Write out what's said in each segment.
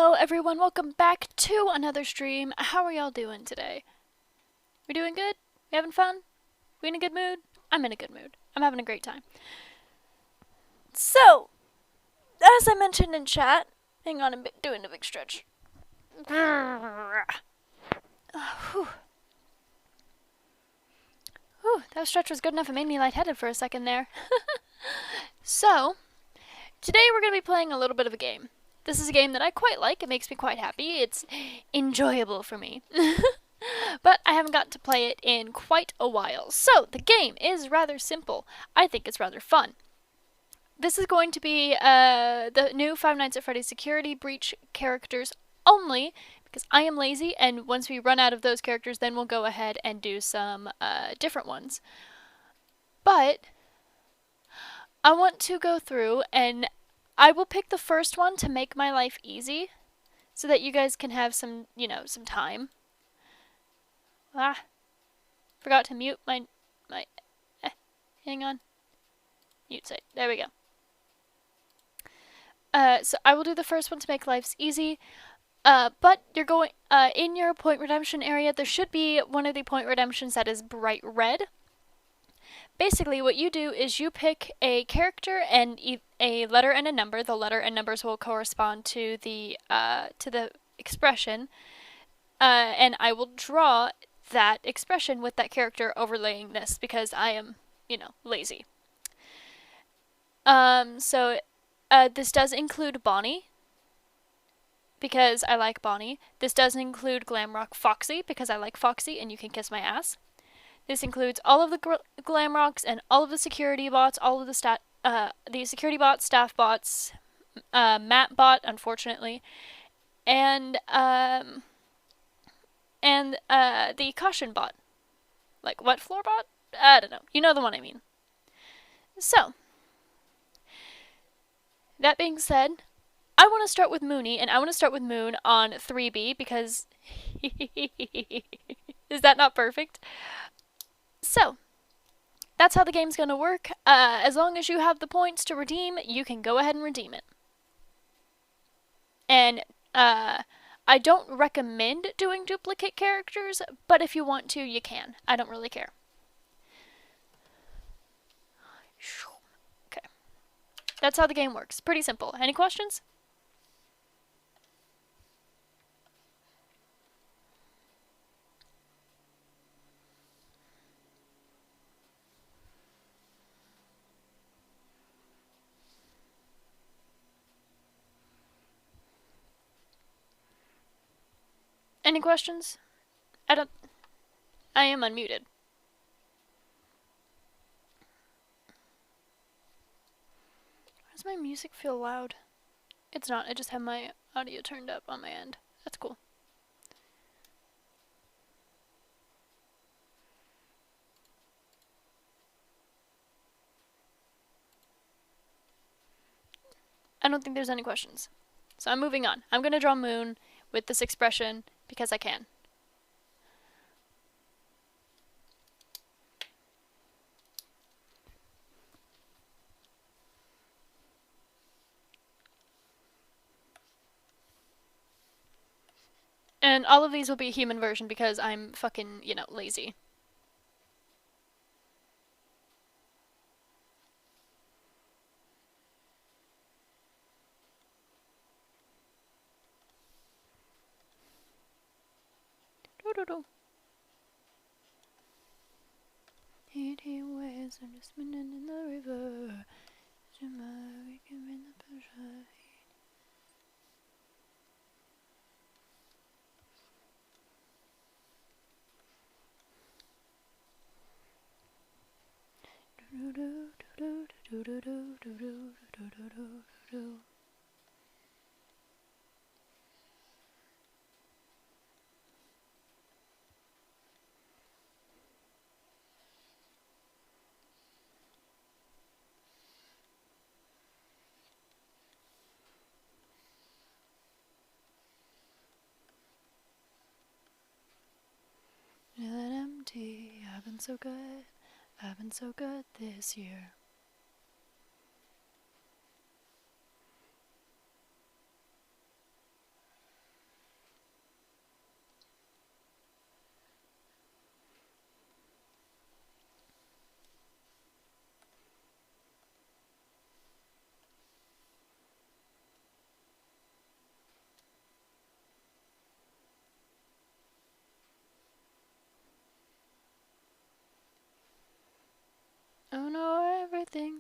Hello everyone, welcome back to another stream. How are y'all doing today? We doing good? We having fun? We in a good mood? I'm in a good mood. I'm having a great time. So, as I mentioned in chat, hang on, I'm doing a big stretch. Whew. Whew, that stretch was good enough, it made me lightheaded for a second there. So, today we're going to be playing a little bit of a game. This is a game that I quite like, it makes me quite happy, it's enjoyable for me. But I haven't got to play it in quite a while. So, the game is rather simple. I think it's rather fun. This is going to be the new Five Nights at Freddy's Security Breach characters only, because I am lazy, and once we run out of those characters, then we'll go ahead and do some different ones. But I want to go through, and I will pick the first one to make my life easy, so that you guys can have some, some time. Forgot to mute my hang on. Mute site. There we go. So I will do the first one to make lives easy. But you're going, in your point redemption area, there should be one of the point redemptions that is bright red. Basically, what you do is you pick a character and a letter and a number. The letter and numbers will correspond to the expression. And I will draw that expression with that character overlaying this because I am, lazy. So this does include Bonnie because I like Bonnie. This does include Glamrock Foxy because I like Foxy and you can kiss my ass. This includes all of the Glamrocks and all of the security bots, all of the security bots, staff bots, map bot, unfortunately, and the caution bot. Like, what floor bot? I don't know. You know the one I mean. So, that being said, I want to start with Mooney, and I want to start with Moon on 3B because... Is that not perfect? So, that's how the game's going to work. As long as you have the points to redeem, you can go ahead and redeem it. And, I don't recommend doing duplicate characters, but if you want to, you can. I don't really care. Okay. That's how the game works. Pretty simple. Any questions? Any questions? I am unmuted. Does my music feel loud? It's not, I just have my audio turned up on my end. That's cool. I don't think there's any questions. So I'm moving on. I'm going to draw Moon with this expression because I can. And all of these will be a human version because I'm fucking, lazy. Do-do-do. 80 ways I'm just spinning in the river. We can win the pressure. Feeling empty, I've been so good this year.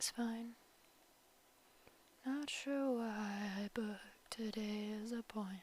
everything's fine. Not sure why I booked today's appointment.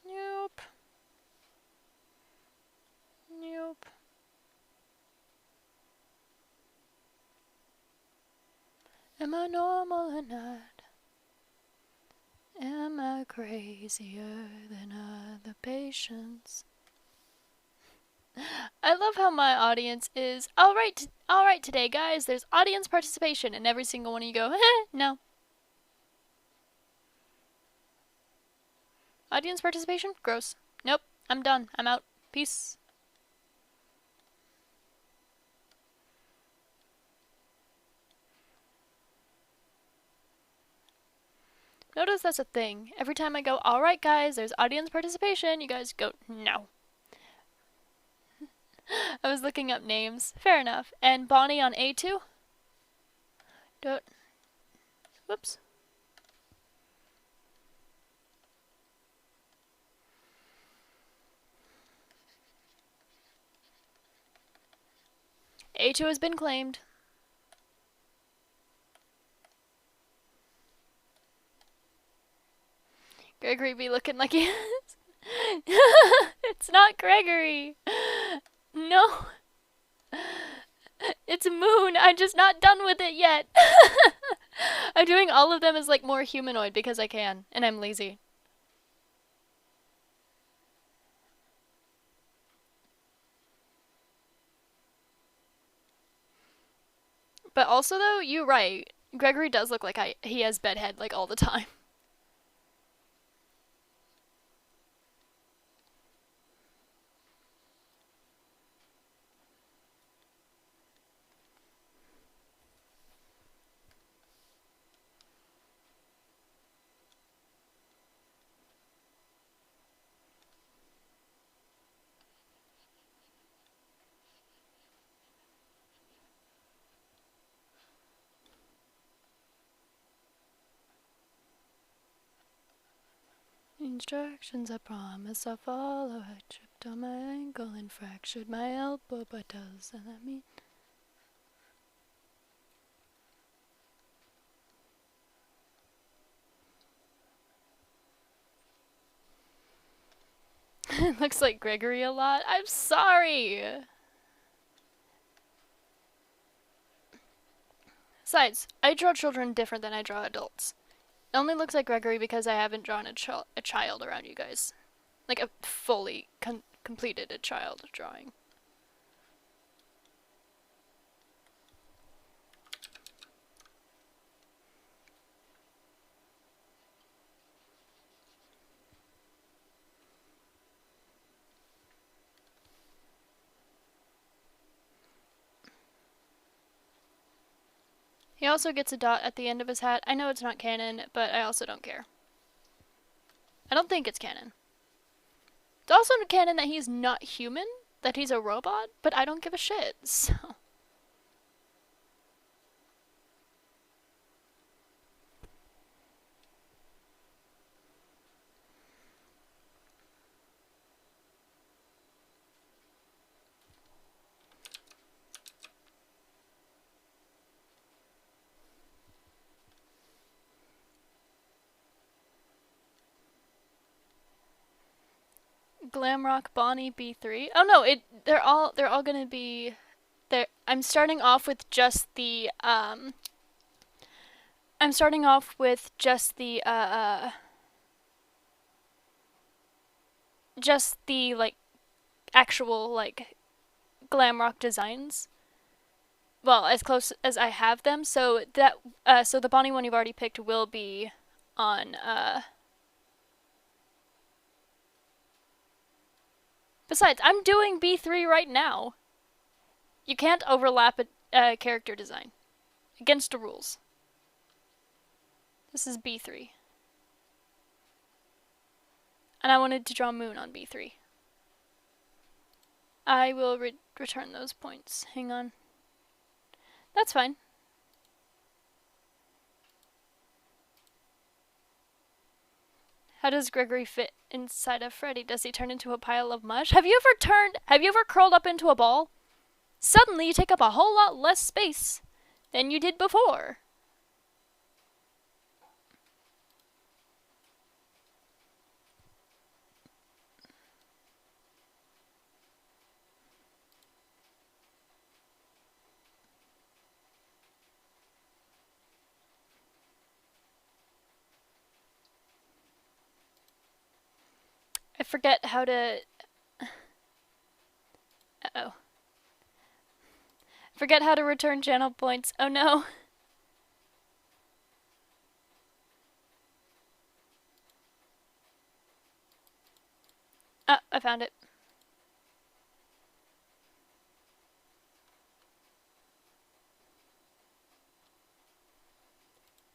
Nope. Nope. Am I normal or not? Am I crazier than other patients? I love how my audience is, all right today, guys, there's audience participation, and every single one of you go, no. Audience participation? Gross. Nope. I'm done. I'm out. Peace. Notice that's a thing. Every time I go, alright guys, there's audience participation, you guys go, no. I was looking up names. Fair enough. And Bonnie on A2? Don't. Whoops. A2 has been claimed. Gregory be looking like he is. It's not Gregory. No. It's Moon. I'm just not done with it yet. I'm doing all of them as like more humanoid because I can, and I'm lazy. But also though, you're right. Gregory does look like he has bedhead like all the time. Instructions I promise I'll follow. I tripped on my ankle and fractured my elbow, but doesn't that mean? It looks like Gregory a lot. I'm sorry! Besides, I draw children different than I draw adults. It only looks like Gregory because I haven't drawn a child around you guys. Like a fully completed a child drawing. He also gets a dot at the end of his hat. I know it's not canon, but I also don't care. I don't think it's canon. It's also canon that he's not human, that he's a robot, but I don't give a shit, so. Glamrock Bonnie B3. Oh no, they're all gonna be there. I'm starting off with just the like actual like Glamrock designs. Well, as close as I have them, so that so the Bonnie one you've already picked will be on Besides, I'm doing B3 right now. You can't overlap a character design. Against the rules. This is B3. And I wanted to draw Moon on B3. I will return those points. Hang on. That's fine. How does Gregory fit inside of Freddy? Does he turn into a pile of mush? Have you ever curled up into a ball? Suddenly you take up a whole lot less space than you did before. I forget how to... Uh-oh. Forget how to return channel points. Oh no. Oh, I found it.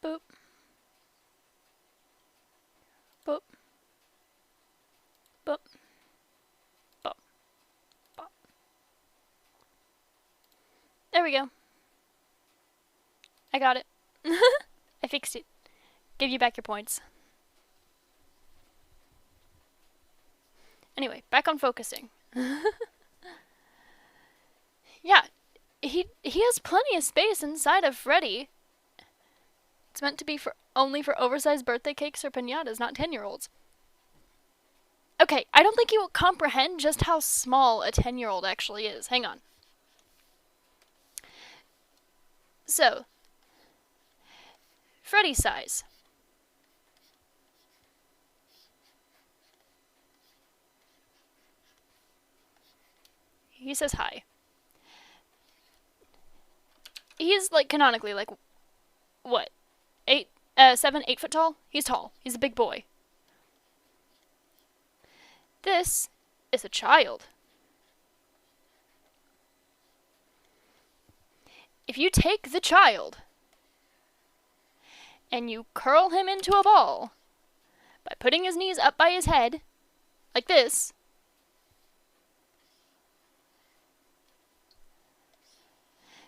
Boop. Boop. Boop. Boop. Boop. There we go. I got it. I fixed it. Give you back your points. Anyway, back on focusing. Yeah, he has plenty of space inside of Freddy. It's meant to be only for oversized birthday cakes or piñatas, not 10-year-olds. Okay, I don't think you will comprehend just how small a 10-year-old actually is. Hang on. So, Freddy's size. He says hi. He's like canonically like what? 7, 8 foot tall? He's tall. He's a big boy. This is a child. If you take the child and you curl him into a ball by putting his knees up by his head, like this,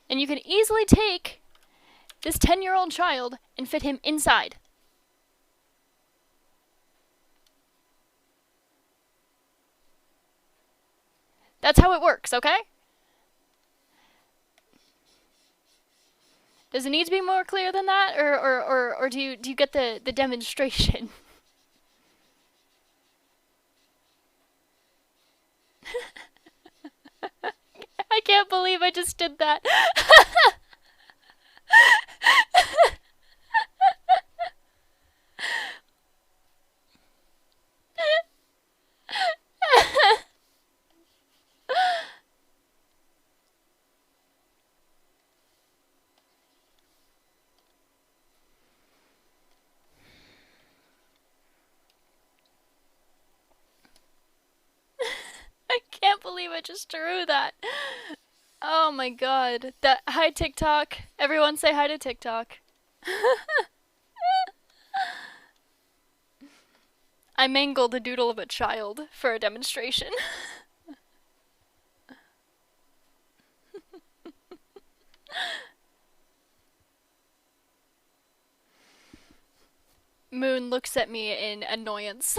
and you can easily take this 10-year-old child and fit him inside. That's how it works, okay? Does it need to be more clear than that, or do you get the demonstration? I can't believe I just did that. I can't believe I just drew that. Oh my god. Hi TikTok. Everyone say hi to TikTok. I mangled a doodle of a child for a demonstration. Moon looks at me in annoyance.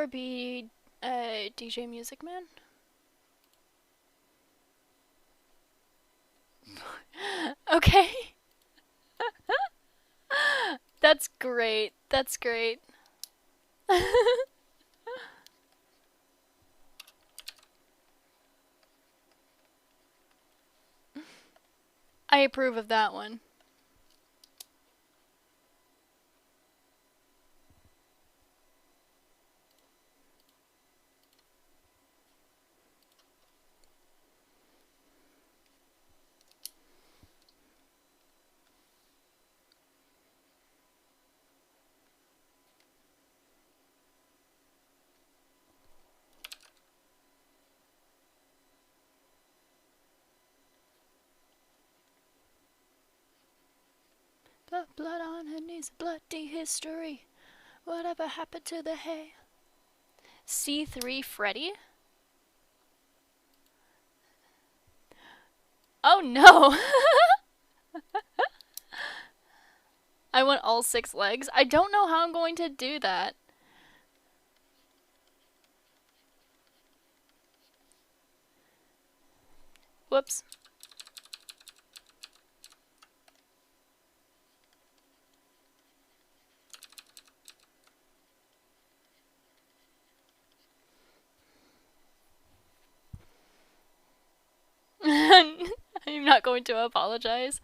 B DJ Music Man. Okay. That's great. That's great. I approve of that one. Blood on her knees, bloody history. Whatever happened to the hay? C3 Freddy? Oh no! I want all 6 legs. I don't know how I'm going to do that. Whoops. I'm not going to apologize.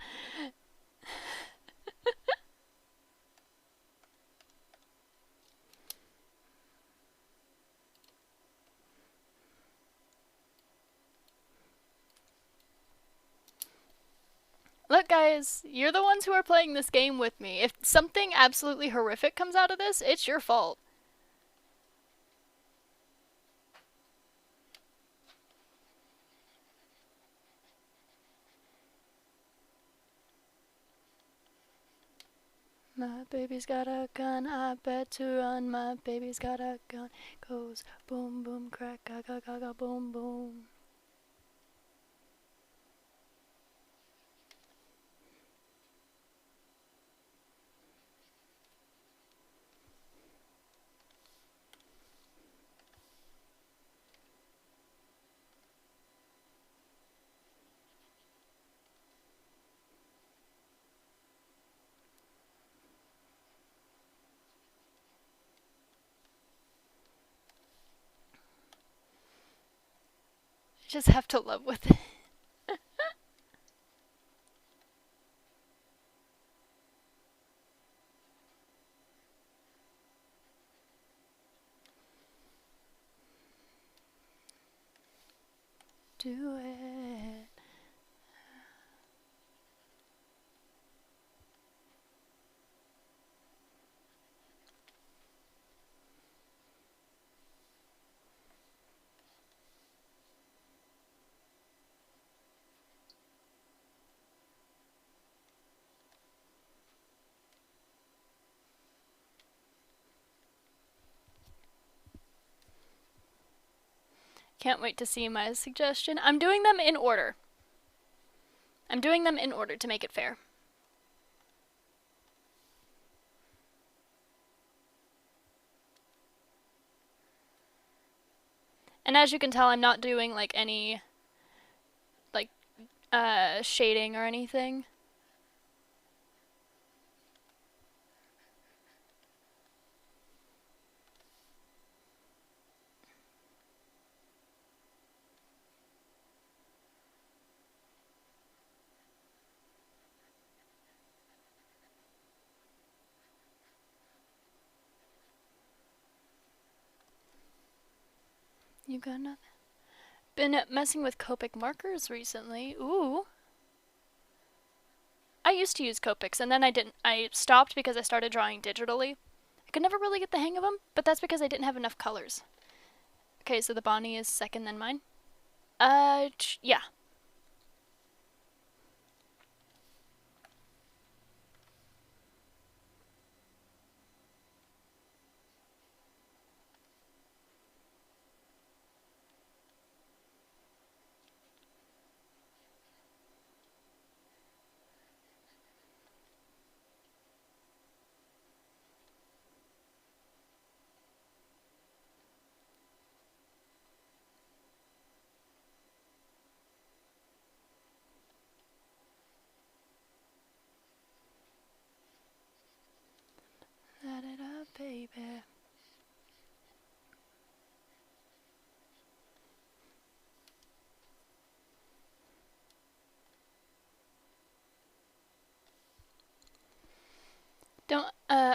Look, guys, you're the ones who are playing this game with me. If something absolutely horrific comes out of this, it's your fault. My baby's got a gun, I bet to run. My baby's got a gun. Goes boom, boom, crack, gaga, gaga, boom, boom. Just have to live with it. Do it. Can't wait to see my suggestion. I'm doing them in order. I'm doing them in order to make it fair. And as you can tell, I'm not doing like any like shading or anything. You got nothing? Been messing with Copic markers recently. Ooh. I used to use Copics and then I didn't. I stopped because I started drawing digitally. I could never really get the hang of them, but that's because I didn't have enough colors. Okay, so the Bonnie is second than mine. Yeah.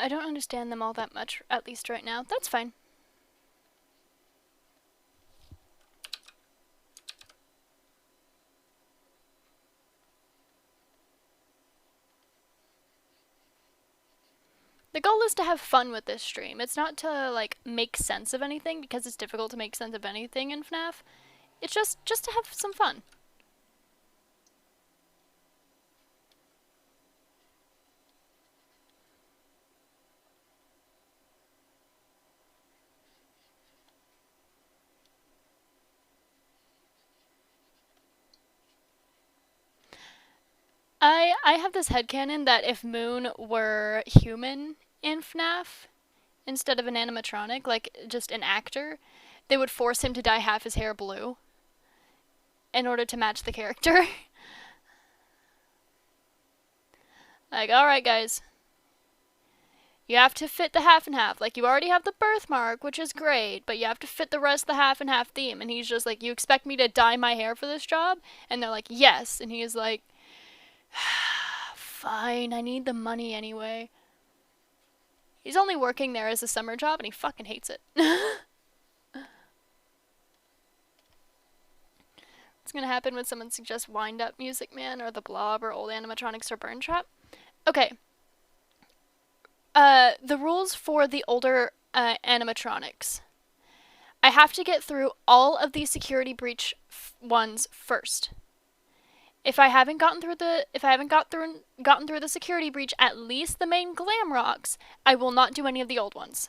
I don't understand them all that much, at least right now. That's fine. The goal is to have fun with this stream. It's not to, like, make sense of anything, because it's difficult to make sense of anything in FNAF. It's just to have some fun. I have this headcanon that if Moon were human in FNAF, instead of an animatronic, like just an actor, they would force him to dye half his hair blue in order to match the character. Like, alright guys, you have to fit the half and half. Like, you already have the birthmark, which is great, but you have to fit the rest of the half and half theme. And he's just like, you expect me to dye my hair for this job? And they're like, yes. And he is like, fine, I need the money anyway. He's only working there as a summer job, and he fucking hates it. What's gonna happen when someone suggests Wind Up Music Man, or The Blob, or Old Animatronics, or Burn Trap? Okay. The rules for the older animatronics. I have to get through all of the security breach ones first. If I haven't gotten through the security breach, at least the main glam rocks, I will not do any of the old ones.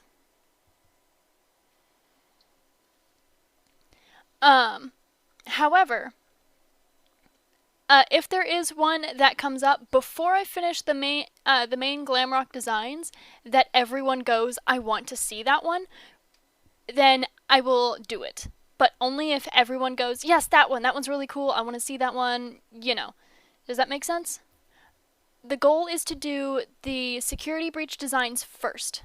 However, if there is one that comes up before I finish the main Glamrock designs that everyone goes, I want to see that one, then I will do it. But only if everyone goes, yes, that one's really cool, I want to see that one, you know. Does that make sense? The goal is to do the security breach designs first.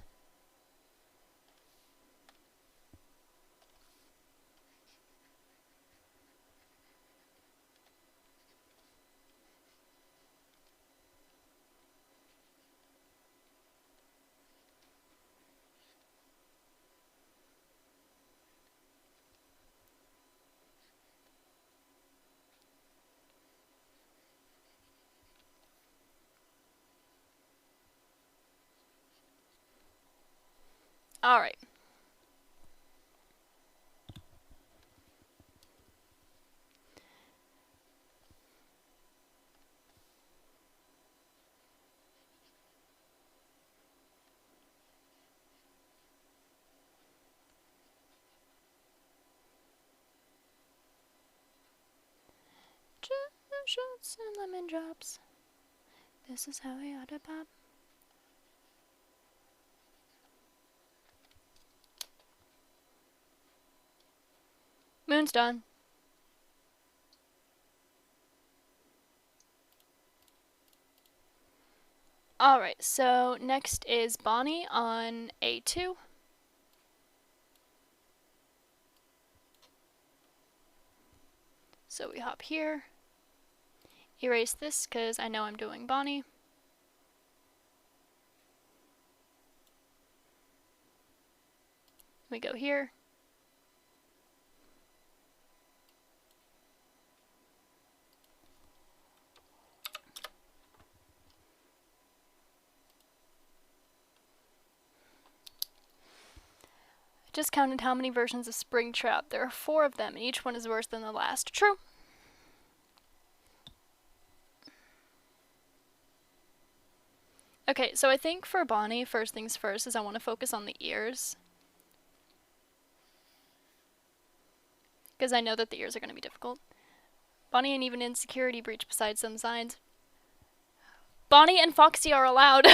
Alright. Shots and lemon drops. This is how we ought to pop. Moon's done. Alright, so next is Bonnie on A2. So we hop here. Erase this because I know I'm doing Bonnie. We go here. I just counted how many versions of Springtrap. There are 4 of them, and each one is worse than the last. True. Okay, so I think for Bonnie, first things first is I want to focus on the ears. Because I know that the ears are going to be difficult. Bonnie ain't even in security breach besides some signs. Bonnie and Foxy are allowed.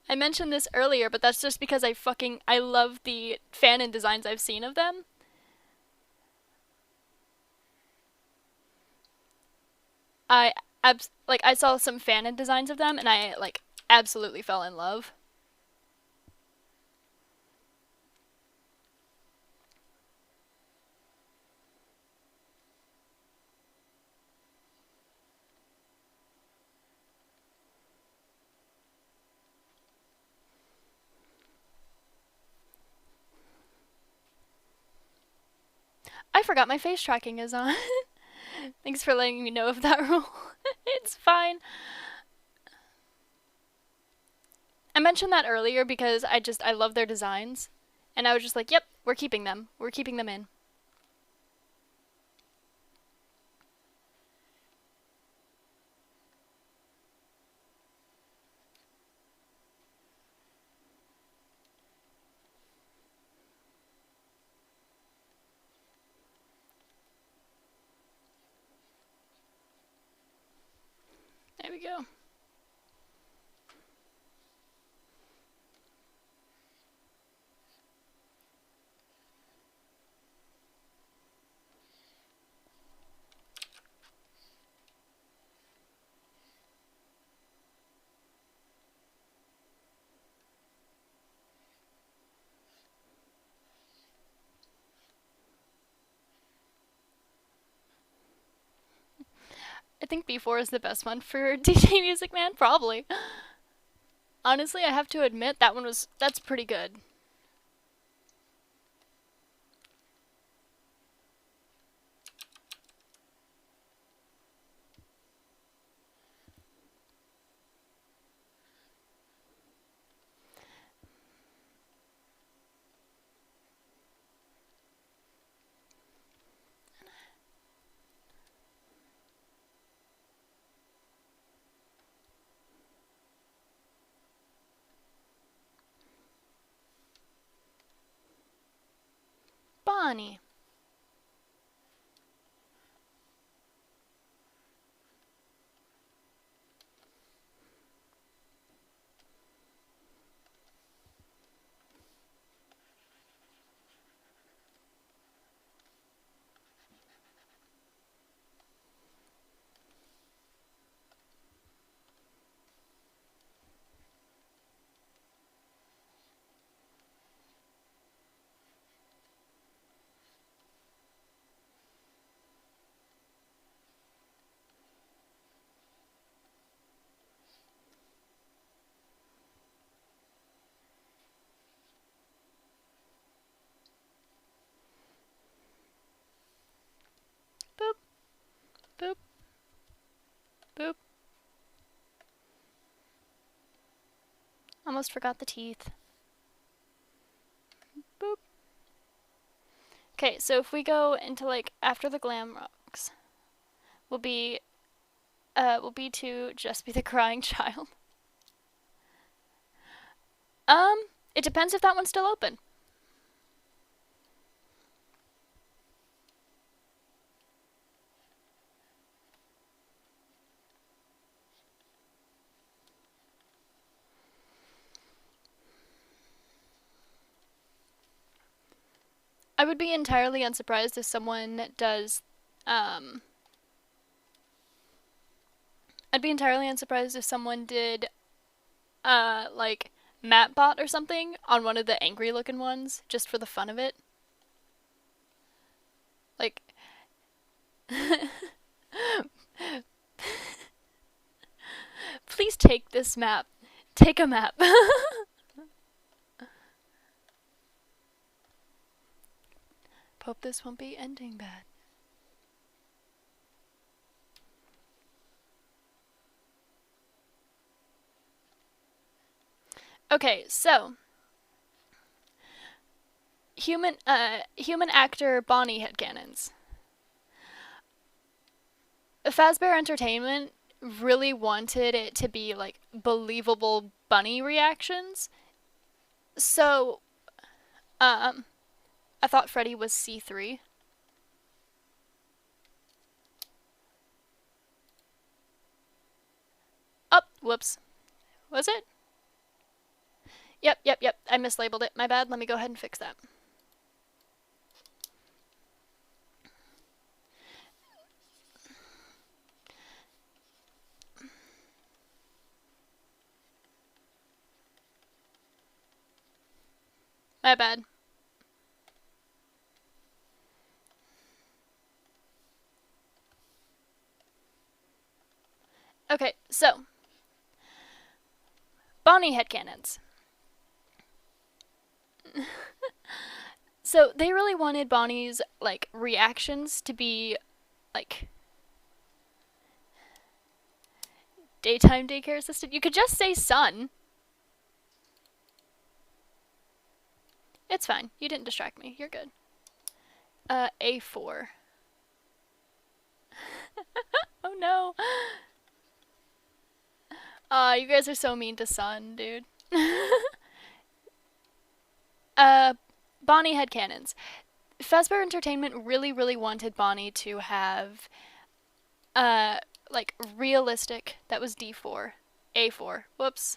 I mentioned this earlier, but that's just because I love the fan and designs I've seen of them. I saw some fan and designs of them, and I absolutely fell in love. I forgot my face tracking is on. Thanks for letting me know of that rule. It's fine. I mentioned that earlier because I love their designs. And I was just like, yep, we're keeping them. We're keeping them in. There we go. I think B4 is the best one for DJ Music Man, probably. Honestly, I have to admit that's pretty good. Bonnie. Boop, boop, boop. Almost forgot the teeth. Boop. Okay, so if we go into like after the glam rocks, we'll be to just be the crying child. It depends if that one's still open. I would be entirely unsurprised if someone does, I'd be entirely unsurprised if someone did, like, Mapbot or something on one of the angry looking ones, just for the fun of it. Like, please take this map. Take a map. Hope this won't be ending bad. Okay, so human actor Bonnie headcanons. Fazbear Entertainment really wanted it to be like believable bunny reactions. So, I thought Freddy was C3. Oh, whoops. Was it? Yep. I mislabeled it. My bad. Let me go ahead and fix that. My bad. Okay, so Bonnie headcanons. So they really wanted Bonnie's, like, reactions to be, like, daytime daycare assistant. You could just say son. It's fine. You didn't distract me. You're good. A4. Oh no. You guys are so mean to Sun, dude. Bonnie had cannons. Fazbear Entertainment really, really wanted Bonnie to have, like, realistic. That was D4. A4. Whoops.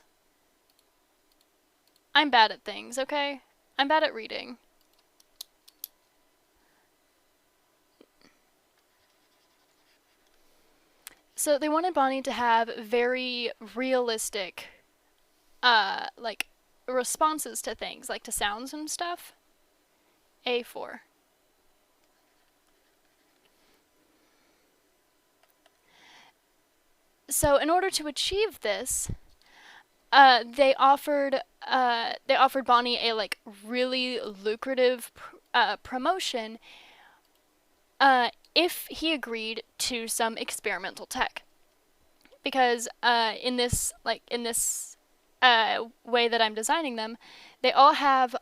I'm bad at things, okay? I'm bad at reading. So they wanted Bonnie to have very realistic, like, responses to things, like to sounds and stuff. A4. So in order to achieve this, they offered Bonnie a, like, really lucrative promotion if he agreed to some experimental tech. Because in this way that I'm designing them, they all have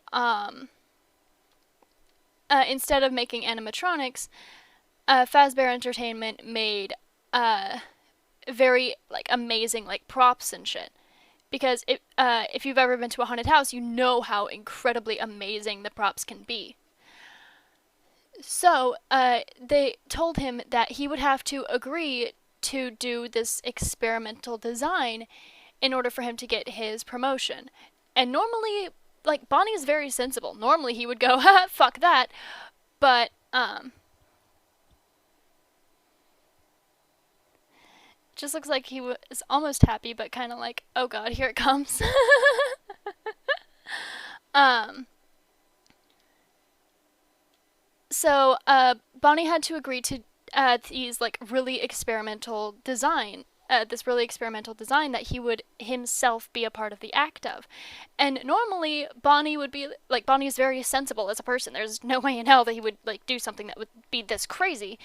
instead of making animatronics, Fazbear Entertainment made very, like, amazing, like, props and shit. Because if you've ever been to a haunted house, you know how incredibly amazing the props can be. So they told him that he would have to agree to do this experimental design in order for him to get his promotion. And normally, like, Bonnie's very sensible. Normally he would go, ha, fuck that. But just looks like he was almost happy, but kind of like, oh god, here it comes. So Bonnie had to agree to these, like, really experimental design. This really experimental design that he would himself be a part of the act of. And normally Bonnie would be, like, Bonnie's very sensible as a person. There's no way in hell that he would, like, do something that would be this crazy.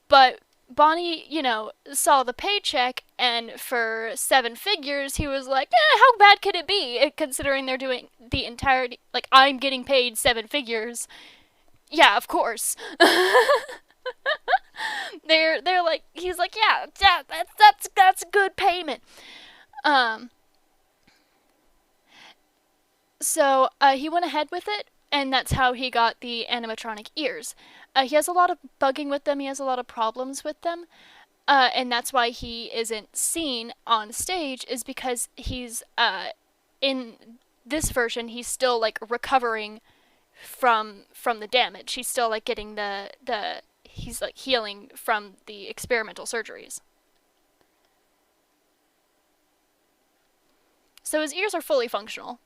But Bonnie, you know, saw the paycheck, and for 7 figures, he was like, how bad could it be, considering they're doing the entirety, like, I'm getting paid 7 figures. Yeah, of course. They're like, he's like, yeah, that's good payment. So he went ahead with it, and that's how he got the animatronic ears. He has a lot of bugging with them. He has a lot of problems with them. And that's why he isn't seen on stage, is because he's, in this version, he's still, like, recovering from the damage. He's still, like, getting he's, like, healing from the experimental surgeries. So his ears are fully functional.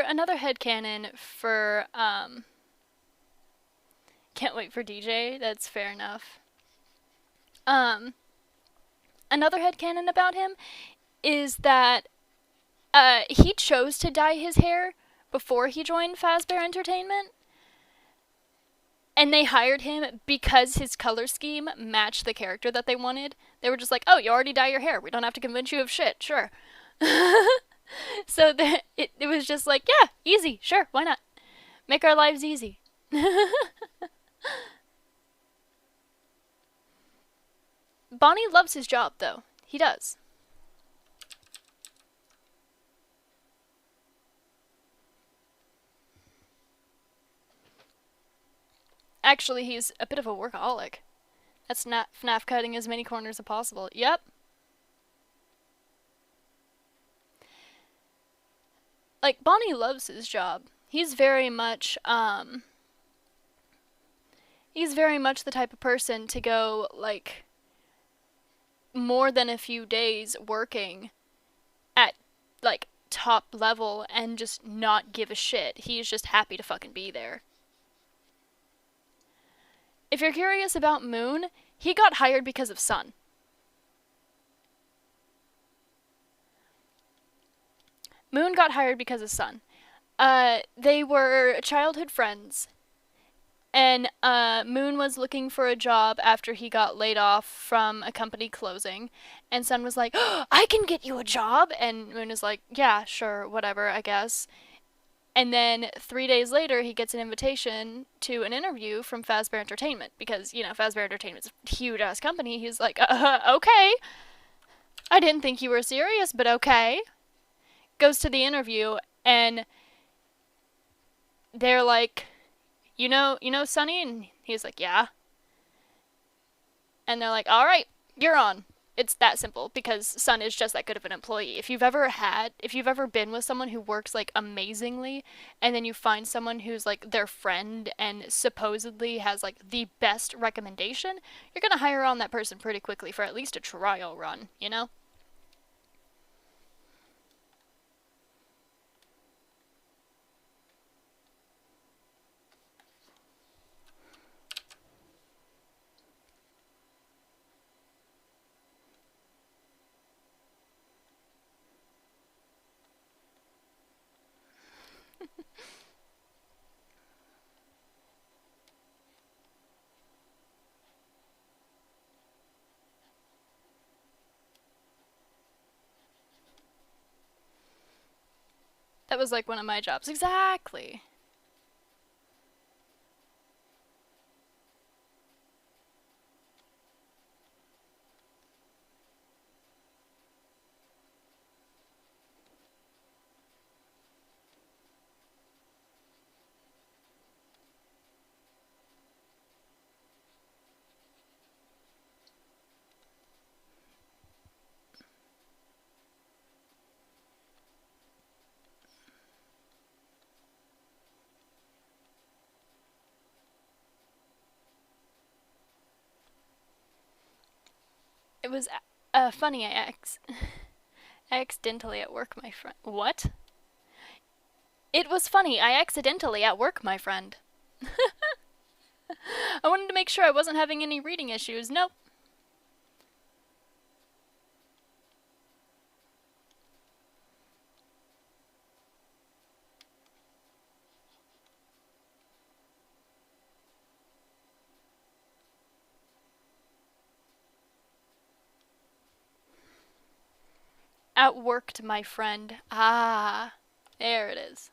Another headcanon for can't wait for DJ. That's fair enough. Another headcanon about him is that he chose to dye his hair before he joined Fazbear Entertainment. And they hired him because his color scheme matched the character that they wanted. They were just like, oh, you already dye your hair. We don't have to convince you of shit. Sure. So it was just like, yeah, easy. Sure, why not? Make our lives easy. Bonnie loves his job, though. He does. Actually, he's a bit of a workaholic. That's not FNAF cutting as many corners as possible. Yep. Like, Bonnie loves his job. He's very much the type of person to go, like, more than a few days working at like top level and just not give a shit. He's just happy to fucking be there. If you're curious about Moon, he got hired because of Sun. Moon got hired because of Sun. They were childhood friends, and Moon was looking for a job after he got laid off from a company closing, and Sun was like, oh, I can get you a job, and Moon is like, yeah, sure, whatever, I guess. And then 3 days later, he gets an invitation to an interview from Fazbear Entertainment because, you know, Fazbear Entertainment's a huge ass company. He's like, okay. I didn't think you were serious, but okay. Goes to the interview, and they're like, you know, Sonny? And he's like, yeah. And they're like, all right, you're on. It's that simple because Sun is just that good of an employee. If you've ever been with someone who works like amazingly and then you find someone who's like their friend and supposedly has like the best recommendation, you're going to hire on that person pretty quickly for at least a trial run, you know? That was like one of my jobs. Exactly. It was funny. I accidentally at work, my friend. What? It was funny. I accidentally at work, my friend. I wanted to make sure I wasn't having any reading issues. Nope. Outworked, my friend. Ah, there it is.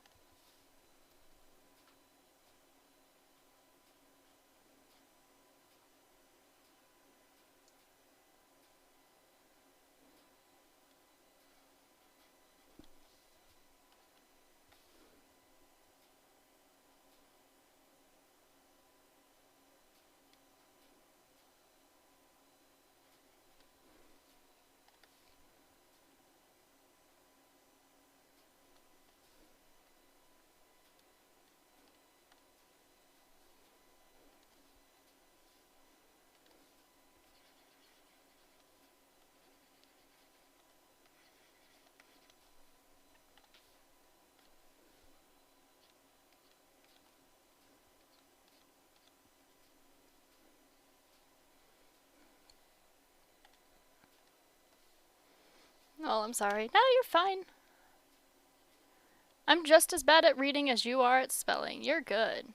Oh, I'm sorry. No, you're fine. I'm just as bad at reading as you are at spelling. You're good.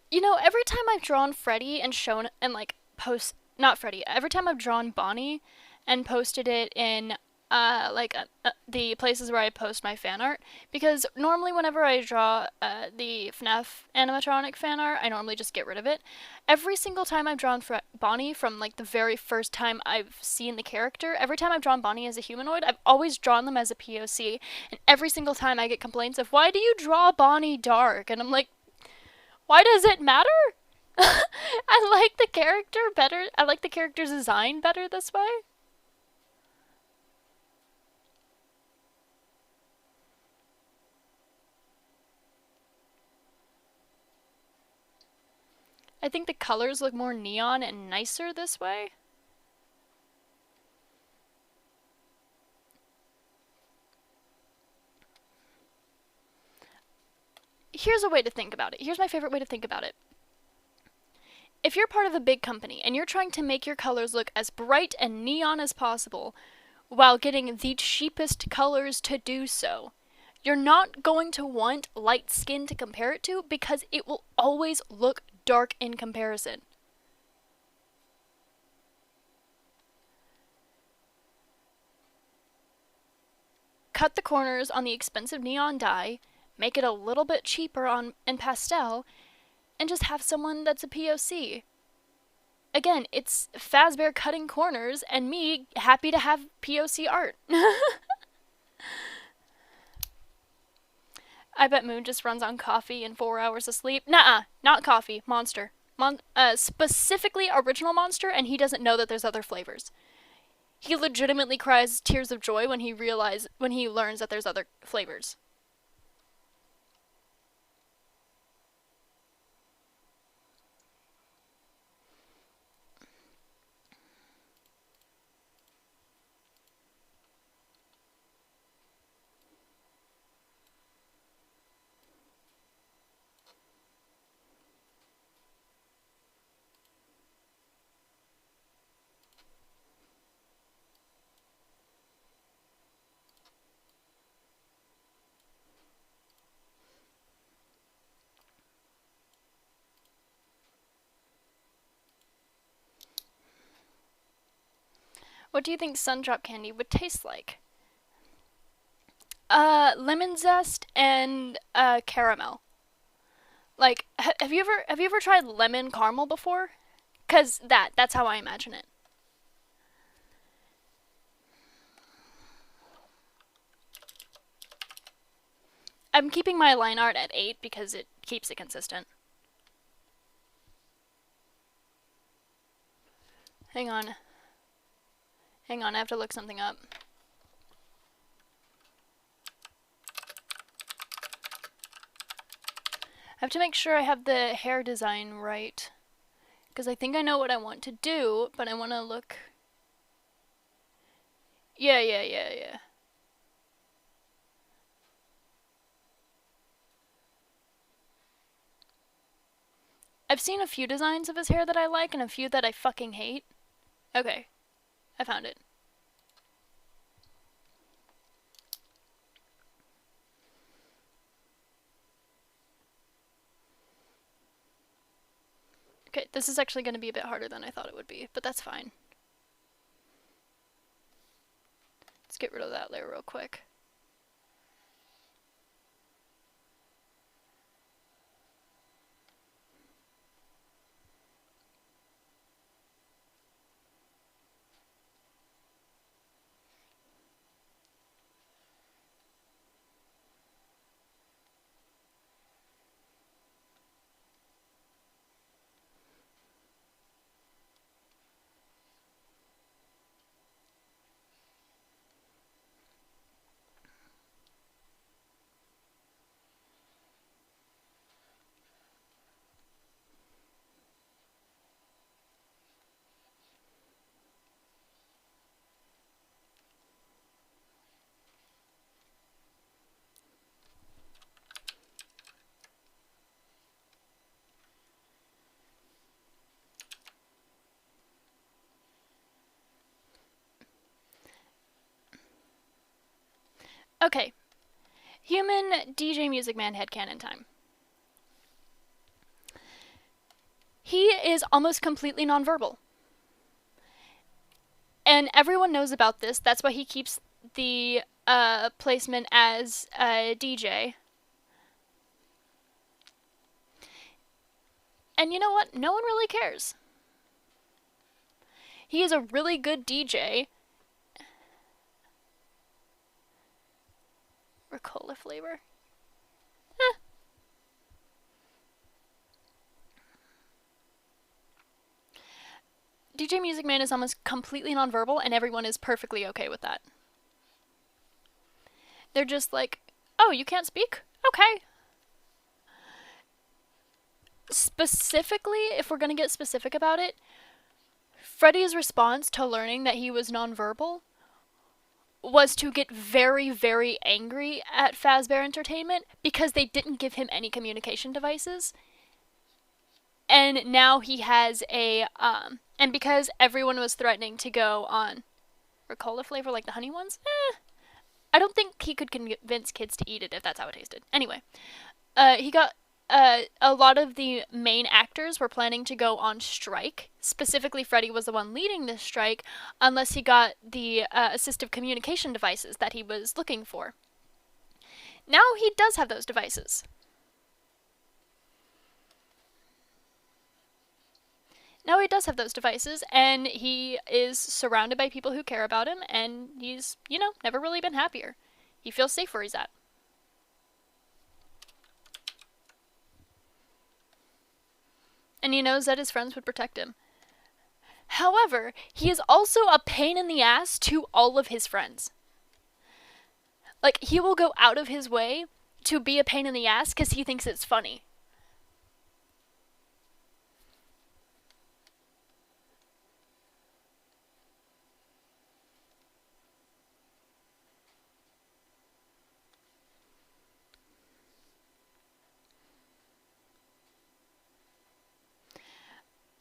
You know, every time I've drawn Freddy and shown and like post not Freddy, every time I've drawn Bonnie and posted it in the places where I post my fan art, because normally whenever I draw the FNAF animatronic fan art, I normally just get rid of it. Every single time I've drawn Bonnie from like the very first time I've seen the character, every time I've drawn Bonnie as a humanoid, I've always drawn them as a POC, and every single time I get complaints of, why do you draw Bonnie dark? And I'm like, why does it matter? I like the character better. I like the character's design better this way. I think the colors look more neon and nicer this way. Here's a way to think about it. Here's my favorite way to think about it. If you're part of a big company and you're trying to make your colors look as bright and neon as possible while getting the cheapest colors to do so, you're not going to want light skin to compare it to because it will always look dark in comparison. Cut the corners on the expensive neon dye, make it a little bit cheaper in pastel, and just have someone that's a POC. Again, it's Fazbear cutting corners and me happy to have POC art. I bet Moon just runs on coffee and 4 hours of sleep. Nuh-uh, not coffee, Monster. Specifically original Monster, and he doesn't know that there's other flavors. He legitimately cries tears of joy when he learns that there's other flavors. What do you think Sundrop candy would taste like? Lemon zest and caramel. Like, have you ever tried lemon caramel before? 'Cause that's how I imagine it. I'm keeping my line art at 8 because it keeps it consistent. Hang on. Hang on, I have to look something up. I have to make sure I have the hair design right. Because I think I know what I want to do, but I want to look... Yeah. I've seen a few designs of his hair that I like and a few that I fucking hate. Okay, I found it. Okay, this is actually going to be a bit harder than I thought it would be, but that's fine. Let's get rid of that layer real quick. Okay. Human DJ Music Man headcanon time. He is almost completely nonverbal. And everyone knows about this. That's why he keeps the placement as a DJ. And you know what? No one really cares. He is a really good DJ. Ricola flavor. DJ Music Man is almost completely nonverbal, and everyone is perfectly okay with that. They're just like, oh, you can't speak? Okay. Specifically, if we're gonna get specific about it, Freddy's response to learning that he was nonverbal was to get very, very angry at Fazbear Entertainment because they didn't give him any communication devices. And now he has and because everyone was threatening to go on Ricola flavor like the honey ones, I don't think he could convince kids to eat it if that's how it tasted. Anyway, he got a lot of the main actors were planning to go on strike. Specifically, Freddy was the one leading this strike, unless he got the assistive communication devices that he was looking for. Now he does have those devices. Now he does have those devices, and he is surrounded by people who care about him, and he's, never really been happier. He feels safe where he's at. And he knows that his friends would protect him. However, he is also a pain in the ass to all of his friends. Like, he will go out of his way to be a pain in the ass because he thinks it's funny.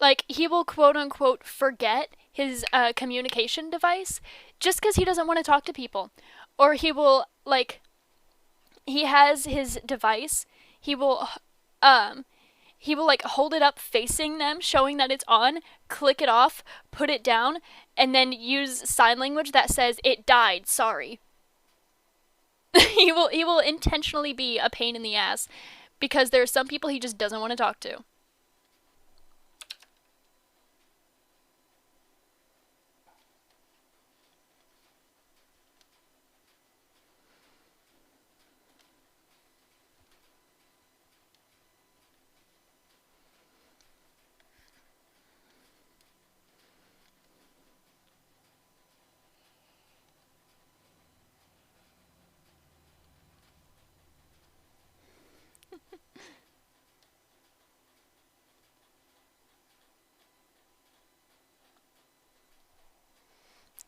Like, he will quote unquote forget his communication device just because he doesn't want to talk to people. Or he will, he has his device, he will, hold it up facing them, showing that it's on, click it off, put it down, and then use sign language that says, "It died, sorry." he will intentionally be a pain in the ass because there are some people he just doesn't want to talk to.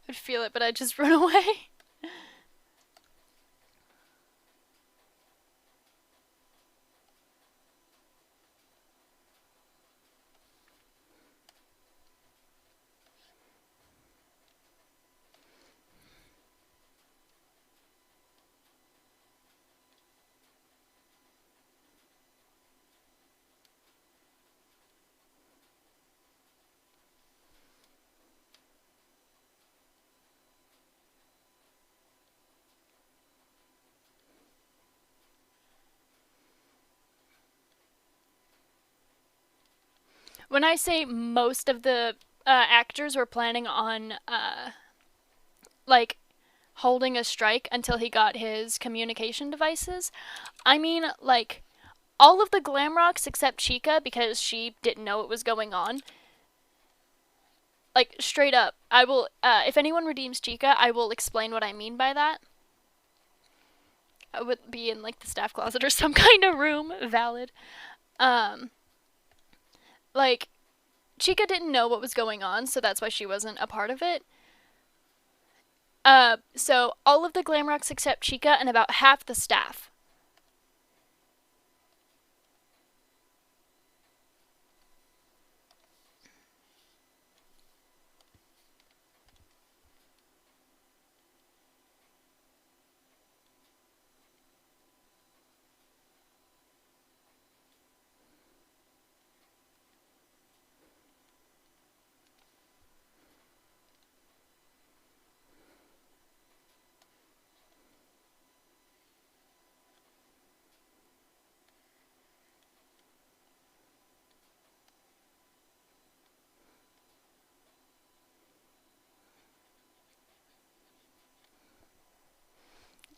I'd feel it, but I'd just run away. When I say most of the actors were planning on, like, holding a strike until he got his communication devices, I mean, like, all of the glam rocks except Chica because she didn't know what was going on. Like, straight up, I will, if anyone redeems Chica, I will explain what I mean by that. I would be in, like, the staff closet or some kind of room, valid. Um, like, Chica didn't know what was going on, so that's why she wasn't a part of it. So all of the glam rocks except Chica and about half the staff.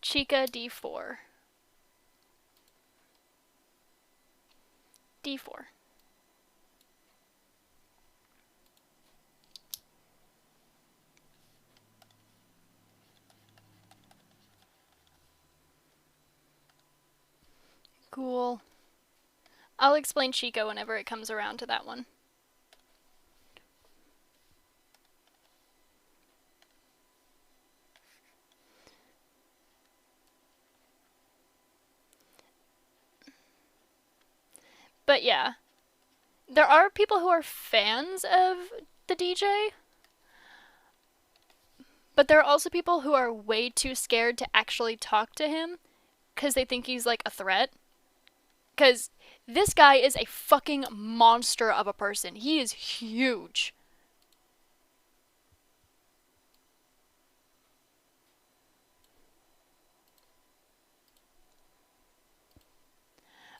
Chica D4. D4. Cool. I'll explain Chico whenever it comes around to that one. But yeah, there are people who are fans of the DJ, but there are also people who are way too scared to actually talk to him because they think he's like a threat. Because this guy is a fucking monster of a person. He is huge.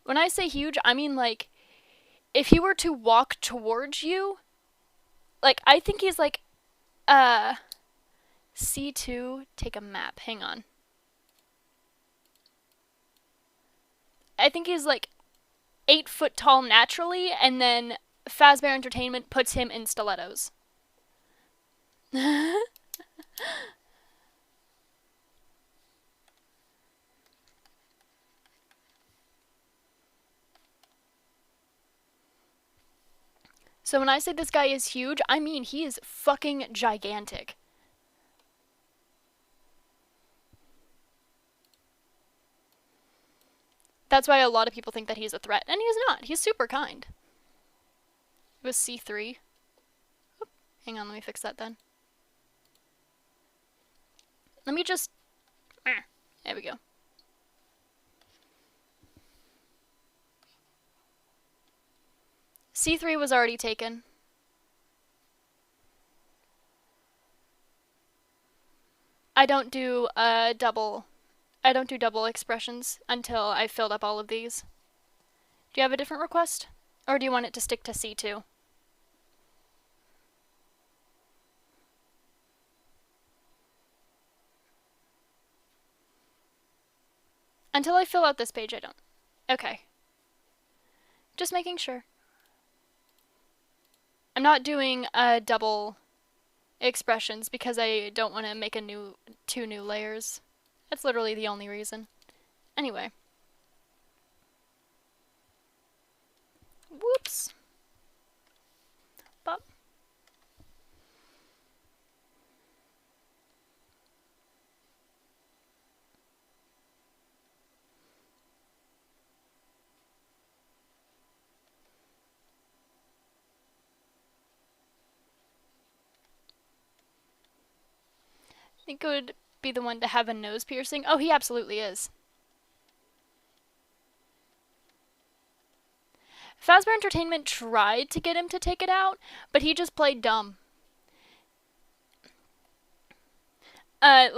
When I say huge, I mean like, if he were to walk towards you, like, I think he's like, C2, take a map, hang on. I think he's like 8 foot tall naturally, and then Fazbear Entertainment puts him in stilettos. So when I say this guy is huge, I mean he is fucking gigantic. That's why a lot of people think that he's a threat, and he's not. He's super kind. It was C3. Oop, hang on, let me fix that then. Let me just... There we go. C3 was already taken. I don't do double expressions until I've filled up all of these. Do you have a different request? Or do you want it to stick to C2? Until I fill out this page, I don't. Okay. Just making sure. I'm not doing double expressions because I don't want to make two new layers. That's literally the only reason. Anyway. Whoops. Bop. I think it would be the one to have a nose piercing. Oh, he absolutely is. Fazbear Entertainment tried to get him to take it out, but he just played dumb. At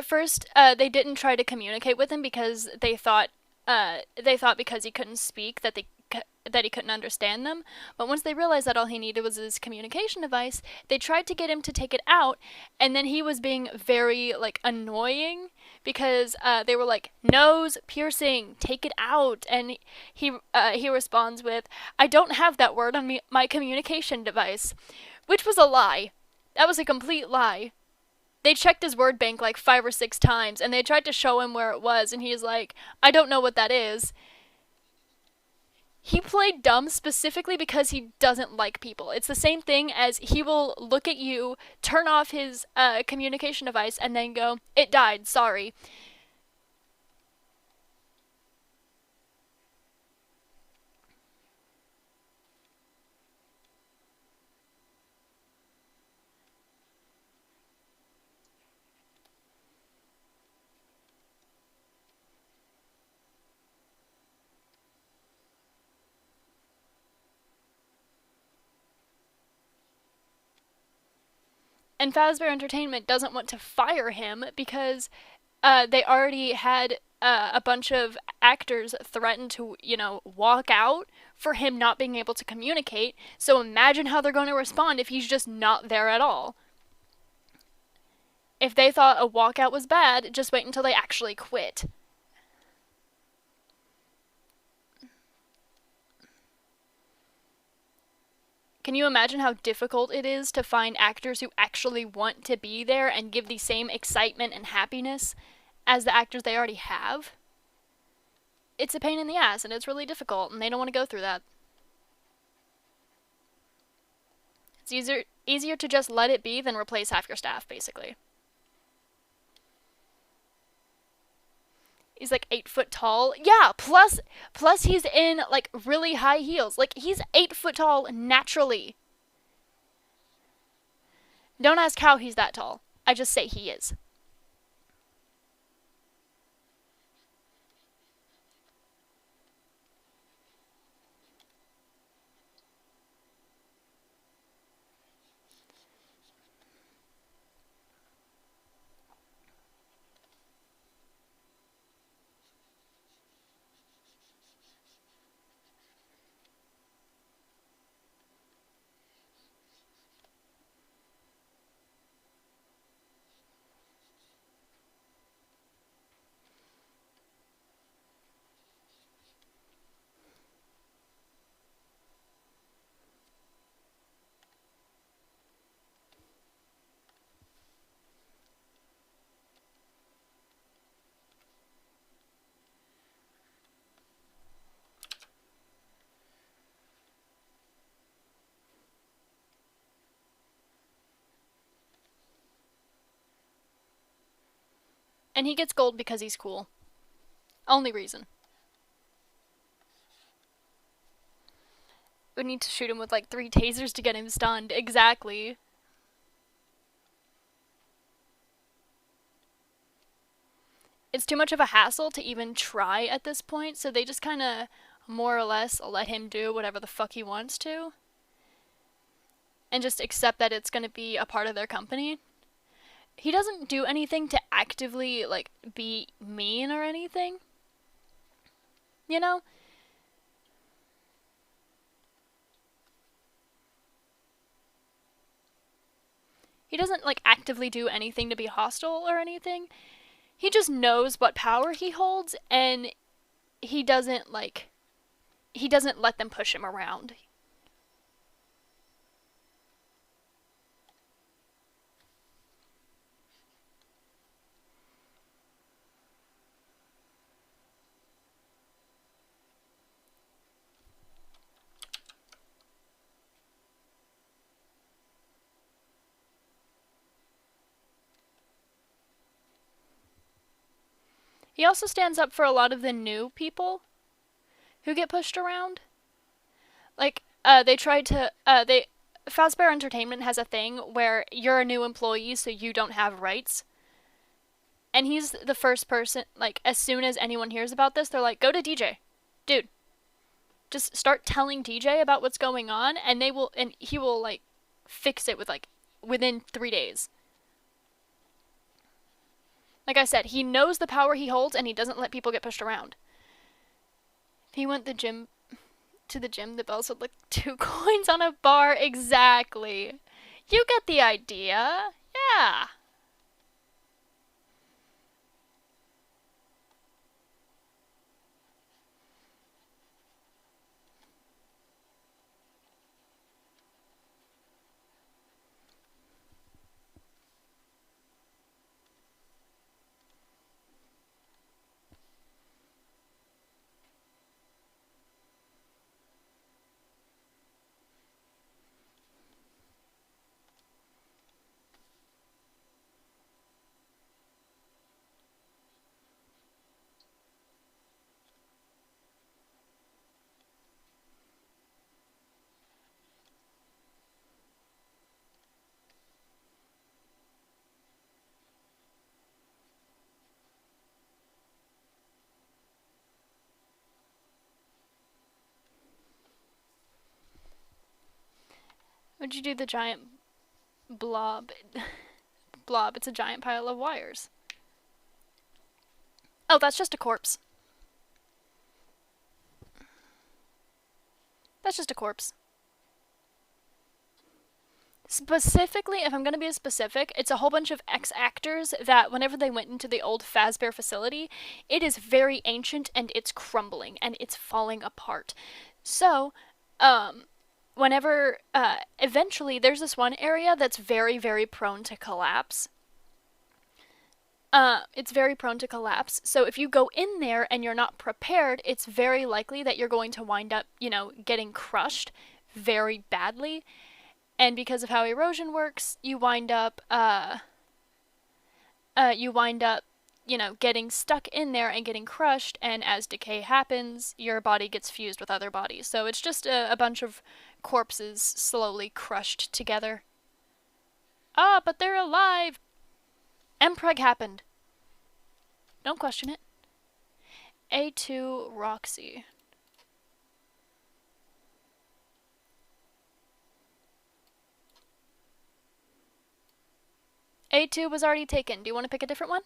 first, they didn't try to communicate with him because they thought because he couldn't speak that he couldn't understand them. But once they realized that all he needed was his communication device, they tried to get him to take it out, and then he was being very like annoying because they were like, "Nose piercing, take it out," and he responds with, "I don't have that word on my communication device," which was a lie. That was a complete lie. They checked his word bank like 5 or 6 times, and they tried to show him where it was, and he's like, "I don't know what that is." He played dumb specifically because he doesn't like people. It's the same thing as he will look at you, turn off his communication device, and then go, "It died, sorry." And Fazbear Entertainment doesn't want to fire him because they already had a bunch of actors threaten to, walk out for him not being able to communicate. So imagine how they're going to respond if he's just not there at all. If they thought a walkout was bad, just wait until they actually quit. Can you imagine how difficult it is to find actors who actually want to be there and give the same excitement and happiness as the actors they already have? it's a pain in the ass and it's really difficult and they don't want to go through that. It's easier to just let it be than replace half your staff, basically. He's like 8 foot tall. Yeah, plus he's in like really high heels. Like he's 8 foot tall naturally. Don't ask how he's that tall. I just say he is. And he gets gold because he's cool. Only reason. We need to shoot him with like 3 tasers to get him stunned. Exactly. It's too much of a hassle to even try at this point, so they just kind of more or less let him do whatever the fuck he wants to. And just accept that it's going to be a part of their company. He doesn't do anything to actively, like, be mean or anything. You know? He doesn't, like, actively do anything to be hostile or anything. He just knows what power he holds, and he doesn't let them push him around. He also stands up for a lot of the new people who get pushed around. Like, they tried to, Fazbear Entertainment has a thing where you're a new employee, so you don't have rights. And he's the first person, like, as soon as anyone hears about this, they're like, go to DJ. Dude, just start telling DJ about what's going on, and he will, like, fix it within 3 days. Like I said, he knows the power he holds, and he doesn't let people get pushed around. If he went to the gym, the bells would look 2 coins on a bar. Exactly. You get the idea. Yeah. Would you do the giant blob? Blob, it's a giant pile of wires. Oh, that's just a corpse. That's just a corpse. Specifically, if I'm going to be specific, it's a whole bunch of ex-actors that whenever they went into the old Fazbear facility, it is very ancient and it's crumbling and it's falling apart. So, eventually there's this one area that's very, very prone to collapse. it's very prone to collapse. So if you go in there and you're not prepared, it's very likely that you're going to wind up, you know, getting crushed very badly. And because of how erosion works, you wind up, you know, getting stuck in there and getting crushed. And as decay happens, your body gets fused with other bodies. So it's just a bunch of corpses slowly crushed together. Ah, but they're alive! Mpreg happened. Don't question it. A2 Roxy. A2 was already taken. Do you want to pick a different one?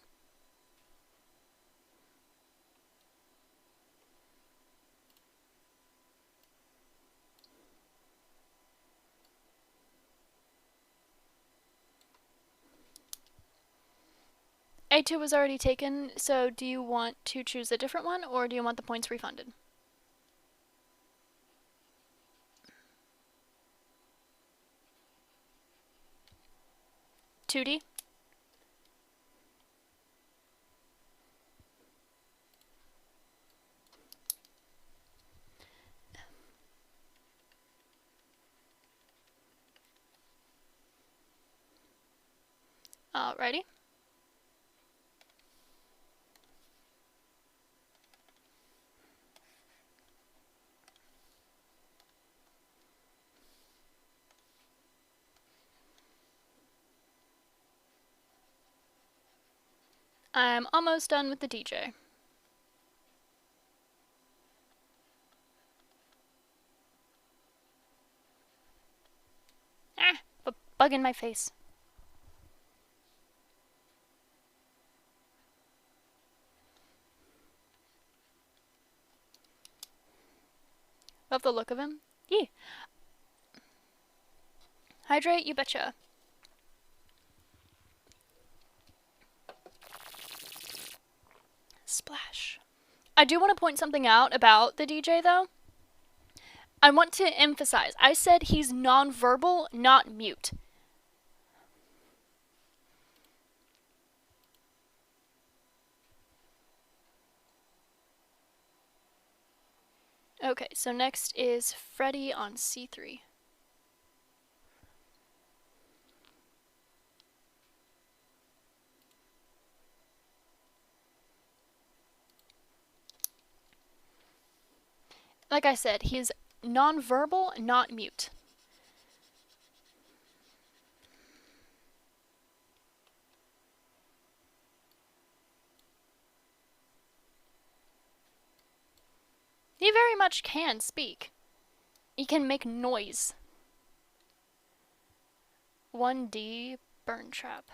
A2 was already taken, so do you want to choose a different one, or do you want the points refunded? $2D? Alrighty. I'm almost done with the DJ. Ah, a bug in my face. Love the look of him. Yee. Hydrate, you betcha. Splash. I do want to point something out about the DJ, though. I want to emphasize, I said he's nonverbal, not mute. Okay, so next is Freddy on C3. Like I said, he's nonverbal, not mute. He very much can speak. He can make noise. 1D burn trap.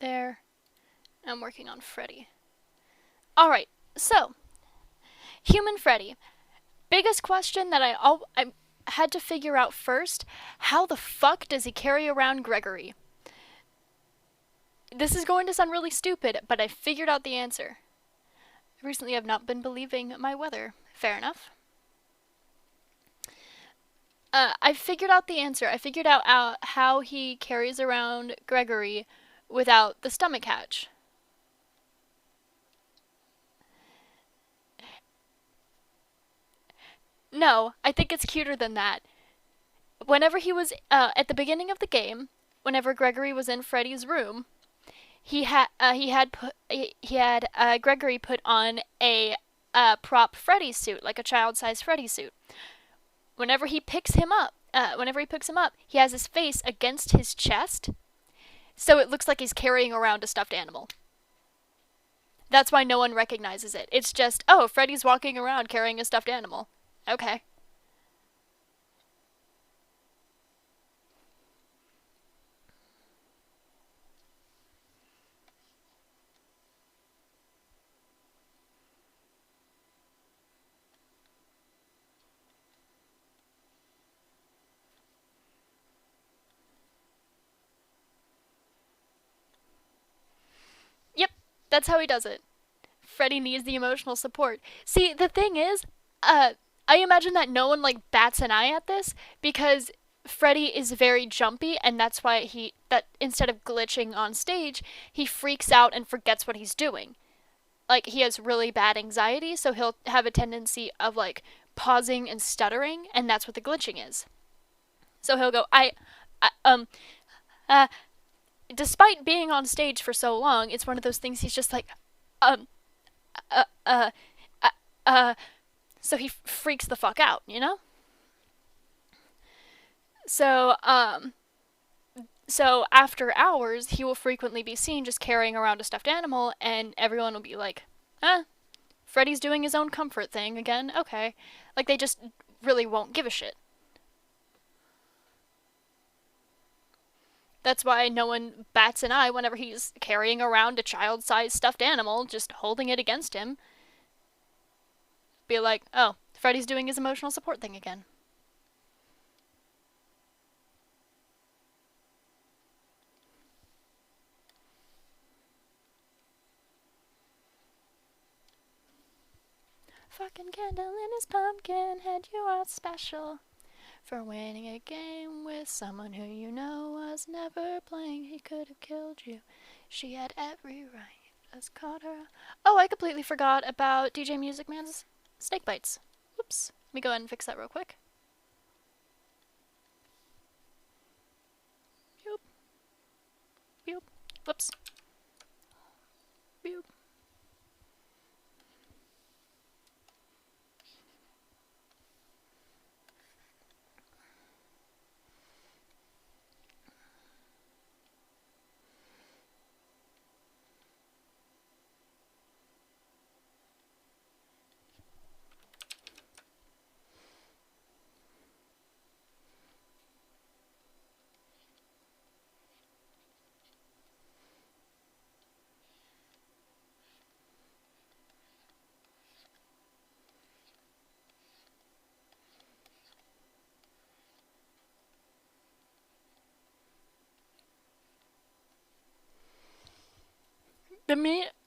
There. I'm working on Freddy. Alright, so Human Freddy. Biggest question that I had to figure out first, how the fuck does he carry around Gregory? This is going to sound really stupid, but I figured out the answer. Recently I've not been believing my weather. Fair enough. I figured out the answer. I figured out how he carries around Gregory without the stomach hatch. No, I think it's cuter than that. Whenever he was at the beginning of the game, whenever Gregory was in Freddy's room, he had Gregory put on a prop Freddy suit, like a child-sized Freddy suit. Whenever he picks him up, he has his face against his chest, so it looks like he's carrying around a stuffed animal. That's why no one recognizes it. It's just, oh, Freddy's walking around carrying a stuffed animal. Okay. That's how he does it. Freddy needs the emotional support. See, the thing is, I imagine that no one like bats an eye at this because Freddy is very jumpy, and that's why that instead of glitching on stage, he freaks out and forgets what he's doing. Like, he has really bad anxiety, so he'll have a tendency of like pausing and stuttering, and that's what the glitching is. So he'll go, uh, despite being on stage for so long, it's one of those things he's just like, um, uh, uh, uh, so he freaks the fuck out, you know? So, so after hours, he will frequently be seen just carrying around a stuffed animal, and everyone will be like, Freddy's doing his own comfort thing again, okay. Like, they just really won't give a shit. That's why no one bats an eye whenever he's carrying around a child-sized stuffed animal, just holding it against him. Be like, oh, Freddy's doing his emotional support thing again. Fucking candle in his pumpkin head, you are special. For winning a game with someone who you know was never playing, he could have killed you. She had every right. Just caught her. Oh, I completely forgot about DJ Music Man's snake bites. Whoops. Let me go ahead and fix that real quick. Boop. Boop. Whoops. Boop.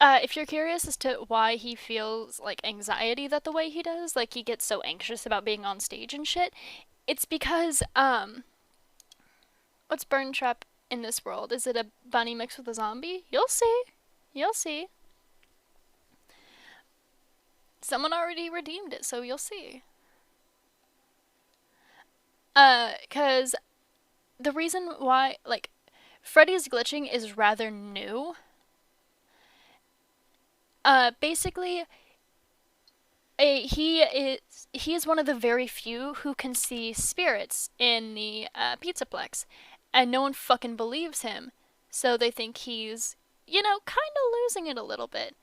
If you're curious as to why he feels like anxiety that the way he does, like he gets so anxious about being on stage and shit, it's because, what's Burn Trap in this world? Is it a bunny mixed with a zombie? You'll see. You'll see. Someone already redeemed it, so you'll see. Cause the reason why, like, Freddy's glitching is rather new. Basically, he is one of the very few who can see spirits in the Pizzaplex, and no one fucking believes him. So they think he's, kind of losing it a little bit.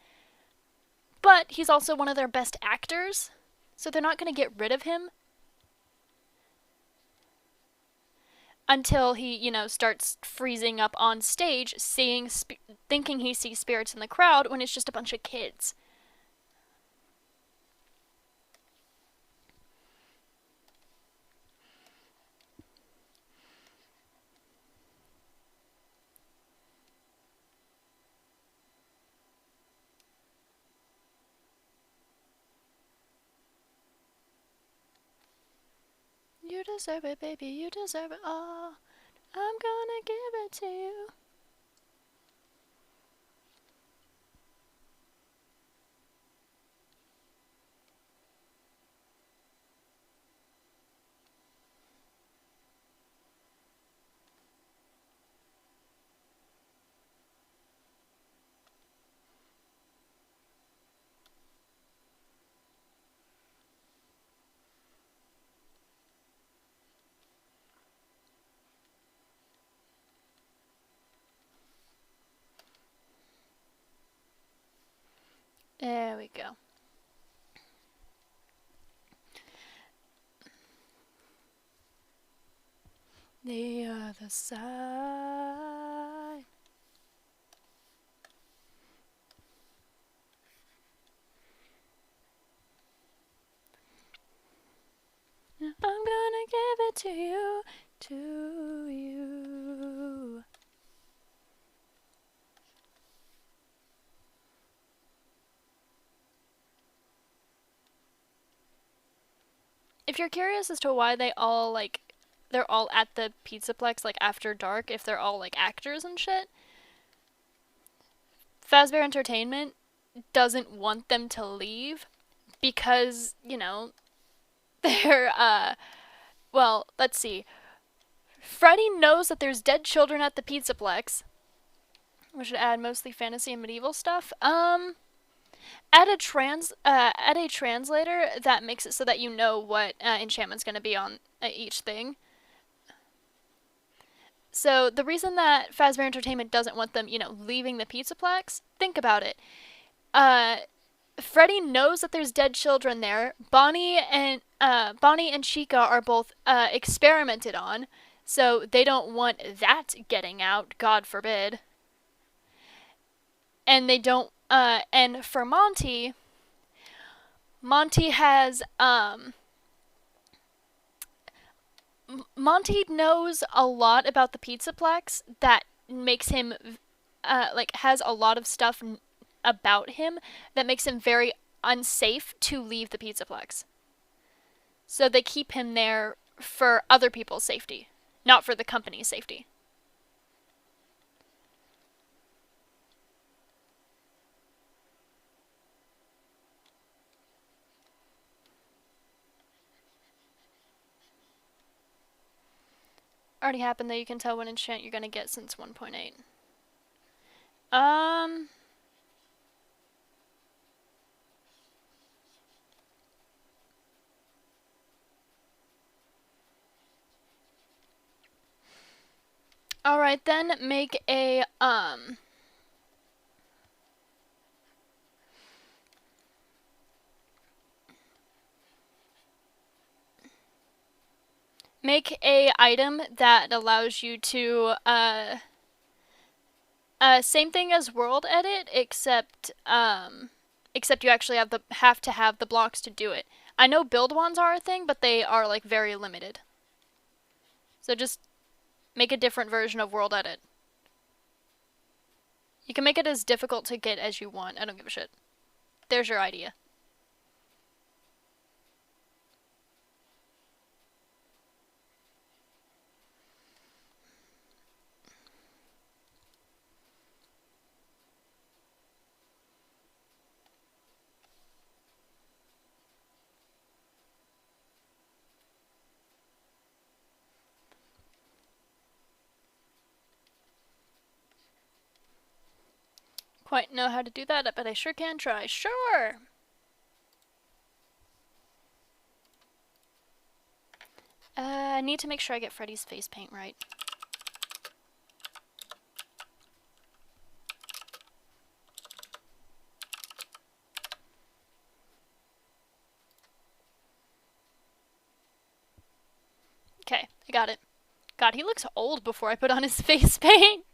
But he's also one of their best actors, so they're not going to get rid of him until he, starts freezing up on stage, thinking he sees spirits in the crowd when it's just a bunch of kids. You deserve it, baby, you deserve it all. I'm gonna give it to you. There we go. The other side. I'm gonna give it to you, to you. if you're curious as to why they all they're all at the Pizzaplex after dark, if they're all actors and shit, Fazbear Entertainment doesn't want them to leave because, they're well, let's see. Freddy knows that there's dead children at the Pizzaplex. We should add mostly fantasy and medieval stuff. Add a translator that makes it so that you know what enchantment's going to be on each thing. So the reason that Fazbear Entertainment doesn't want them, leaving the Pizzaplex, think about it. Freddy knows that there's dead children there. Bonnie and Chica are both experimented on, so they don't want that getting out. God forbid. And they don't. And for Monty has Monty knows a lot about the Pizzaplex that makes him has a lot of stuff about him that makes him very unsafe to leave the Pizzaplex. So they keep him there for other people's safety, not for the company's safety. Already happened, though. You can tell what enchant you're going to get since 1.8. Alright then, make a, make a item that allows you to, same thing as world edit, except you actually have to have the blocks to do it. I know build ones are a thing, but they are very limited. So just make a different version of world edit. You can make it as difficult to get as you want. I don't give a shit. There's your idea. Quite know how to do that, but I sure can try. Sure! I need to make sure I get Freddy's face paint right. Okay, I got it. God, he looks old before I put on his face paint.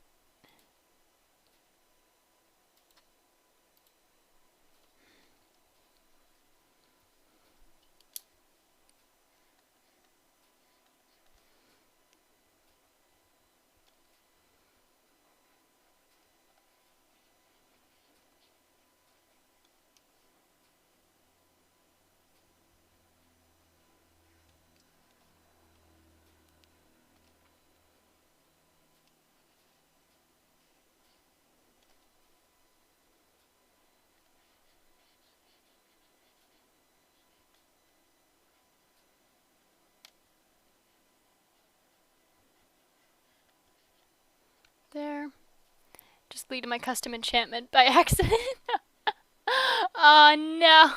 There. Just deleted my custom enchantment by accident. Oh no.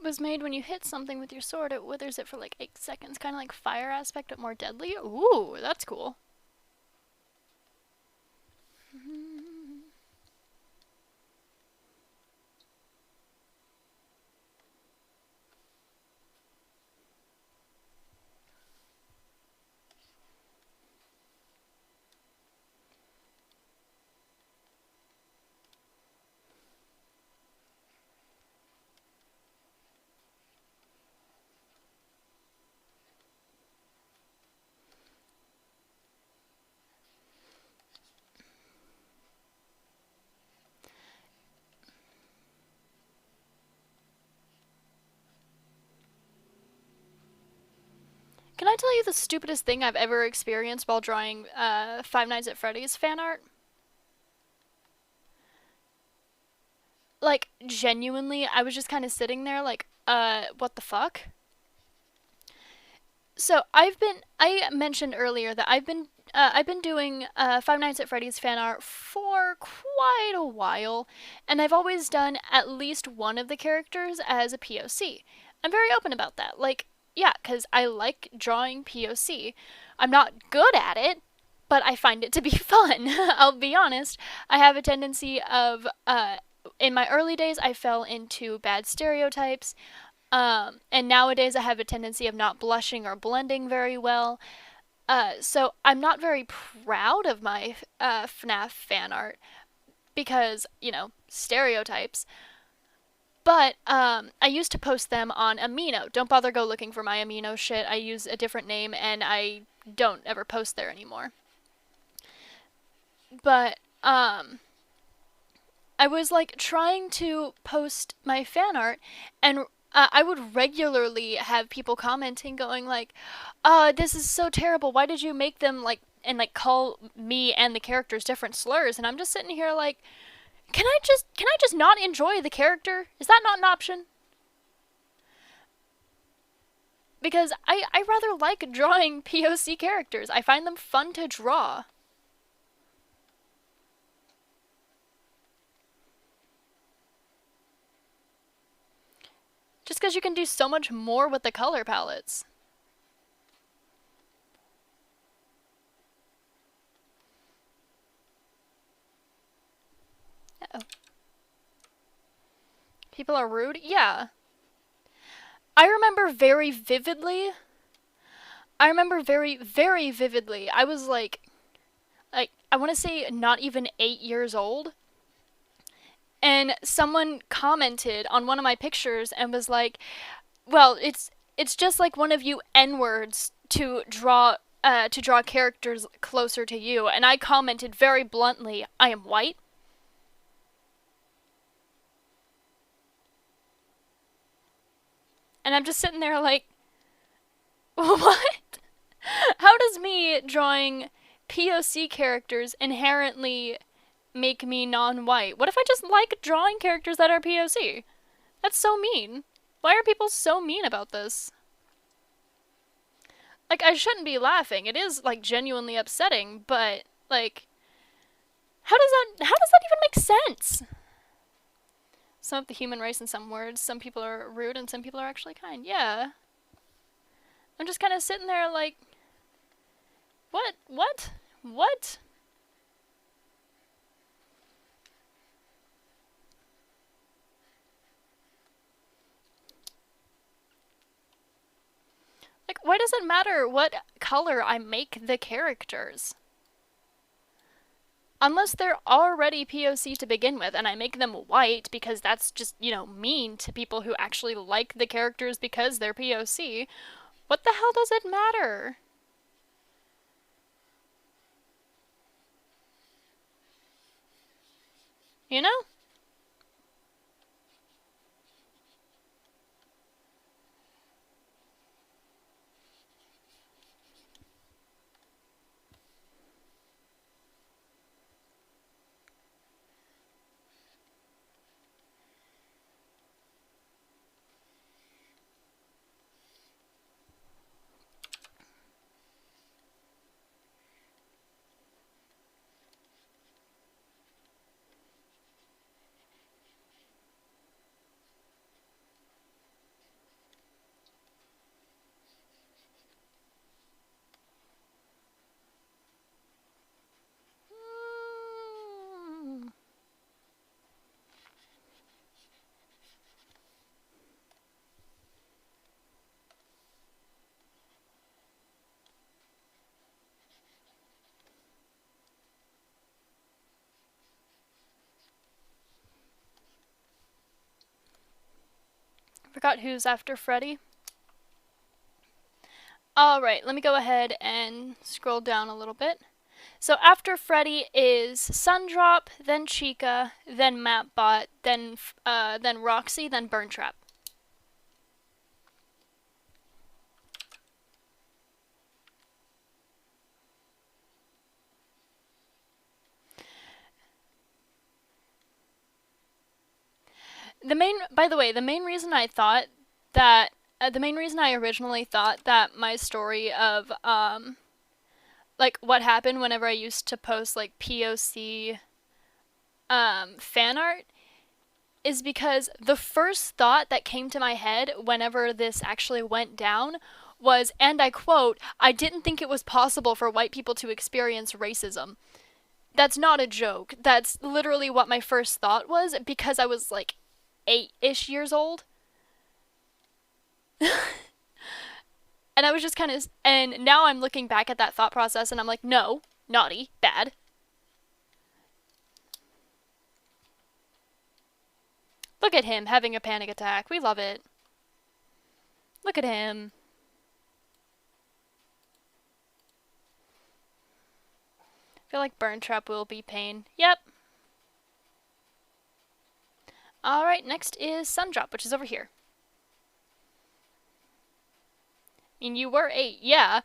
was made when you hit something with your sword, it withers it for like 8 seconds. Kind of like fire aspect, but more deadly. Ooh, that's cool. Can I tell you the stupidest thing I've ever experienced while drawing Five Nights at Freddy's fan art? Like, genuinely, I was just kind of sitting there like, what the fuck? So I mentioned earlier that I've been doing Five Nights at Freddy's fan art for quite a while, and I've always done at least one of the characters as a POC. I'm very open about that. Like, yeah, because I like drawing POC. I'm not good at it, but I find it to be fun. I'll be honest. I have a tendency of, in my early days, I fell into bad stereotypes. And nowadays I have a tendency of not blushing or blending very well. So I'm not very proud of my FNAF fan art because, you know, stereotypes. But I used to post them on Amino. Don't bother go looking for my Amino shit. I use a different name and I don't ever post there anymore. But I was like trying to post my fan art, and I would regularly have people commenting, going like, "This is so terrible. Why did you make them like and like call me and the characters different slurs?" And I'm just sitting here like, can I just not enjoy the character? Is that not an option? Because I rather like drawing POC characters. I find them fun to draw. Just because you can do so much more with the color palettes. Uh-oh. People are rude? Yeah. I remember very vividly. I remember very, very vividly. I was like I want to say not even 8 years old. And someone commented on one of my pictures and was like, "Well, it's just like one of you N-words to draw characters closer to you." And I commented very bluntly, "I am white." And I'm just sitting there like, what? How does me drawing POC characters inherently make me non-white? What if I just like drawing characters that are POC? That's so mean. Why are people so mean about this? Like, I shouldn't be laughing. It is like genuinely upsetting, but like, how does that even make sense? Some of the human race in some words, some people are rude and some people are actually kind. Yeah. I'm just kind of sitting there like, what? What? What? Like, why does it matter what color I make the characters? Unless they're already POC to begin with, and I make them white because that's just, you know, mean to people who actually like the characters because they're POC, what the hell does it matter? You know? Forgot who's after Freddy. Alright, let me go ahead and scroll down a little bit. So after Freddy is Sundrop, then Chica, then Mapbot, then Roxy, then Burntrap. By the way, the main reason I originally thought that my story of like what happened whenever I used to post like POC fan art is because the first thought that came to my head whenever this actually went down was, and I quote, "I didn't think it was possible for white people to experience racism." That's not a joke. That's literally what my first thought was because I was like 8-ish years old. And I was just kind of, and now I'm looking back at that thought process and I'm like, no, naughty, bad. Look at him having a panic attack. We love it. Look at him. I feel like Burntrap will be pain. Yep. Alright, next is Sundrop, which is over here. I mean, you were 8, yeah.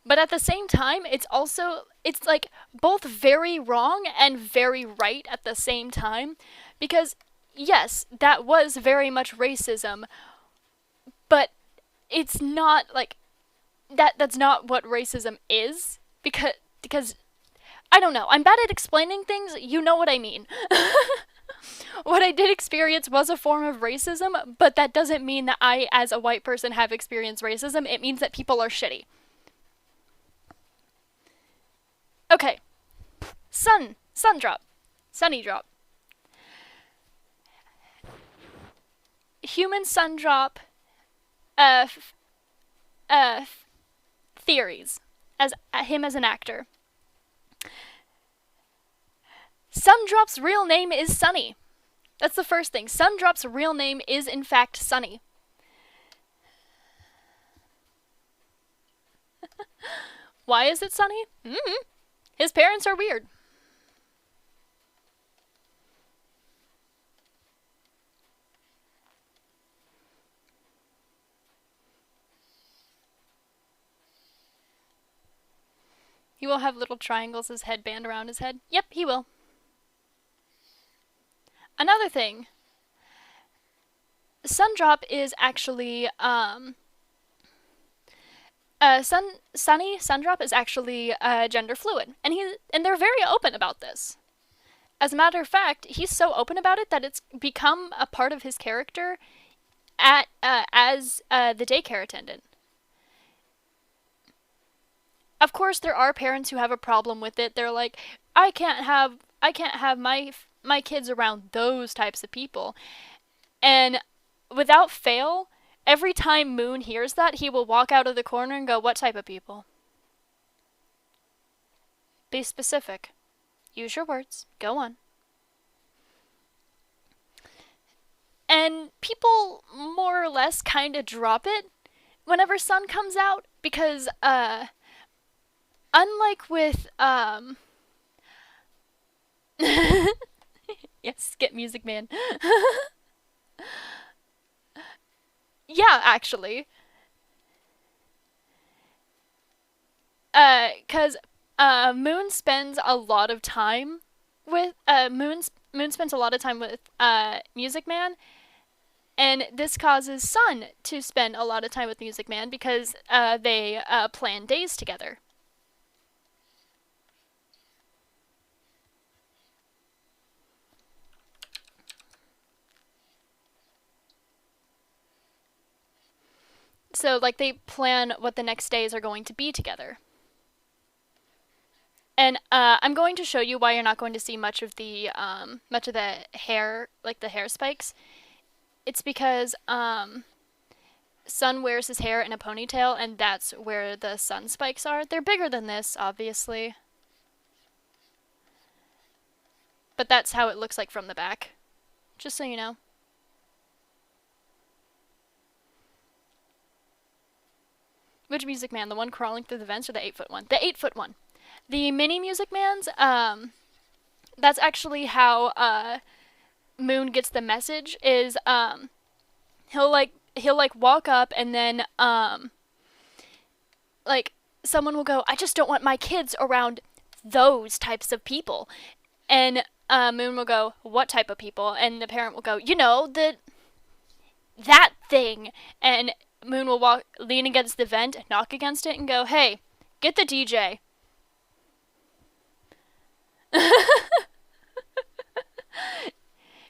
But at the same time, it's like both very wrong and very right at the same time. Because, yes, that was very much racism. But it's not like, that's not what racism is. Because, I don't know, I'm bad at explaining things, you know what I mean. What I did experience was a form of racism, but that doesn't mean that I, as a white person, have experienced racism. It means that people are shitty. Okay. Sundrop. Sunny drop. Human Sundrop, theories. As him as an actor. Sundrop's real name is Sunny. That's the first thing. Sundrop's real name is, in fact, Sunny. Why is it Sunny? His parents are weird. He will have little triangles as headband around his head. Yep, he will. Another thing. Sundrop is actually, Sundrop is actually gender fluid, and they're very open about this. As a matter of fact, he's so open about it that it's become a part of his character as the daycare attendant. Of course, there are parents who have a problem with it. They're like, I can't have my kids around those types of people, and without fail, every time Moon hears that, he will walk out of the corner and go, "What type of people?" Be specific. Use your words. Go on. And people more or less kind of drop it whenever Sun comes out because, unlike with, yes, get Music Man. Yeah, actually. 'Cause Moon spends a lot of time with Moon spends a lot of time with Music Man, and this causes Sun to spend a lot of time with Music Man because they plan days together. So, like, they plan what the next days are going to be together. And I'm going to show you why you're not going to see much of the hair, like the hair spikes. It's because Sun wears his hair in a ponytail, and that's where the sun spikes are. They're bigger than this, obviously. But that's how it looks like from the back. Just so you know. Which Music Man? The one crawling through the vents or the 8-foot one? The 8-foot one. The mini Music Mans, that's actually how, Moon gets the message, is, he'll walk up and then, like, someone will go, I just don't want my kids around those types of people. And, Moon will go, what type of people? And the parent will go, you know, that thing. And Moon will lean against the vent, knock against it, and go, hey, get the DJ.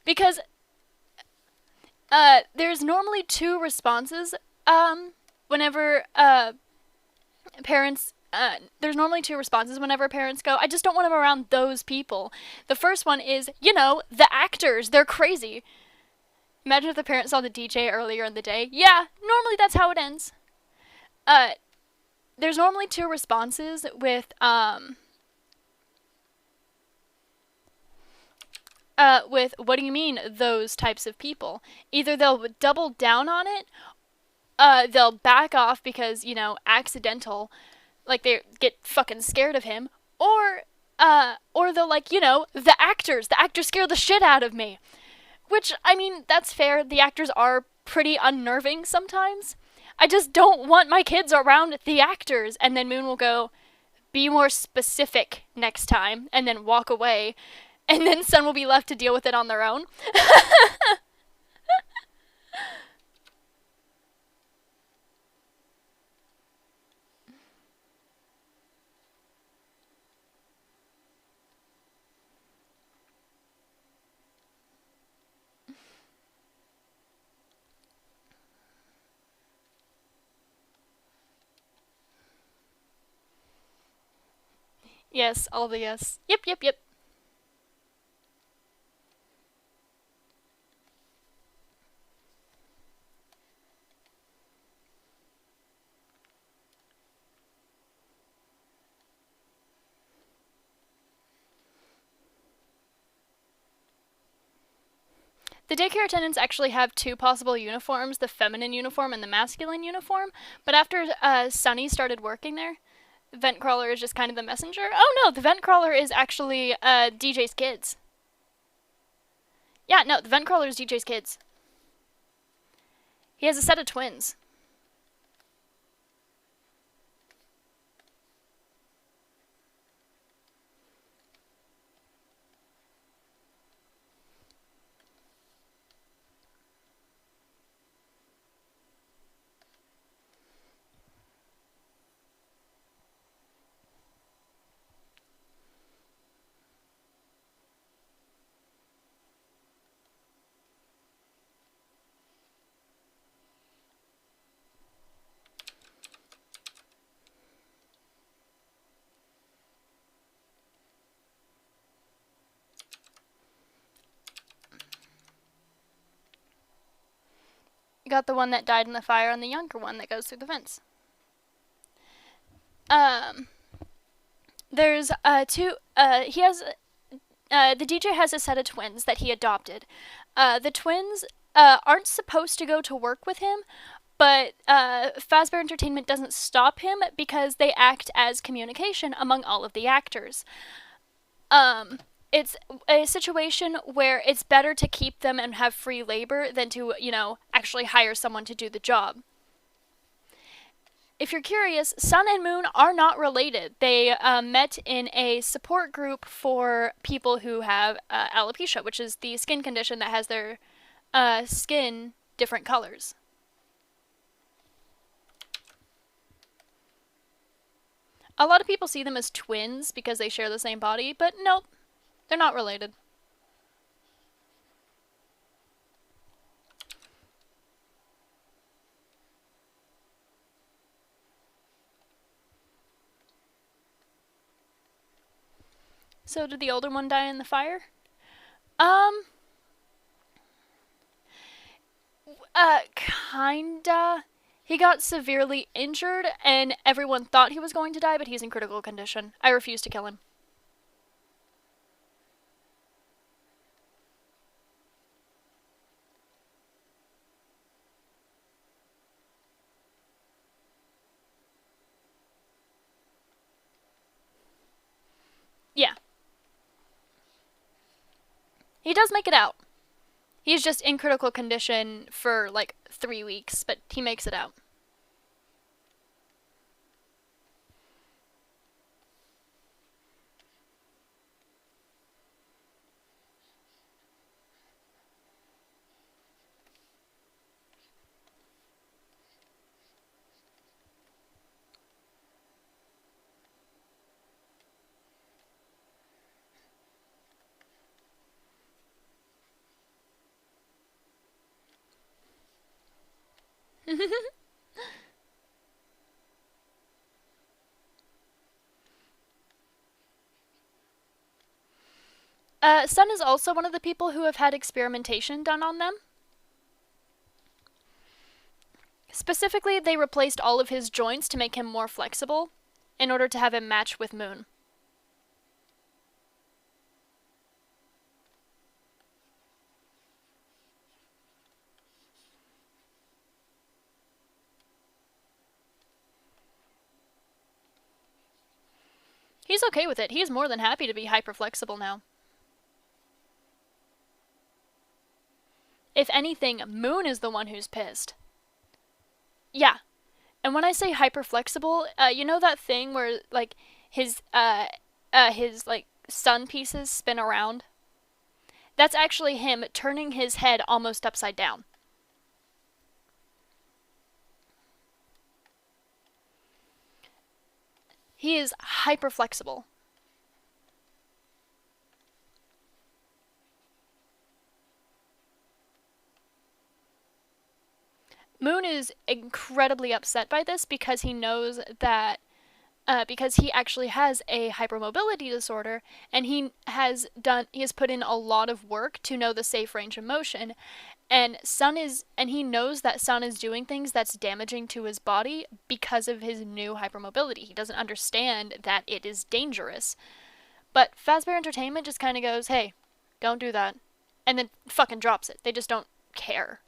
Because there's normally two responses whenever parents there's normally two responses whenever parents go, I just don't want him around those people. The first one is, you know, the actors, they're crazy. Imagine if the parents saw the DJ earlier in the day. Yeah, normally that's how it ends. There's normally two responses with what do you mean, those types of people? Either they'll double down on it, they'll back off because, you know, accidental, like they get fucking scared of him, or they'll like, you know, the actors scare the shit out of me. Which, I mean, that's fair, the actors are pretty unnerving sometimes. I just don't want my kids around the actors. And then Moon will go, be more specific next time, and then walk away. And then Sun will be left to deal with it on their own. Yes, all the yes. Yep, yep, yep. The daycare attendants actually have two possible uniforms, the feminine uniform and the masculine uniform, but after Sunny started working there, Vent Crawler is just kind of the messenger. Oh no, the Vent Crawler is actually DJ's kids. Yeah, no, the Vent Crawler is DJ's kids. He has a set of twins. You got the one that died in the fire and the younger one that goes through the vents. There's two, he has, the DJ has a set of twins that he adopted. The twins, aren't supposed to go to work with him, but, Fazbear Entertainment doesn't stop him because they act as communication among all of the actors. It's a situation where it's better to keep them and have free labor than to, you know, actually hire someone to do the job. If you're curious, Sun and Moon are not related. They met in a support group for people who have alopecia, which is the skin condition that has their skin different colors. A lot of people see them as twins because they share the same body, but nope, they're not related. So did the older one die in the fire? Kinda. He got severely injured, and everyone thought he was going to die, but he's in critical condition. I refuse to kill him. He does make it out. He's just in critical condition for like 3 weeks, but he makes it out. Sun is also one of the people who have had experimentation done on them. Specifically, they replaced all of his joints to make him more flexible in order to have him match with Moon. He's okay with it. He's more than happy to be hyper-flexible now. If anything, Moon is the one who's pissed. Yeah. And when I say hyper-flexible, you know that thing where, like, his like, sun pieces spin around? That's actually him turning his head almost upside down. He is hyper-flexible. Moon is incredibly upset by this because he knows that because he actually has a hypermobility disorder, and he has put in a lot of work to know the safe range of motion, and he knows that Sun is doing things that's damaging to his body because of his new hypermobility. He doesn't understand that it is dangerous. But Fazbear Entertainment just kind of goes, "Hey, don't do that," and then fucking drops it. They just don't care.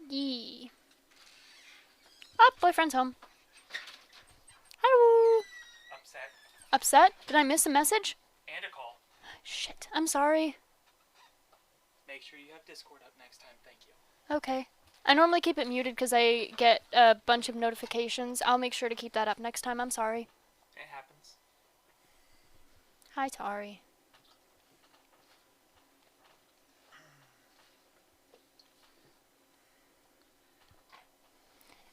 Yee. Oh, boyfriend's home. Hello. Upset. Upset? Did I miss a message? And a call. Shit, I'm sorry. Make sure you have Discord up next time, thank you. Okay. I normally keep it muted because I get a bunch of notifications. I'll make sure to keep that up next time. I'm sorry. It happens. Hi, Tari.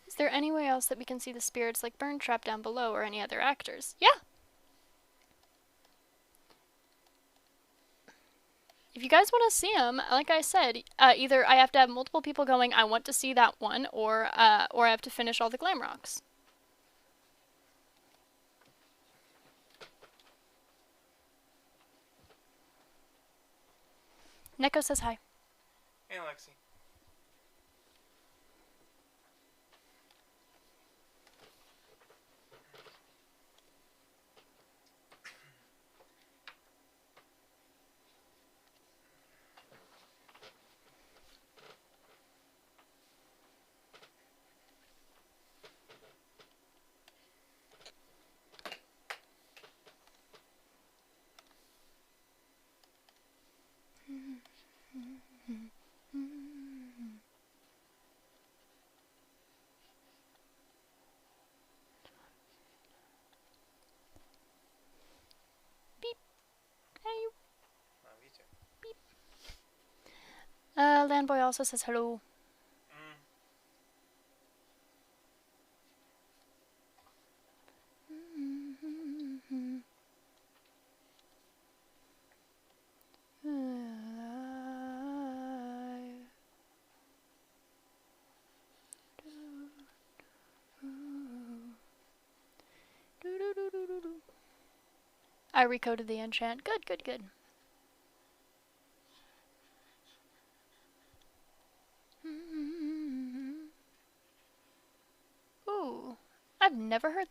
Is there any way else that we can see the spirits like Burn Trap down below or any other actors? Yeah! If you guys want to see them, like I said, either I have to have multiple people going, I want to see that one, or I have to finish all the glam rocks. Neko says hi. Hey, Lexi. Beep. Hey. Me too. Beep. Landboy also says hello. I recoded the enchant. Good, good, good.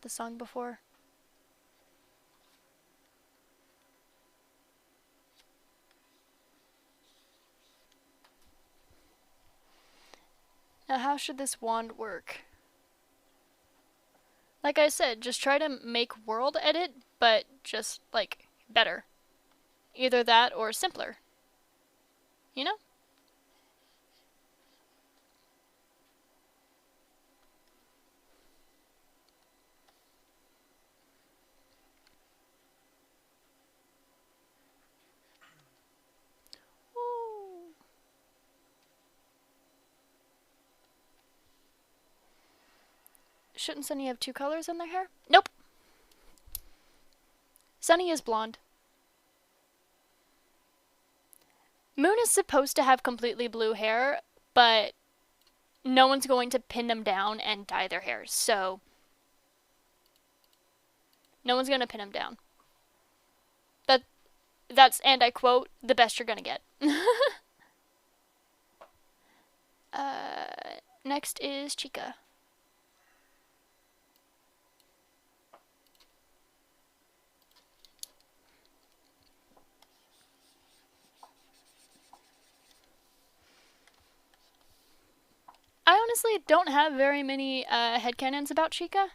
this song before. Now, how should this wand work? Like I said, just try to make world edit, but just, like, better. Either that or simpler. You know? Ooh. Shouldn't Sunny have two colors in their hair? Nope. Sunny is blonde. Moon is supposed to have completely blue hair, but no one's going to pin them down and dye their hair, so no one's gonna pin them down. That's, and I quote, the best you're gonna get. Next is Chica. I honestly don't have very many headcanons about Chica.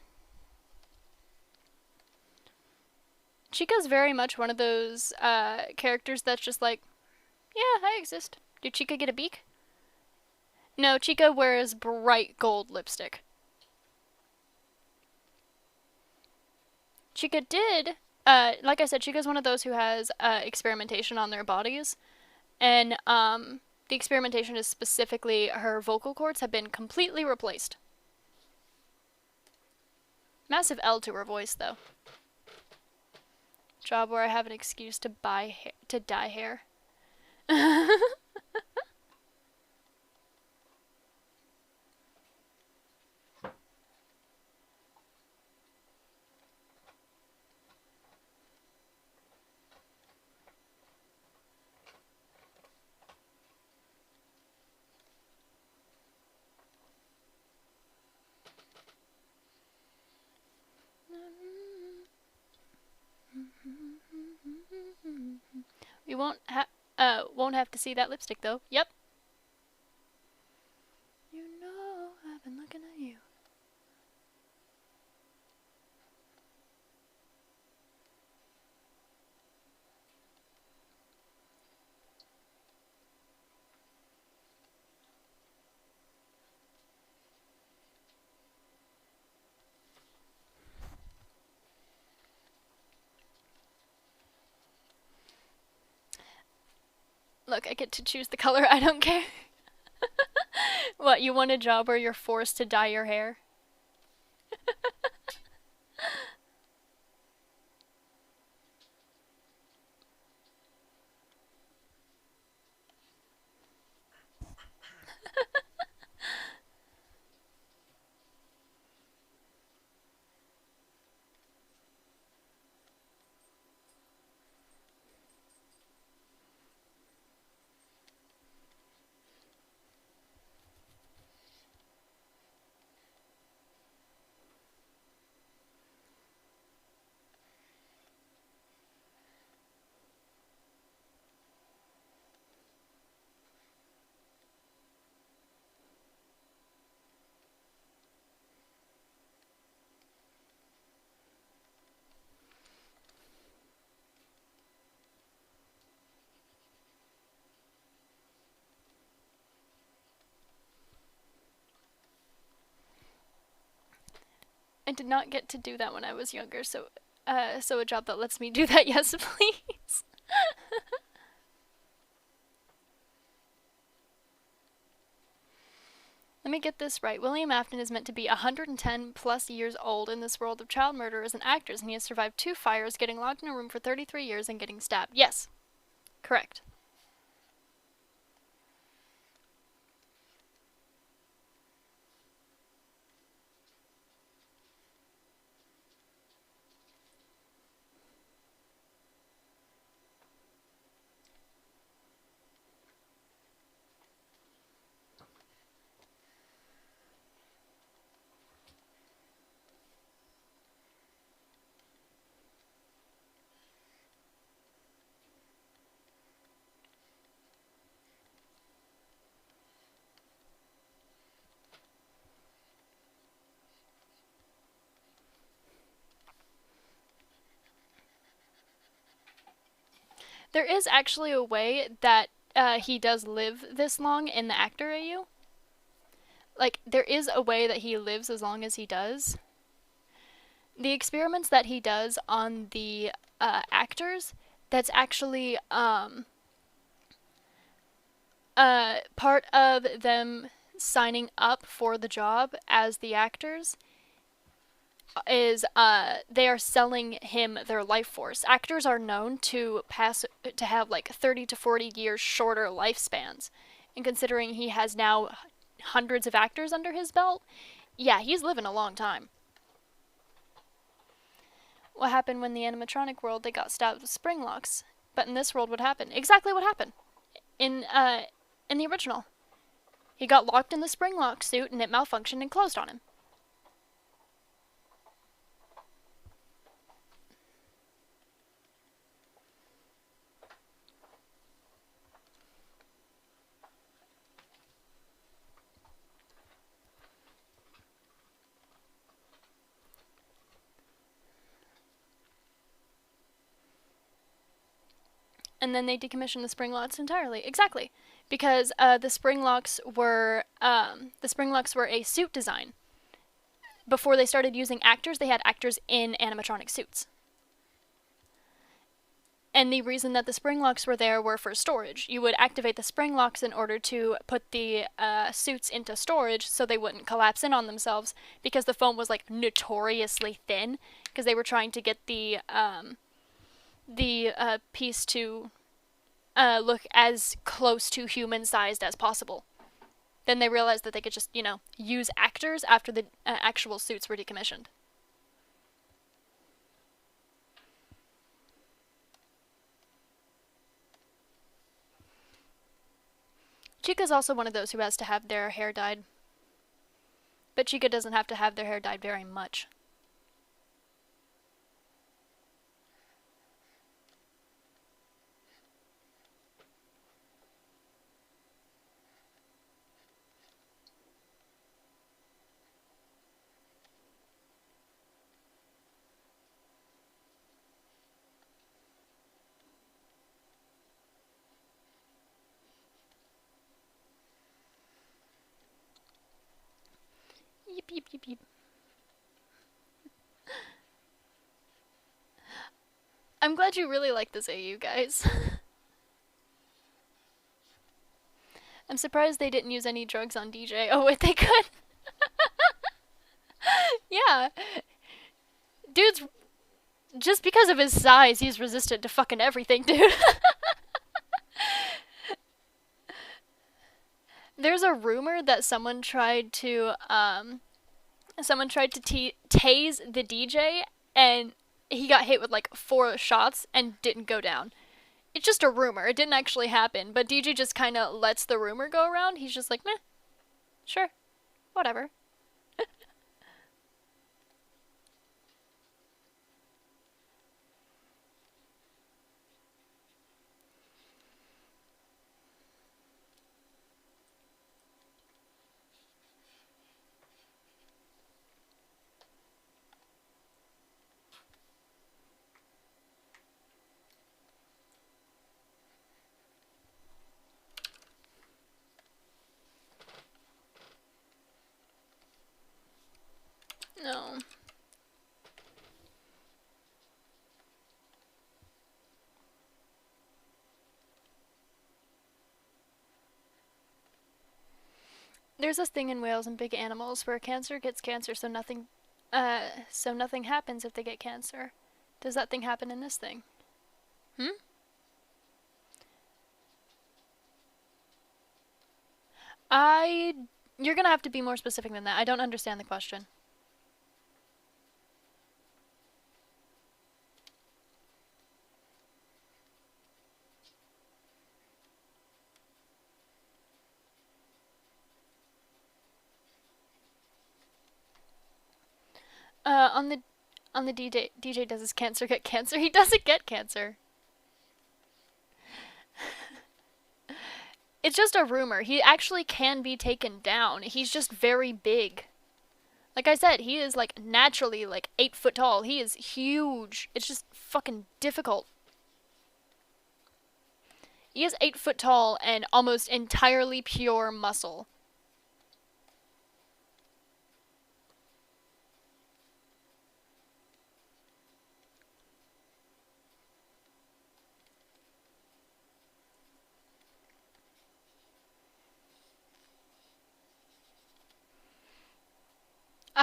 Chica's very much one of those characters that's just like, yeah, I exist. Did Chica get a beak? No, Chica wears bright gold lipstick. Chica did, like I said, Chica's one of those who has experimentation on their bodies. And the experimentation is specifically her vocal cords have been completely replaced. Massive L to her voice, though. Job where I have an excuse to dye hair. We won't have to see that lipstick though. Yep. You know I've been looking at you. Look, I get to choose the color. I don't care. What, you want a job where you're forced to dye your hair? I did not get to do that when I was younger, so a job that lets me do that, yes, please. Let me get this right. William Afton is meant to be 110 plus years old in this world of child murderers and actors, and he has survived 2 fires, getting locked in a room for 33 years and getting stabbed. Yes. Correct. There is actually a way that he does live this long in the actor AU. Like, there is a way that he lives as long as he does. The experiments that he does on the actors, that's actually part of them signing up for the job as the actors is they are selling him their life force. Actors are known to have like 30 to 40 years shorter lifespans. And considering he has now hundreds of actors under his belt, yeah, he's living a long time. What happened when the animatronic world they got stabbed with spring locks? But in this world, what happened? Exactly what happened in the original. He got locked in the spring lock suit and it malfunctioned and closed on him. And then they decommissioned the spring locks entirely. Exactly, because the spring locks were a suit design. Before they started using actors, they had actors in animatronic suits. And the reason that the spring locks were there were for storage. You would activate the spring locks in order to put the suits into storage so they wouldn't collapse in on themselves, because the foam was like notoriously thin because they were trying to get the piece to look as close to human sized as possible. Then they realized that they could just, use actors after the actual suits were decommissioned. Chica's also one of those who has to have their hair dyed. But Chica doesn't have to have their hair dyed very much. Yip, yip, yip, yip. I'm glad you really like this AU, guys. I'm surprised they didn't use any drugs on DJ. Oh, wait, they could. Yeah. Dude's... Just because of his size, he's resistant to fucking everything, dude. There's a rumor that someone tried to tase the DJ, and he got hit with like 4 shots and didn't go down. It's just a rumor. It didn't actually happen, but DJ just kind of lets the rumor go around. He's just like, meh, sure, whatever. No. There's this thing in whales and big animals where cancer gets cancer, so nothing happens if they get cancer. Does that thing happen in this thing? Hmm? I... You're gonna have to be more specific than that. I don't understand the question. On the DJ does his cancer get cancer? He doesn't get cancer. It's just a rumor. He actually can be taken down. He's just very big. Like I said, he is like naturally like 8 foot tall. He is huge. It's just fucking difficult. He is 8 foot tall and almost entirely pure muscle.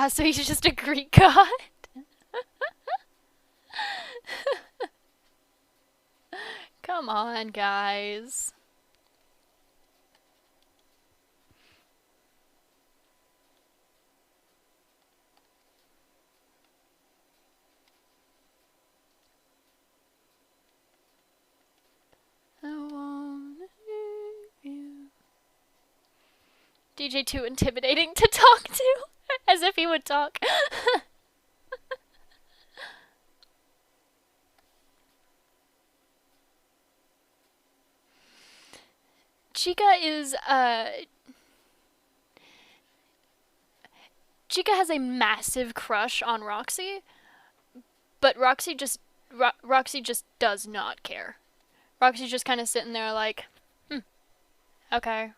So he's just a Greek god? Come on, guys. I wanna hear you. DJ too intimidating to talk to, as if he would talk. Chica is, Chica has a massive crush on Roxy, but Roxy just does not care. Roxy's just kind of sitting there like, okay.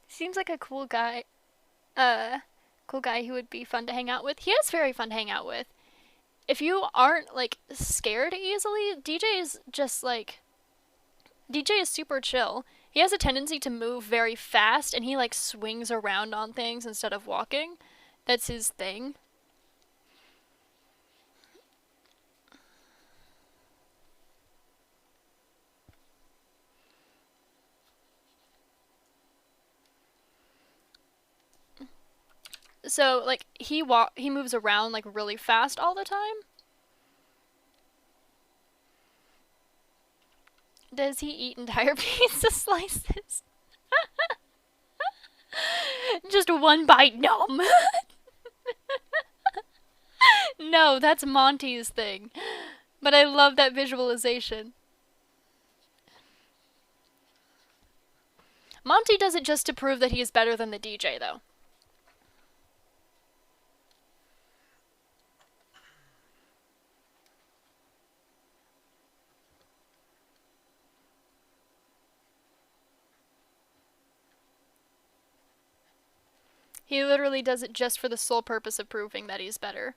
Seems like a cool guy. Cool guy who would be fun to hang out with. He is very fun to hang out with. If you aren't like scared easily, DJ is just like DJ is super chill. He has a tendency to move very fast and he like swings around on things instead of walking. That's his thing. So like he moves around like really fast all the time. Does he eat entire pizza slices? Just one bite, nom. No, that's Monty's thing. But I love that visualization. Monty does it just to prove that he is better than the DJ, though. He literally does it just for the sole purpose of proving that he's better.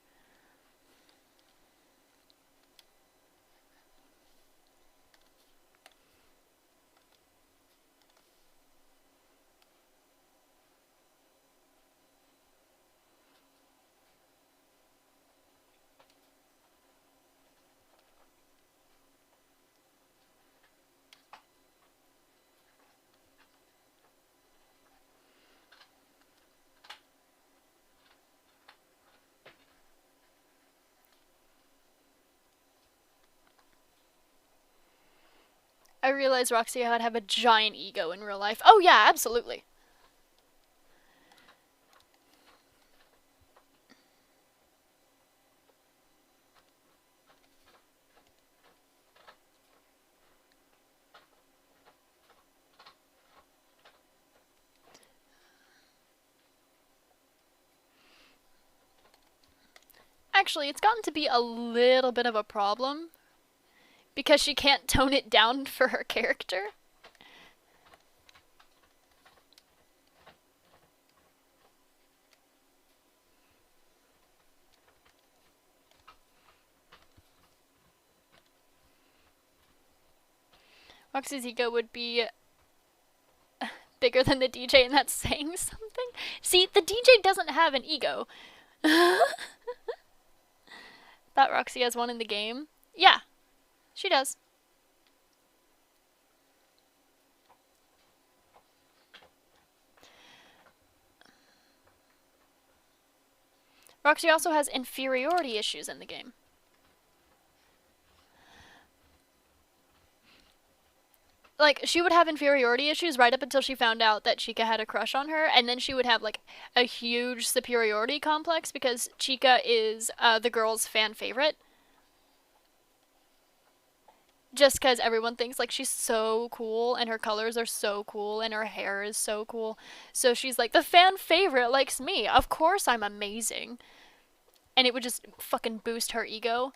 I realize Roxy would have a giant ego in real life. Oh yeah, absolutely. Actually, it's gotten to be a little bit of a problem because she can't tone it down for her character. Roxy's ego would be bigger than the DJ, and that's saying something. See, the DJ doesn't have an ego. Thought Roxy has one in the game. Yeah, she does. Roxy also has inferiority issues in the game. like she would have inferiority issues right up until she found out that Chica had a crush on her, and then she would have like a huge superiority complex because Chica is the girl's fan favorite. Just because everyone thinks like she's so cool and her colors are so cool and her hair is so cool. So she's like, the fan favorite likes me. Of course I'm amazing. And it would just fucking boost her ego.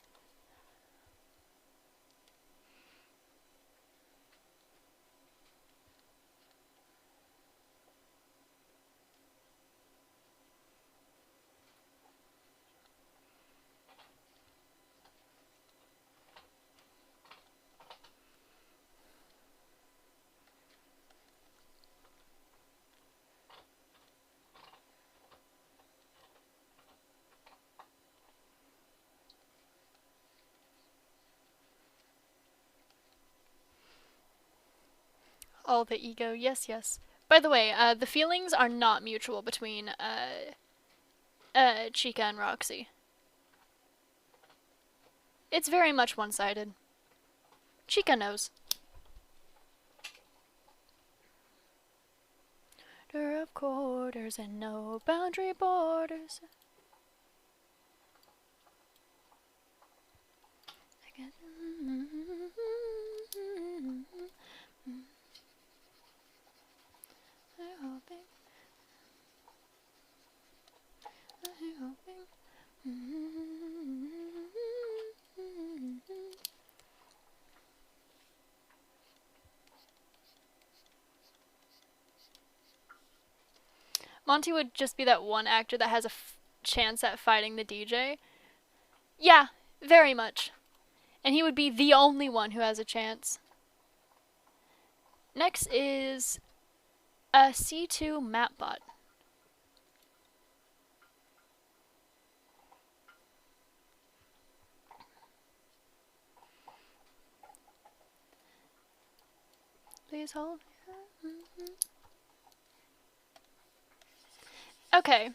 All the ego. Yes, yes. By the way, the feelings are not mutual between Chica and Roxy. It's very much one-sided. Chica knows. There of quarters and no boundary borders. Monty would just be that one actor that has a chance at fighting the DJ. Yeah, very much. And he would be the only one who has a chance. Next is a C2 mapbot. Please hold. Okay.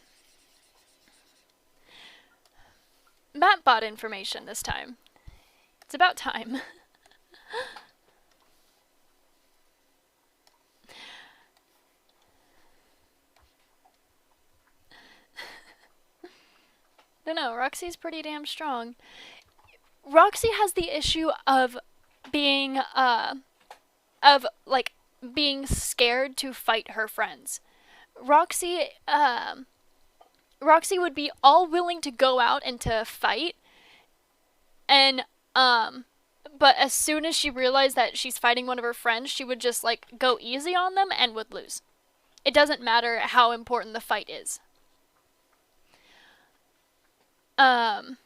Mapbot information this time. It's about time. No, Roxy's pretty damn strong. Roxy has the issue of being, being scared to fight her friends. Roxy would be all willing to go out and to fight, and, but as soon as she realized that she's fighting one of her friends, she would just, like, go easy on them and would lose. It doesn't matter how important the fight is. Oh,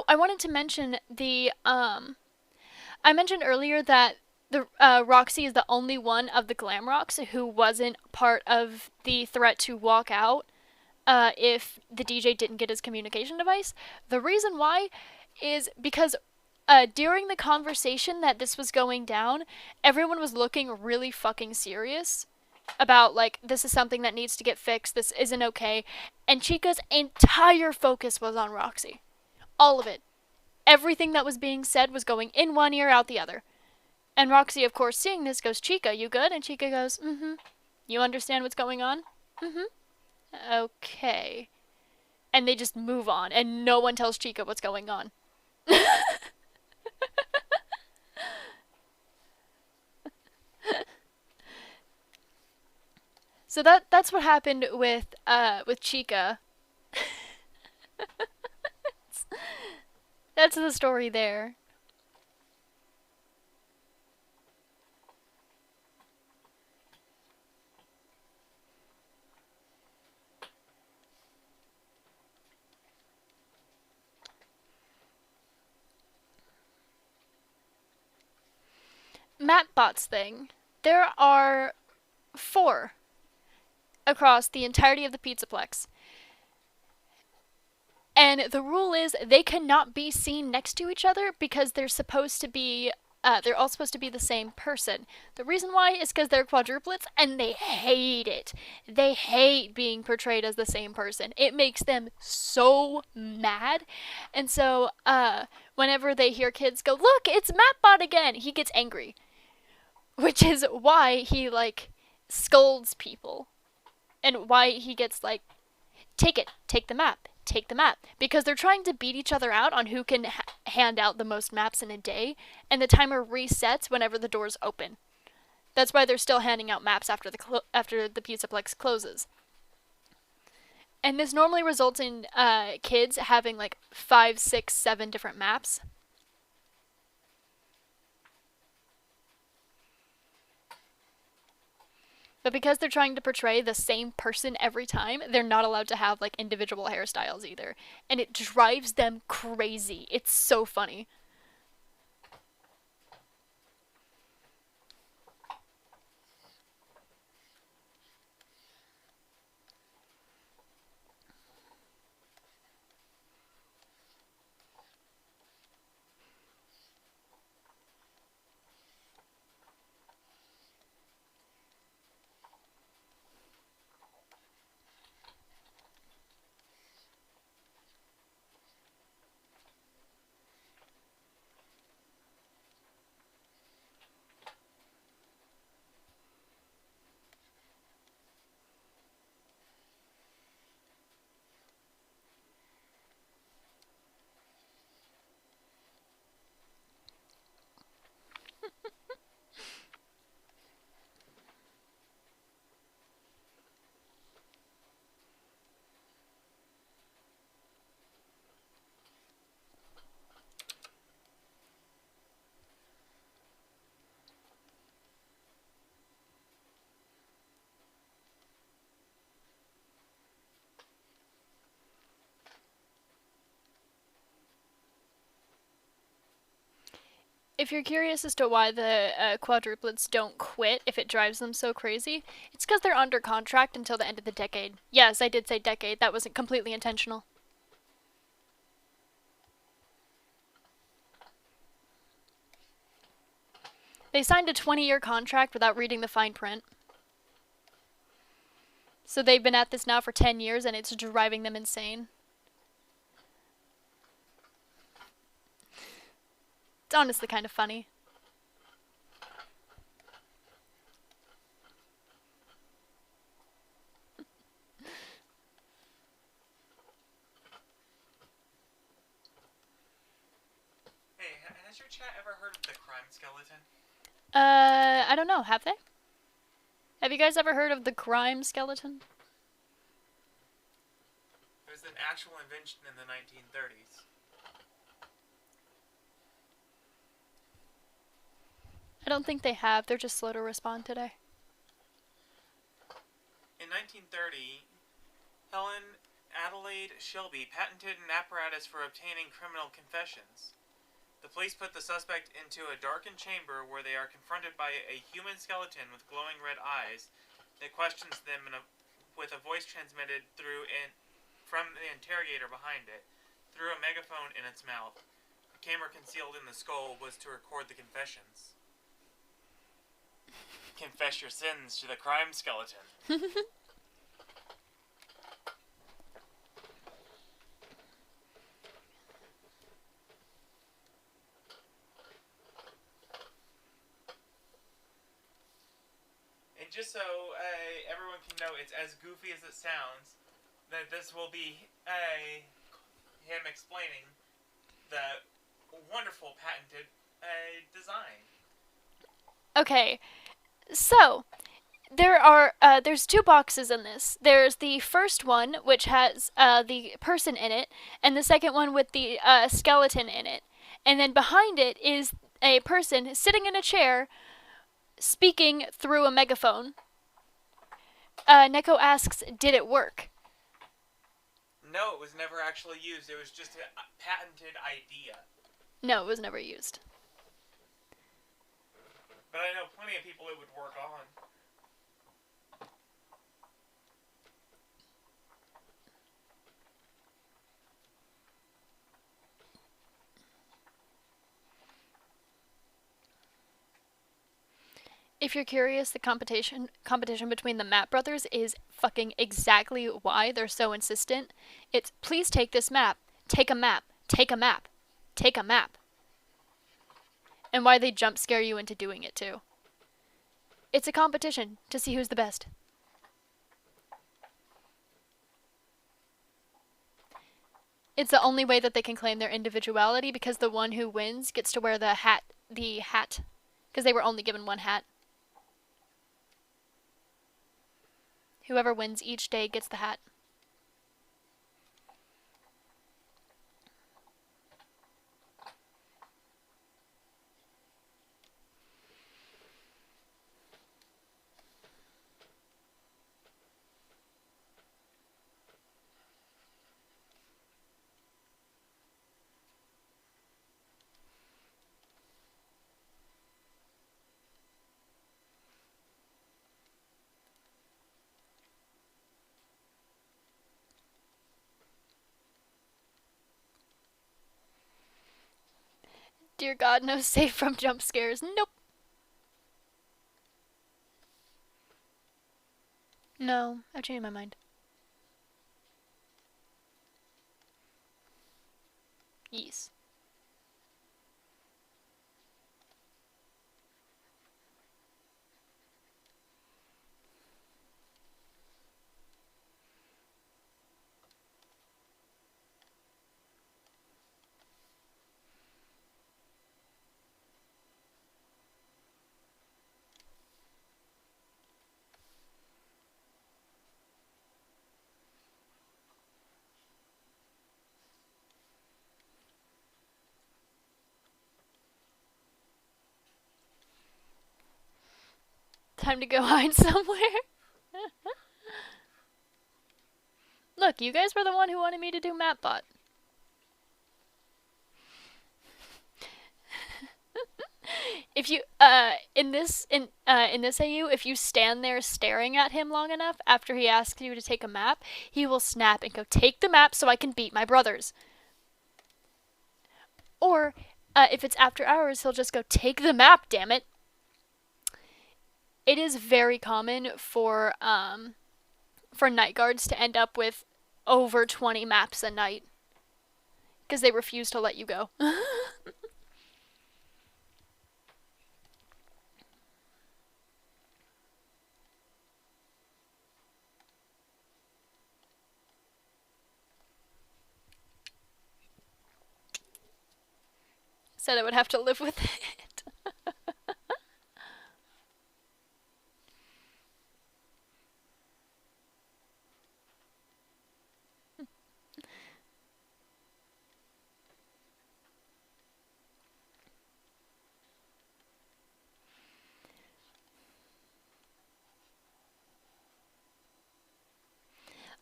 I wanted to mention I mentioned earlier that the Roxy is the only one of the Glamrocks who wasn't part of the threat to walk out if the DJ didn't get his communication device. The reason why is because during the conversation that this was going down, everyone was looking really fucking serious about, like, this is something that needs to get fixed, this isn't okay, and Chica's entire focus was on Roxy. All of it. Everything that was being said was going in one ear, out the other. And Roxy, of course, seeing this, goes, Chica, you good? And Chica goes, mm-hmm. You understand what's going on? Mm-hmm. Okay. And they just move on, and no one tells Chica what's going on. So that's what happened with Chica. That's the story there. Mapbots thing. There are 4 across the entirety of the Pizzaplex. And the rule is they cannot be seen next to each other because they're supposed to be they're all supposed to be the same person. The reason why is because they're quadruplets and they hate it. They hate being portrayed as the same person. It makes them so mad. And so whenever they hear kids go, look, it's Mapbot again, he gets angry. which is why he like scolds people and why he gets like, take it, take the map, because they're trying to beat each other out on who can hand out the most maps in a day, and the timer resets whenever the doors open. That's why they're still handing out maps after the Pizzaplex closes. And this normally results in kids having like 5, 6, 7 different maps. But because they're trying to portray the same person every time, they're not allowed to have like individual hairstyles either. And it drives them crazy. It's so funny. If you're curious as to why the quadruplets don't quit if it drives them so crazy, it's because they're under contract until the end of the decade. Yes, I did say decade. That wasn't completely intentional. They signed a 20-year contract without reading the fine print. So they've been at this now for 10 years and it's driving them insane. It's honestly kind of funny. Hey, has your chat ever heard of the crime skeleton? I don't know. Have they? Have you guys ever heard of the crime skeleton? It was an actual invention in the 1930s. I don't think they have. They're just slow to respond today. In 1930, Helen Adelaide Shelby patented an apparatus for obtaining criminal confessions. The police put the suspect into a darkened chamber where they are confronted by a human skeleton with glowing red eyes that questions them with a voice transmitted from the interrogator behind it, through a megaphone in its mouth. The camera concealed in the skull was to record the confessions. Confess your sins to the crime skeleton. And just so everyone can know, it's as goofy as it sounds, that this will be him explaining the wonderful patented design. Okay, so there's 2 boxes in this. There's the first one, which has the person in it, and the second one with the skeleton in it. And then behind it is a person sitting in a chair speaking through a megaphone. Neko asks, did it work? No, it was never actually used. It was just a patented idea. No, it was never used. But I know plenty of people it would work on. If you're curious, the competition between the Map Brothers is fucking exactly why they're so insistent. It's, please take this map. Take a map. Take a map. Take a map. And why they jump scare you into doing it too. It's a competition to see who's the best. It's the only way that they can claim their individuality because the one who wins gets to wear the hat. Because they were only given one hat. Whoever wins each day gets the hat. Dear God, no safe from jump scares. Nope. No, I've changed my mind. Yes. Time to go hide somewhere. Look, you guys were the one who wanted me to do Mapbot. If you in this AU, if you stand there staring at him long enough after he asks you to take a map, he will snap and go, "Take the map so I can beat my brothers." Or if it's after hours, he'll just go, "Take the map, damn it." It is very common for night guards to end up with over 20 maps a night because they refuse to let you go. Said I would have to live with it.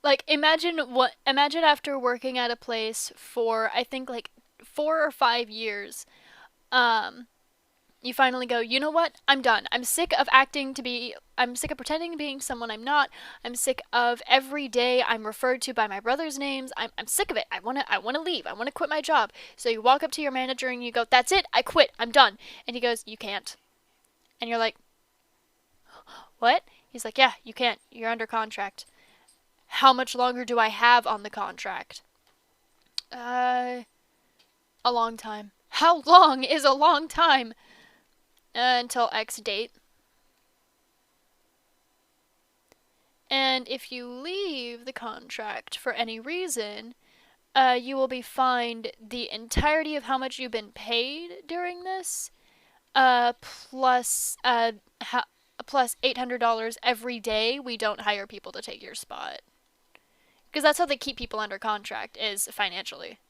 Like imagine after working at a place for I think like 4 or 5 years, um you finally go, "You know what? I'm done. I'm sick of pretending being someone I'm not. I'm sick of every day I'm referred to by my brother's names. I'm sick of it. I want to leave. I want to quit my job." So you walk up to your manager and you go, "That's it. I quit. I'm done." And he goes, "You can't." And you're like, "What?" He's like, "Yeah, you can't. You're under contract." "How much longer do I have on the contract?" Uh, a long time. "How long is a long time?" Until X date. And if you leave the contract for any reason, you will be fined the entirety of how much you've been paid during this, plus plus $800 every day we don't hire people to take your spot. Because that's how they keep people under contract, is financially.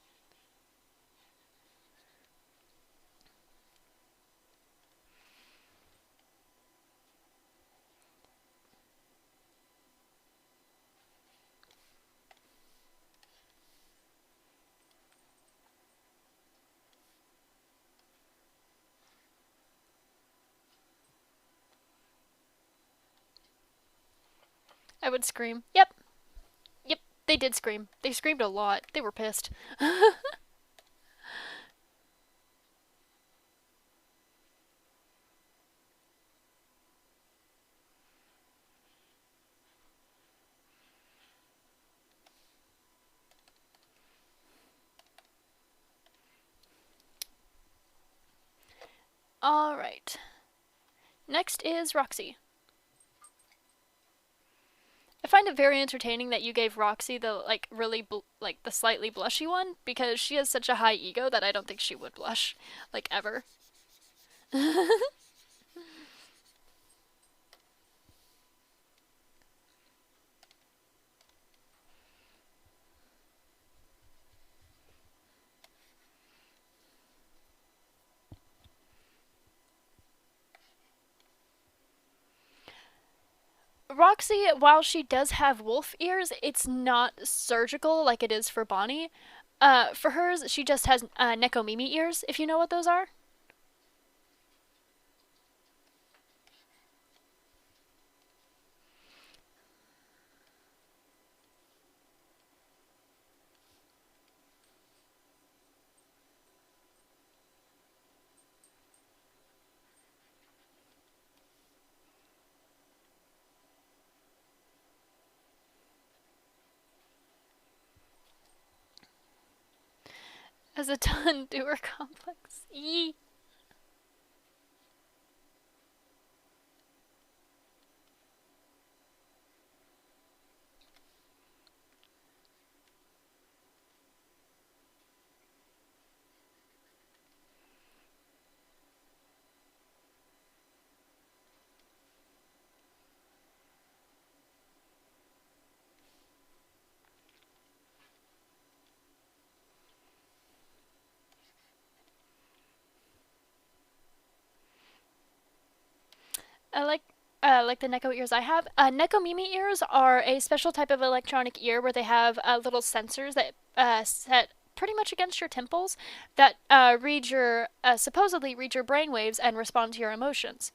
I would scream. Yep. Yep. They did scream. They screamed a lot. They were pissed. Alright. Next is Roxy. find it very entertaining that you gave Roxy the like really like the slightly blushy one because she has such a high ego that I don't think she would blush like ever. Roxy, while she does have wolf ears, it's not surgical like it is for Bonnie. For hers, she just has Nekomimi ears, if you know what those are. As a ton doer complex. Yee. I like the Neko ears I have. Neko Mimi ears are a special type of electronic ear where they have little sensors that set pretty much against your temples that read your supposedly read your brain waves and respond to your emotions.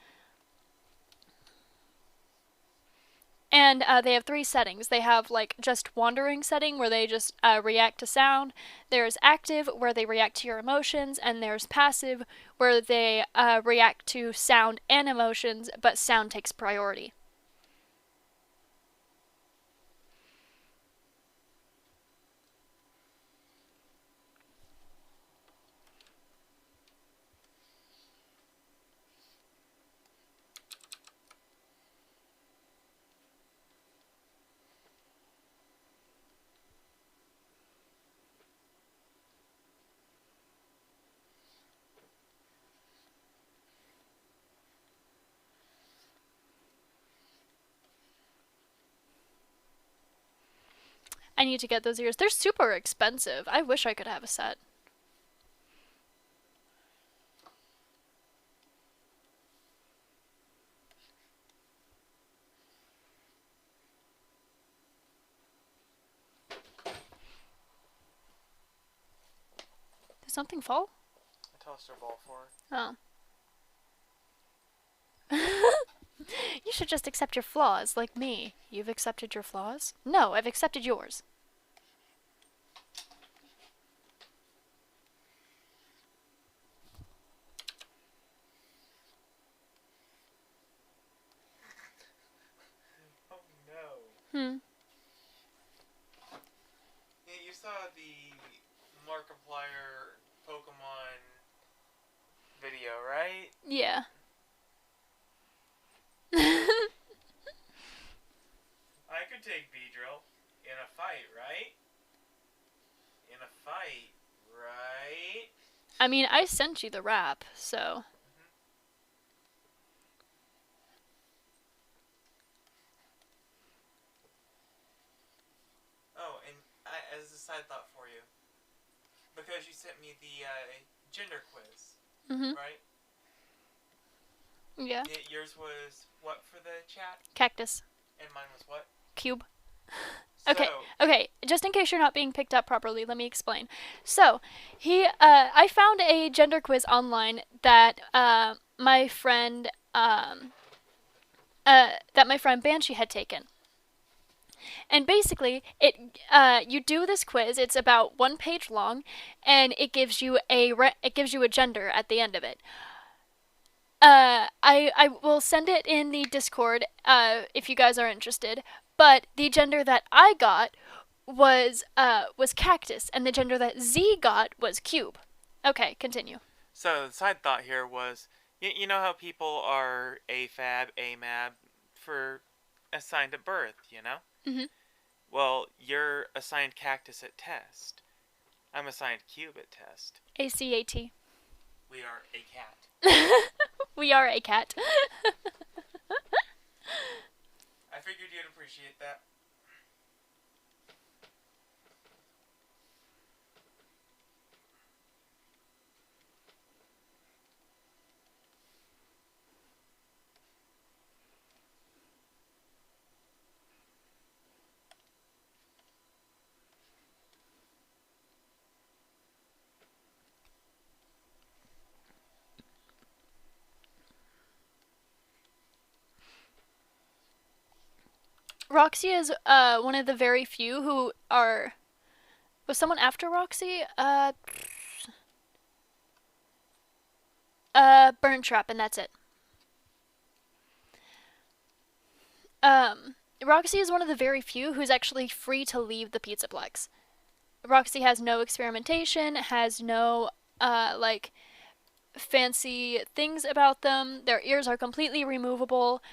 And they have three settings. They have like just wandering setting where they just react to sound. There's active where they react to your emotions, and there's passive where they react to sound and emotions, but sound takes priority. I need to get those ears. They're super expensive. I wish I could have a set. Did something fall? A toaster ball for Oh. You should just accept your flaws, like me. You've accepted your flaws? No, I've accepted yours. Oh no. Hmm. Yeah, you saw the Markiplier Pokemon video, right? Yeah. I could take Beedrill in a fight, right? In a fight, right? I mean, I sent you the rap, so. Mm-hmm. Oh, and as a side thought for you, because you sent me the gender quiz, Mhm. right? Yeah. Yours was what for the chat, Cactus. and mine was what? Cube. So, Okay, okay. Just in case you're not being picked up properly, let me explain. So, I found a gender quiz online that my friend, Banshee had taken. And basically, you do this quiz. It's about 1 page long, and it gives you a gender at the end of it. I will send it in the Discord if you guys are interested. But the gender that I got was cactus, and the gender that Z got was cube. Okay, continue. So the side thought here was, you know how people are AFAB, AMAB for assigned at birth, you know? Mm-hmm. Well, you're assigned cactus at test. I'm assigned cube at test. ACAT. We are a cat. We are a cat. I figured you'd appreciate that. Roxy is one of the very few who are. Was someone after Roxy? Burn Trap, and that's it. Roxy is one of the very few who's actually free to leave the Pizzaplex. Roxy has no experimentation, has no, like, fancy things about them. Their ears are completely removable.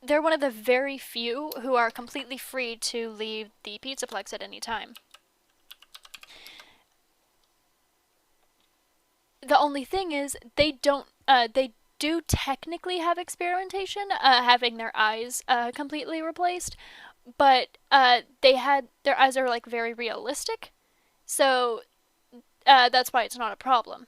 They're one of the very few who are completely free to leave the Pizzaplex at any time. The only thing is, they do technically have experimentation, having their eyes completely replaced, but their eyes are like very realistic, so that's why it's not a problem.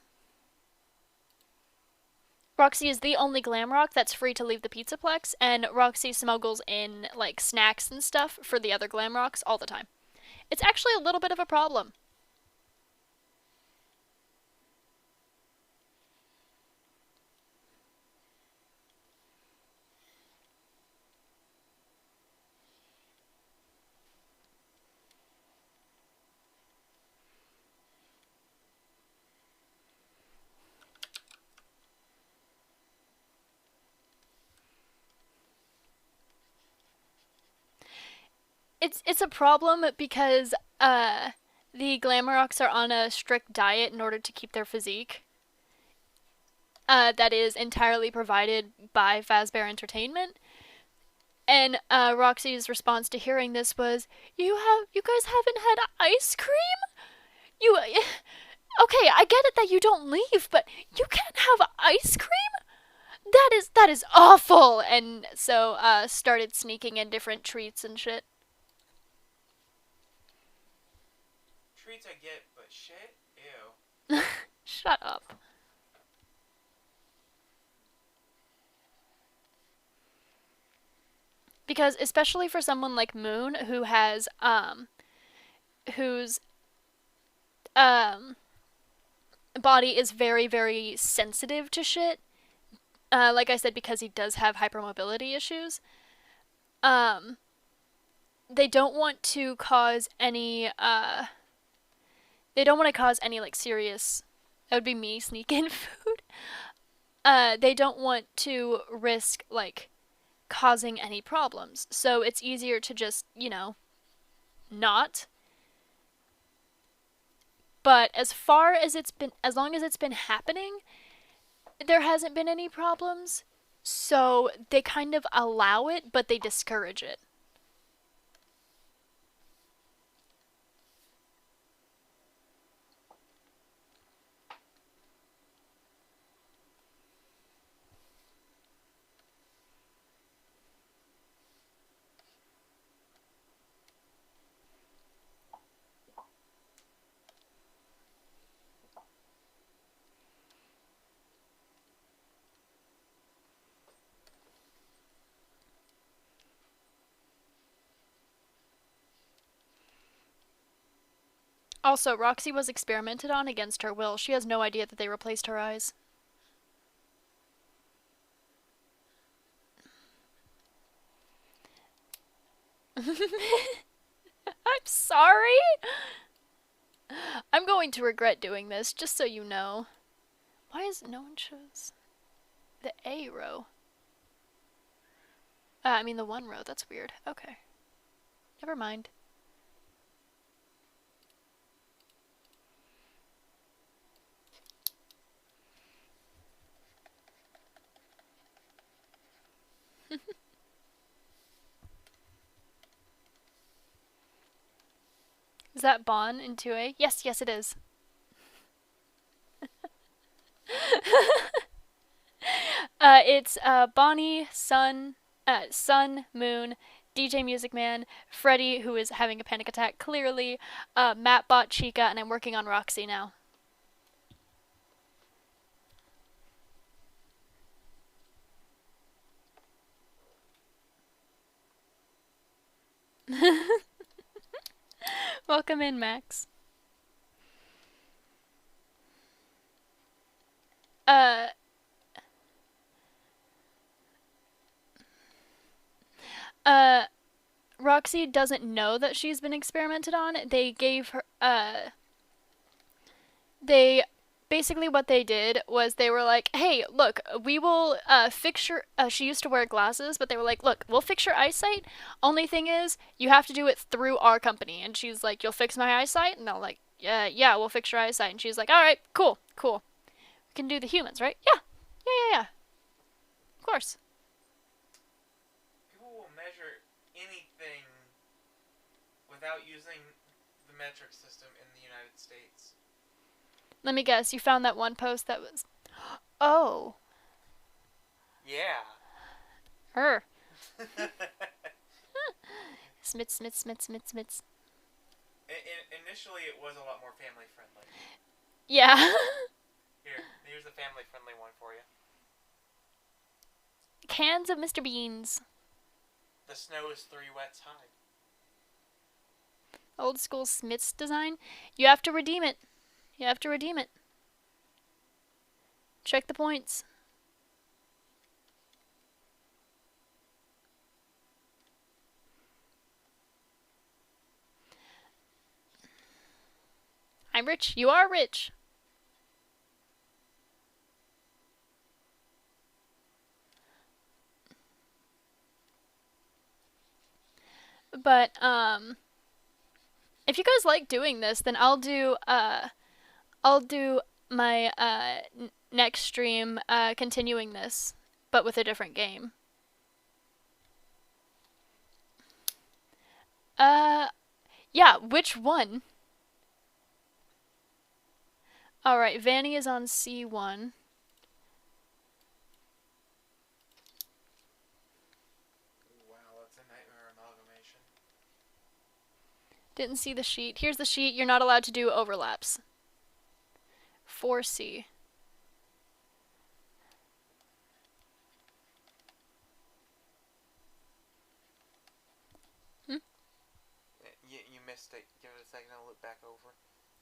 Roxy is the only Glamrock that's free to leave the Pizzaplex, and Roxy smuggles in like snacks and stuff for the other Glamrocks all the time. It's actually a little bit of a problem. It's a problem because the Glamorocks are on a strict diet in order to keep their physique. That is entirely provided by Fazbear Entertainment. And Roxy's response to hearing this was, "You guys haven't had ice cream? You, okay, I get it that you don't leave, but you can't have ice cream? That is awful." And so started sneaking in different treats and shit. Treats I get, but shit? Ew. Shut up. Because especially for someone like Moon whose um body is very very sensitive to shit. Like I said, because he does have hypermobility issues. Um they don't want to cause any they don't want to cause any like serious, that would be me sneaking food. They don't want to risk like causing any problems. So it's easier to just, not. But as long as it's been happening, there hasn't been any problems. So they kind of allow it, but they discourage it. Also, Roxy was experimented on against her will. She has no idea that they replaced her eyes. I'm sorry. I'm going to regret doing this, just so you know. Why is no one shows the A row? I mean the one row. That's weird. Okay. Never mind. Is that Bon in 2A? Yes, yes it is. It's Bonnie, Sun, Moon, DJ Music Man, Freddy, who is having a panic attack clearly, Mattbot, Chica, and I'm working on Roxy now. Welcome in, Max. Uh, uh, Roxy doesn't know that she's been experimented on. They gave her, they basically what they did was they were like, hey, look, we will fix your, she used to wear glasses, but they were like, look, we'll fix your eyesight. Only thing is, you have to do it through our company. And she's like, you'll fix my eyesight? And they're like, yeah, we'll fix your eyesight. And she's like, all right, cool. We can do the humans, right? Yeah. Of course. People will measure anything without using the metric system in the United States. Let me guess, you found that one post that was, oh. Yeah. Her. Smits. Initially, it was a lot more family friendly. Yeah. Here's a family friendly one for you. Cans of Mr. Beans. The snow is 3 wets high. Old school Smiths design. You have to redeem it. Check the points. I'm rich. You are rich. But, if you guys like doing this, then I'll do my, next stream, continuing this, but with a different game. Yeah, which one? Alright, Vanny is on C1. Wow, that's a nightmare amalgamation. Didn't see the sheet. Here's the sheet. You're not allowed to do overlaps. 4C. You missed it. Give it a second, I'll look back over.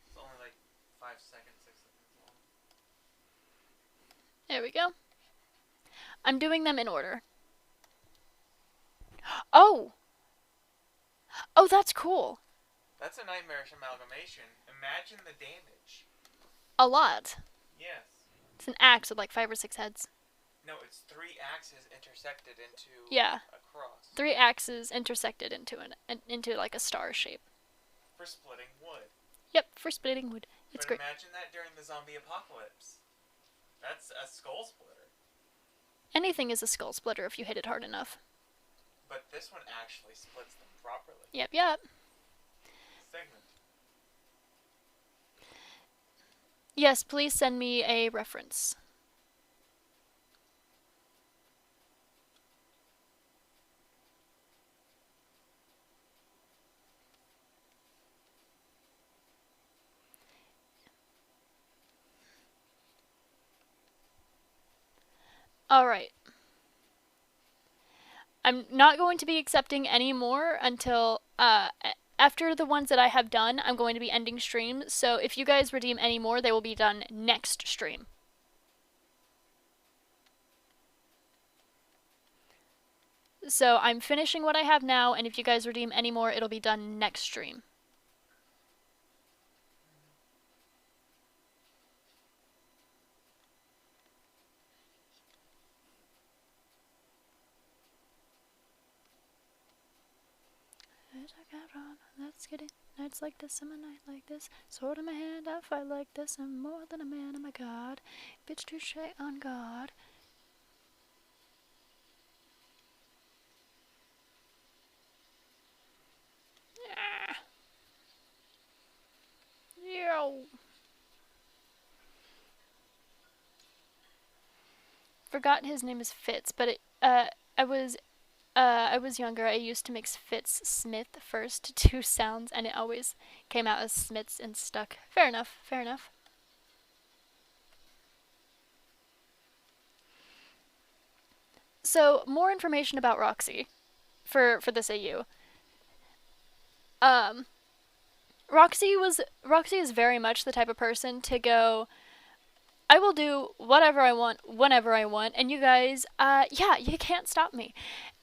It's only like 5 seconds, 6 seconds long. There we go. I'm doing them in order. Oh! Oh, that's cool. That's a nightmarish amalgamation. Imagine the damage. A lot. Yes. It's an axe with like 5 or 6 heads. No, it's 3 axes intersected into Yeah. a cross. 3 axes intersected into like a star shape. For splitting wood. Yep, for splitting wood. It's but great. Imagine that during the zombie apocalypse. That's a skull splitter. Anything is a skull splitter if you hit it hard enough. But this one actually splits them properly. Yep. Segment. Yes, please send me a reference. Alright. I'm not going to be accepting any more until, after the ones that I have done, I'm going to be ending stream. So if you guys redeem any more, they will be done next stream. So I'm finishing what I have now, and if you guys redeem any more, it'll be done next stream. Let's get it. Nights like this and a night like this. Sword in my hand, I fight like this. I'm more than a man, oh my god. Bitch, touche on God. Ow. Forgot his name is Fitz, but I was younger. I used to mix Fitz Smith first to two sounds, and it always came out as Smiths and stuck. Fair enough. Fair enough. So more information about Roxy for this AU. Um, Roxy is very much the type of person to go, I will do whatever I want whenever I want, and you guys, yeah, you can't stop me.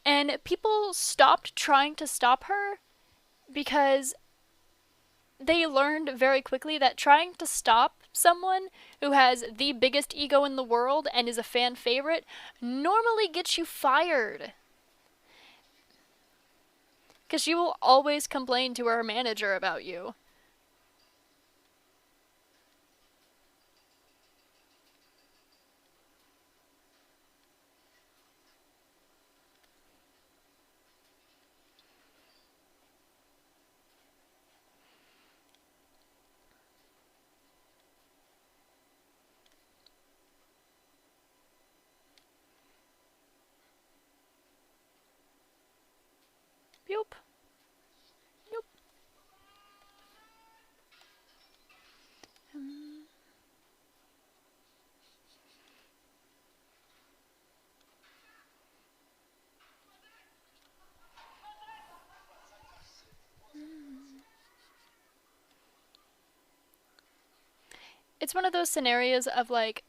And people stopped trying to stop her because they learned very quickly that trying to stop someone who has the biggest ego in the world and is a fan favorite normally gets you fired. Because she will always complain to her manager about you. Yup. Yup. It's one of those scenarios of like,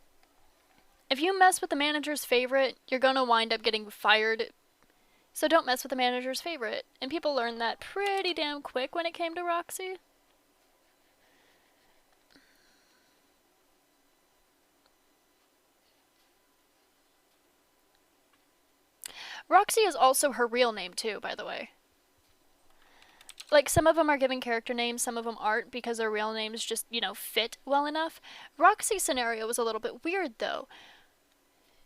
if you mess with the manager's favorite, you're gonna wind up getting fired. So don't mess with the manager's favorite. And people learned that pretty damn quick when it came to Roxy. Roxy is also her real name too, by the way. Like, some of them are given character names, some of them aren't because their real names just, fit well enough. Roxy's scenario was a little bit weird, though.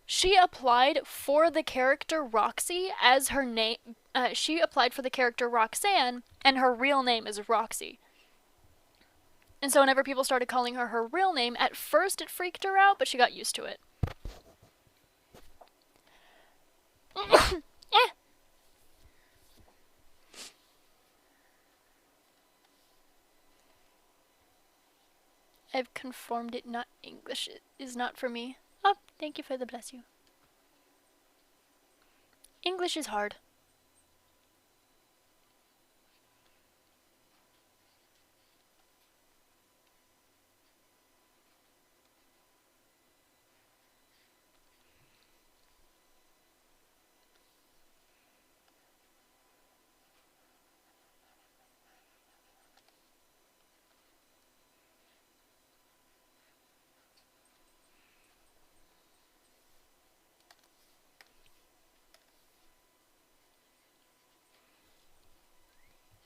She applied for the character Roxy as her name. She applied for the character Roxanne, and her real name is Roxy. And so whenever people started calling her her real name, at first it freaked her out, but she got used to it. Eh. I've conformed it. Not English is not for me. Oh, thank you for the bless you. English is hard.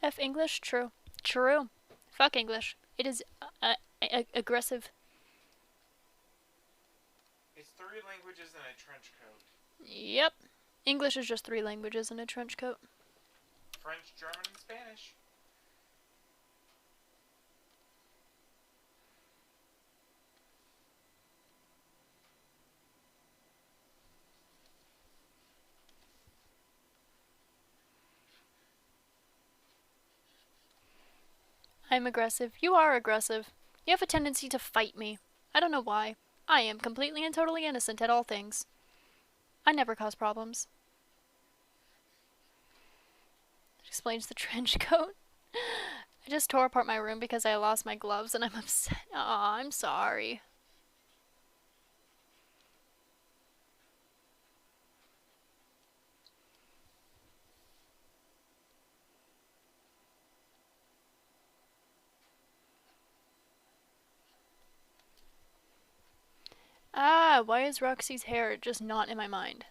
F English? True. True. Fuck English. It is aggressive. It's 3 languages and a trench coat. Yep. English is just 3 languages in a trench coat. French, German, and Spanish. I'm aggressive. You are aggressive. You have a tendency to fight me. I don't know why. I am completely and totally innocent at all things. I never cause problems. It explains the trench coat. I just tore apart my room because I lost my gloves and I'm upset. Aw, I'm sorry. Ah, why is Roxy's hair just not in my mind?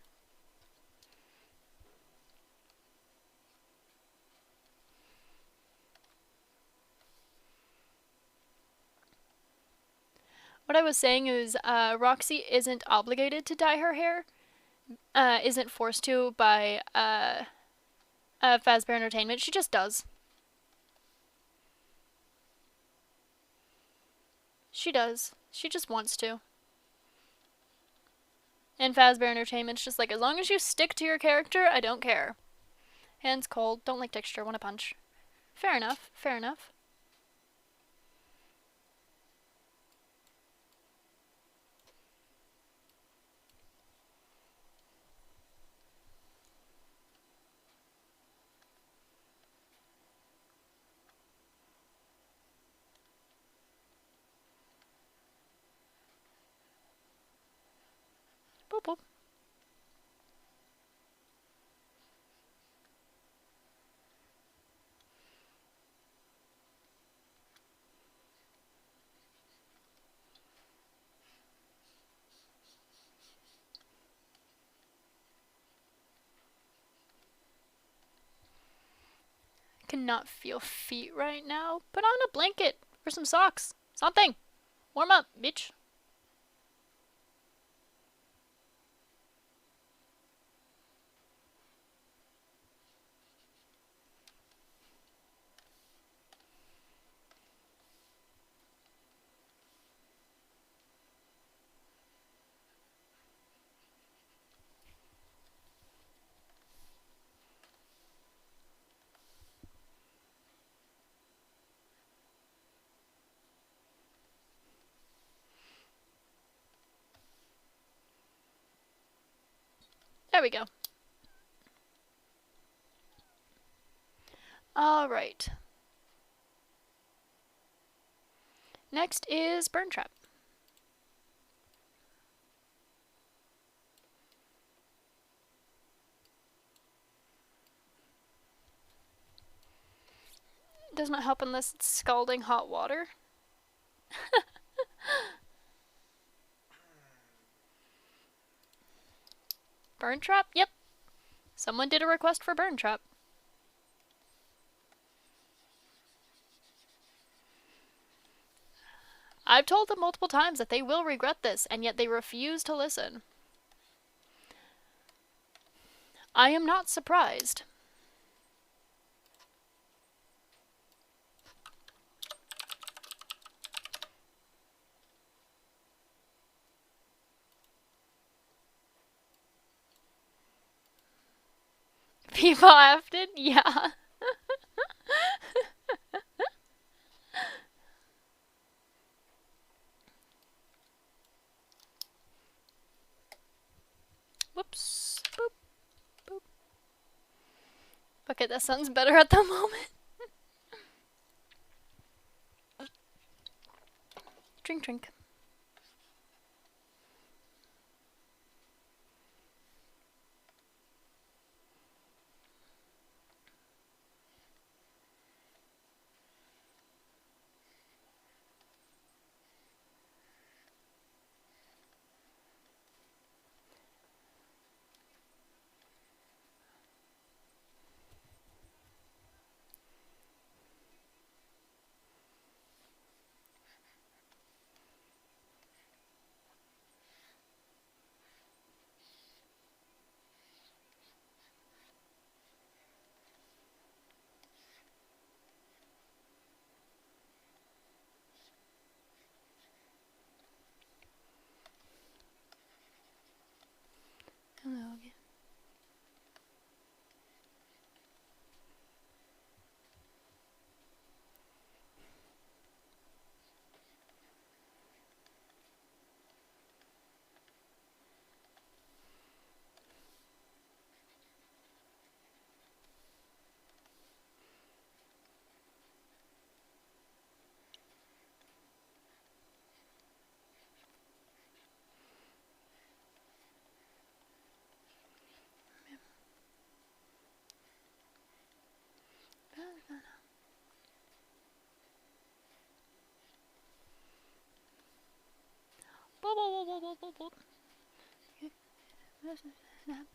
What I was saying is, Roxy isn't obligated to dye her hair. Isn't forced to by, Fazbear Entertainment. She just does. She does. She just wants to. And Fazbear Entertainment's just like, as long as you stick to your character, I don't care. Hands cold, don't like texture, wanna punch. Fair enough, fair enough. Boop boop. Cannot feel feet right now. Put on a blanket or some socks. Something. Warm up, bitch. There we go. Alright. Next is Burn Trap. Does not help unless it's scalding hot water. Burn Trap? Yep. Someone did a request for Burn Trap. I've told them multiple times that they will regret this, and yet they refuse to listen. I am not surprised. People often? Yeah. Whoops. Boop. Boop. Okay, that sounds better at the moment. Drink, drink. Hello again.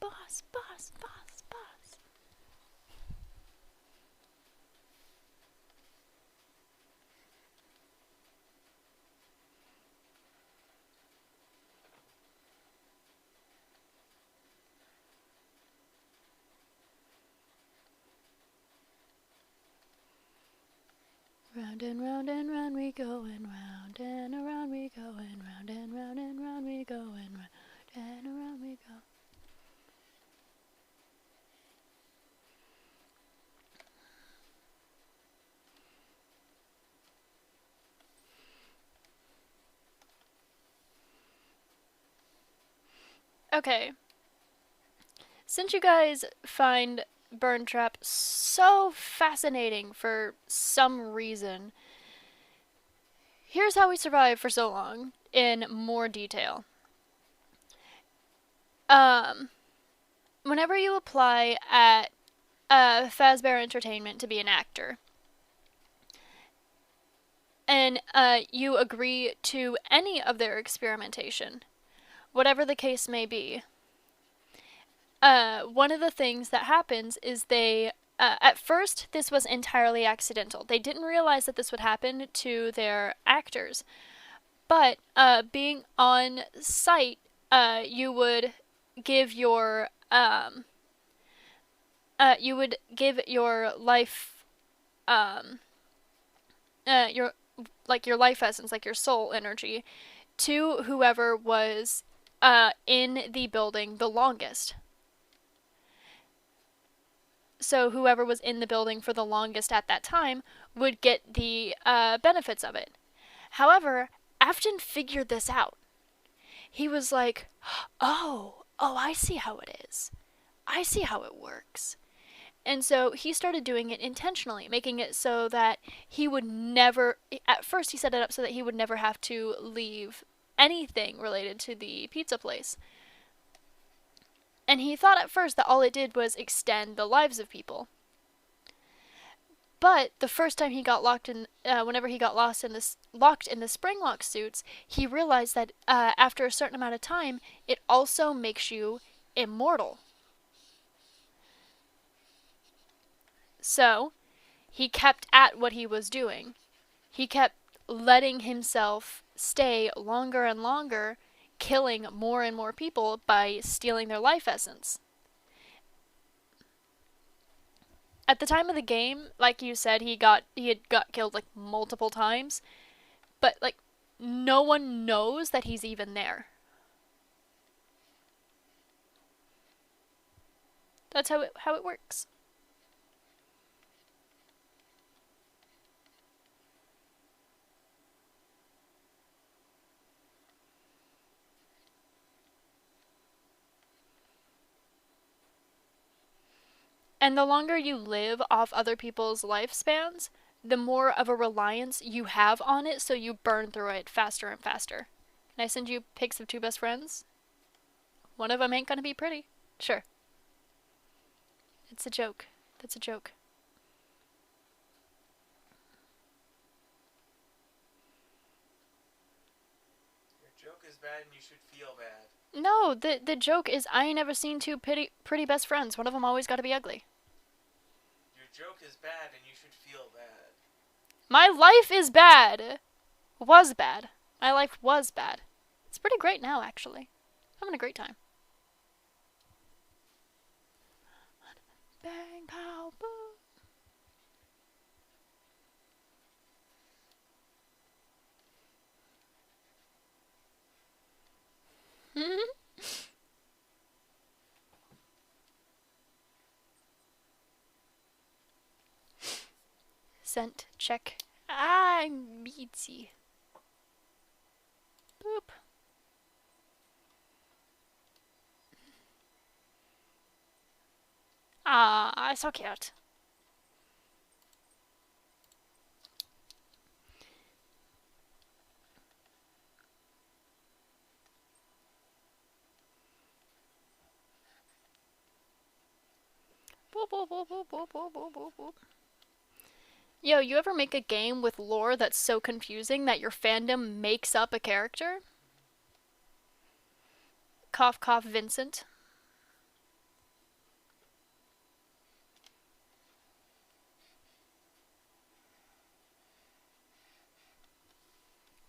Boss, boss, boss, boss. Round and round we go and round round and around we go, and round and round and round we go, and round and around we go. Okay. Since you guys find Burn Trap so fascinating for some reason, here's how we survived for so long in more detail. Whenever you apply at Fazbear Entertainment to be an actor, and you agree to any of their experimentation, whatever the case may be, one of the things that happens is at first, this was entirely accidental. They didn't realize that this would happen to their actors. But being on site, you would give your life, your your life essence, like your soul energy, to whoever was in the building the longest. So whoever was in the building for the longest at that time would get the benefits of it. However, Afton figured this out. He was like, oh, I see how it is. I see how it works. And so he started doing it intentionally, making it so that he would never, at first he set it up so that he would never have to leave anything related to the pizza place. And he thought at first that all it did was extend the lives of people. But the first time he got whenever he got locked in the Springlock suits, he realized that after a certain amount of time, it also makes you immortal. So, he kept at what he was doing. He kept letting himself stay longer and longer, killing more and more people by stealing their life essence. At the time of the game, like you said, he had got killed like multiple times, but like no one knows that he's even there. That's how it works. And the longer you live off other people's lifespans, the more of a reliance you have on it, so you burn through it faster and faster. Can I send you pics of two best friends? One of them ain't gonna be pretty. Sure. It's a joke. That's a joke. Your joke is bad and you should feel bad. No, the joke is I ain't never seen two pretty best friends. One of them always gotta be ugly. Your joke is bad and you should feel bad. My life is bad. Was bad. My life was bad. It's pretty great now, actually. I'm having a great time. Bang, pow, boom. Sent. Check. I'm busy. Boop. Ah, so cute. Boop, boop, boop, boop, boop, boop, boop, boop, boop. Yo, you ever make a game with lore that's so confusing that your fandom makes up a character? Cough, cough, Vincent.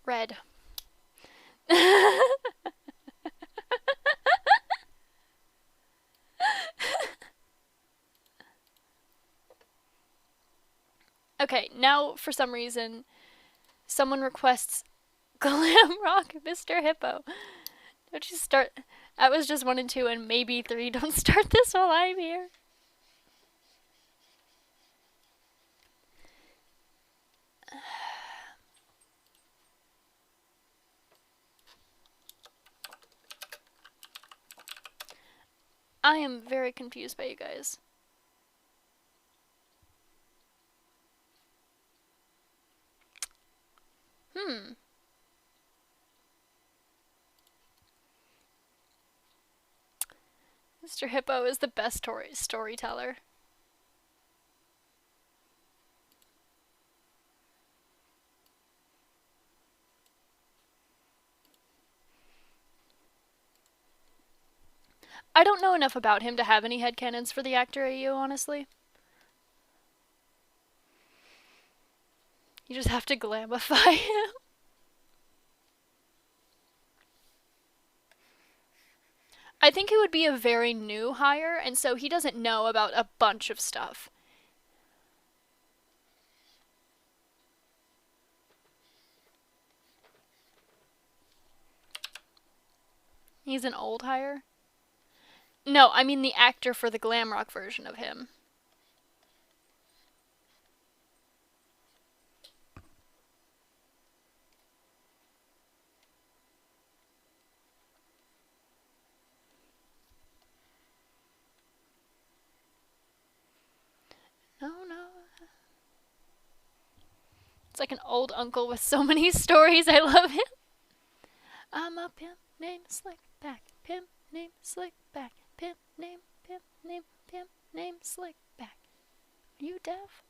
Red. Okay, now for some reason, someone requests Glam Rock, Mr. Hippo. Don't you start. That was just 1 and 2, and maybe 3. Don't start this while I'm here. I am very confused by you guys. Mr. Hippo is the best storyteller. I don't know enough about him to have any headcanons for the actor AU, honestly. You just have to glamify him. I think he would be a very new hire, and so he doesn't know about a bunch of stuff. He's an old hire? No, I mean the actor for the glam rock version of him. No, no. It's like an old uncle with so many stories. I love him. I'm a pimp named Slickback. Pimp named Slickback. Pimp named Slickback. Are you deaf?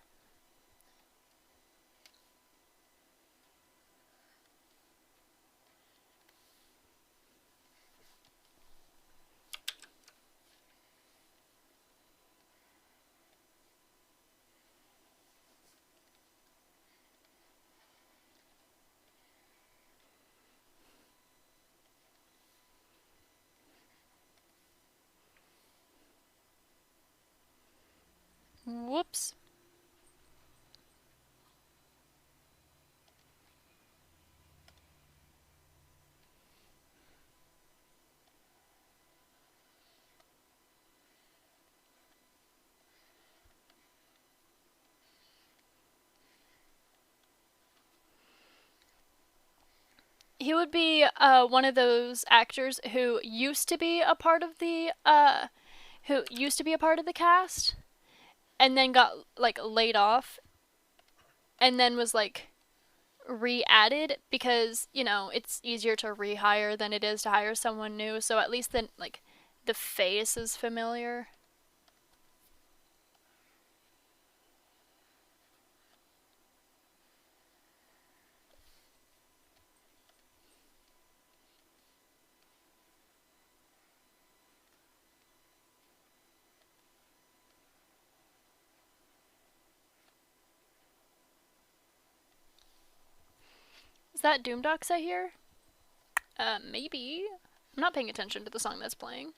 Whoops. He would be one of those actors who used to be a part of the cast, and then got like laid off, and then was like re-added because it's easier to rehire than it is to hire someone new. So at least then like the face is familiar. Is that Doomdocs I hear? Maybe. I'm not paying attention to the song that's playing.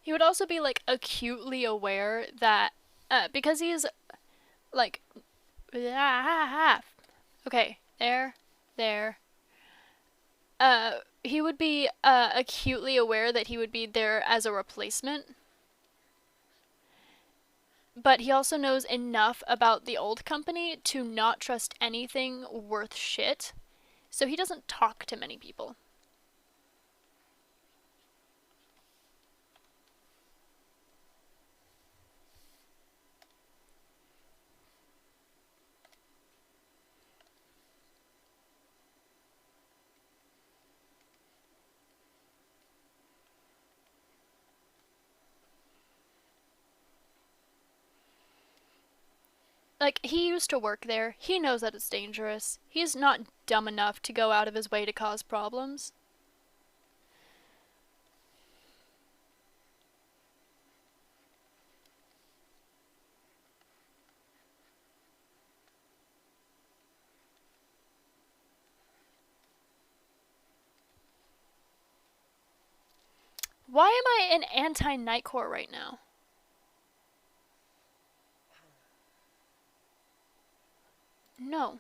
He would also be like acutely aware that because he's like okay, there. He would be acutely aware that he would be there as a replacement. But he also knows enough about the old company to not trust anything worth shit. So he doesn't talk to many people. Like, he used to work there. He knows that it's dangerous. He's not dumb enough to go out of his way to cause problems. Why am I in anti-Nightcore right now? No.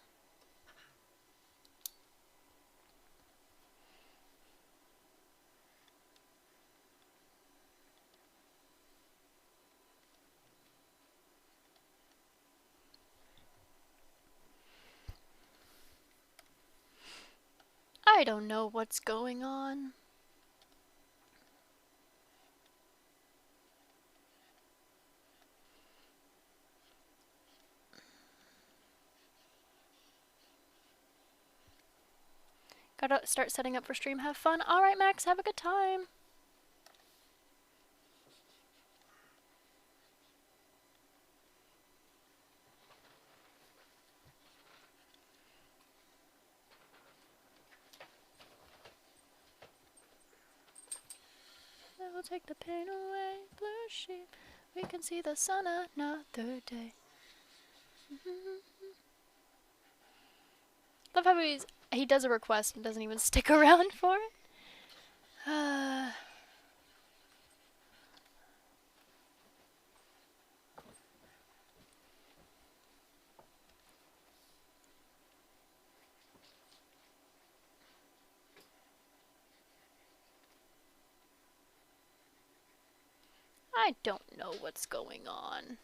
I don't know what's going on. Gotta start setting up for stream. Have fun. Alright, Max, have a good time. That will take the pain away. Blue sheep. We can see the sun another day. Love how he does a request and doesn't even stick around for it. I don't know what's going on.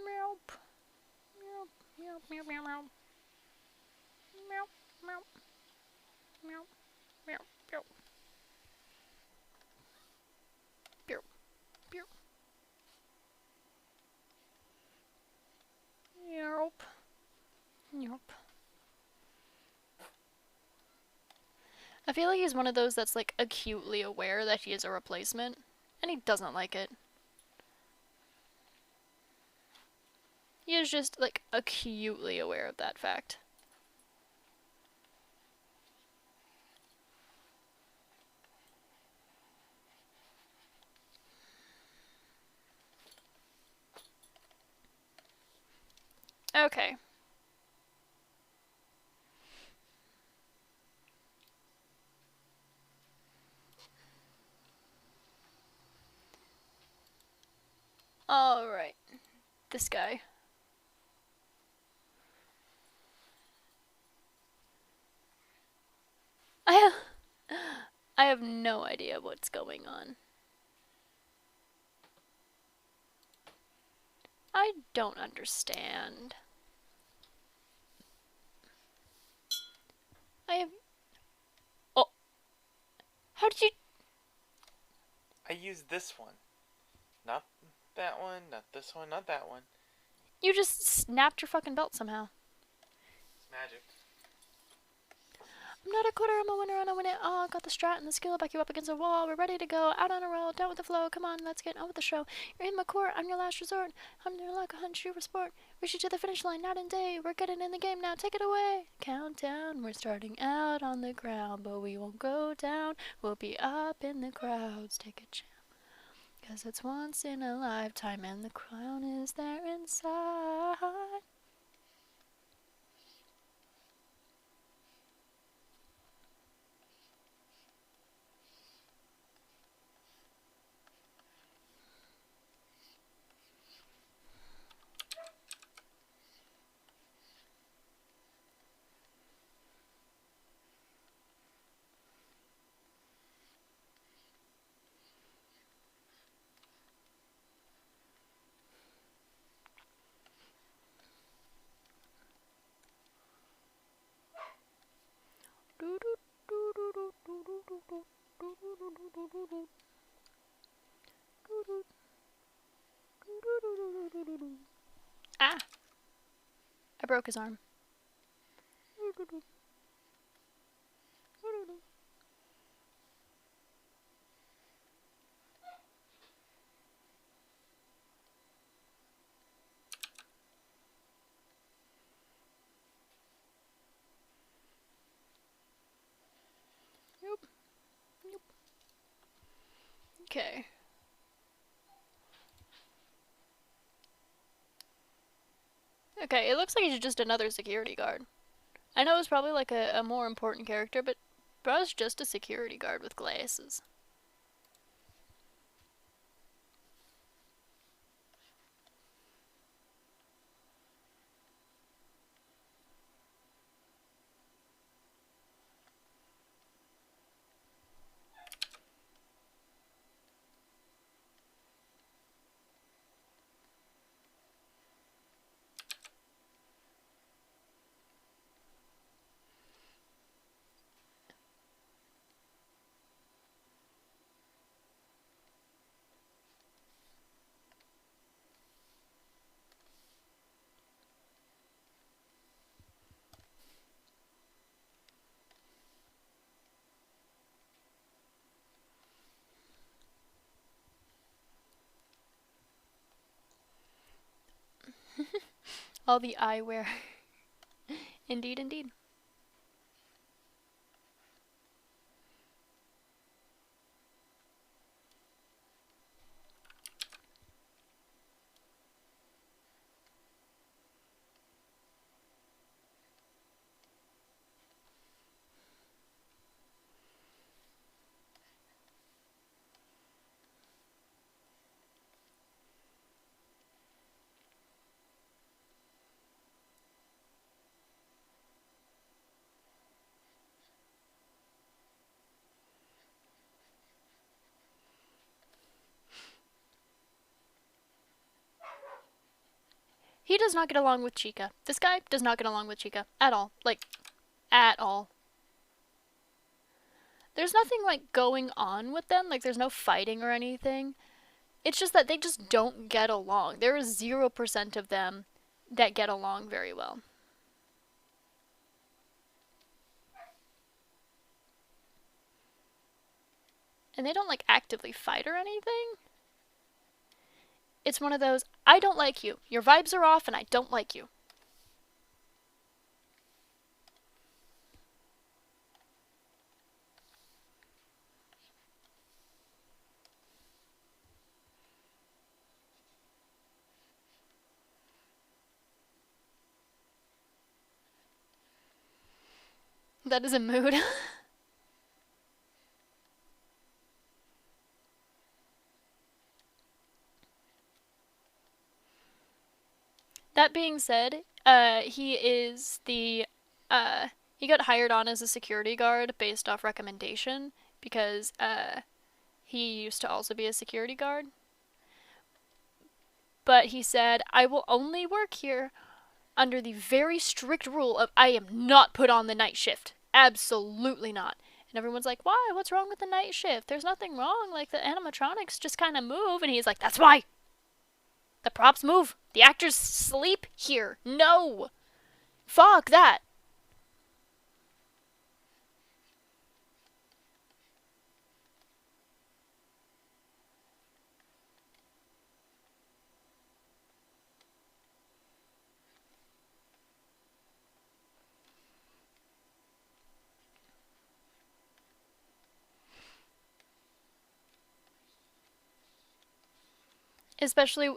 Meow. Meow. Meow. Meow. Meow. Meow. Meow. Meow. Meow. Meow. Meow. Meow. Meow. Yelp. Yelp. I feel like he's one of those that's like acutely aware that he is a replacement, and he doesn't like it. He is just like acutely aware of that fact. Okay. Alright. This guy. I have no idea what's going on. I don't understand. I have... Oh. How did you... I used this one. Not that one, not this one, not that one. You just snapped your fucking belt somehow. It's magic. I'm not a quitter, I'm a winner, and I win it all. Got the strat and the skill, back you up against a wall. We're ready to go, out on a roll, down with the flow. Come on, let's get on with the show. You're in my court, I'm your last resort. I'm your luck, a hunt you for sport. Reach you to the finish line, night and day. We're getting in the game now, take it away. Countdown, we're starting out on the ground, but we won't go down. We'll be up in the crowds, take a chance. 'Cause it's once in a lifetime, and the crown is there inside. Ah! I broke his arm. Nope. Nope. Okay. Okay, it looks like he's just another security guard. I know it's probably like a more important character, but bro's just a security guard with glasses. All the eyewear. Indeed, indeed. He does not get along with Chica. This guy does not get along with Chica at all. Like, at all. There's nothing like going on with them. Like, there's no fighting or anything. It's just that they just don't get along. There is 0% of them that get along very well. And they don't like actively fight or anything. It's one of those, I don't like you. Your vibes are off and I don't like you. That is a mood. That being said, he is he got hired on as a security guard based off recommendation because he used to also be a security guard. But he said, I will only work here under the very strict rule of I am not put on the night shift. Absolutely not. And everyone's like, why? What's wrong with the night shift? There's nothing wrong. Like, the animatronics just kind of move. And he's like, that's why. The props move. The actors sleep here. No. Fuck that. Especially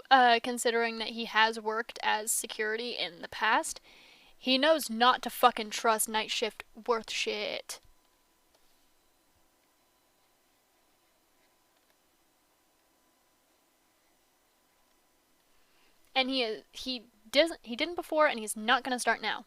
considering that he has worked as security in the past. He knows not to fucking trust night shift worth shit. And he didn't before and he's not gonna start now.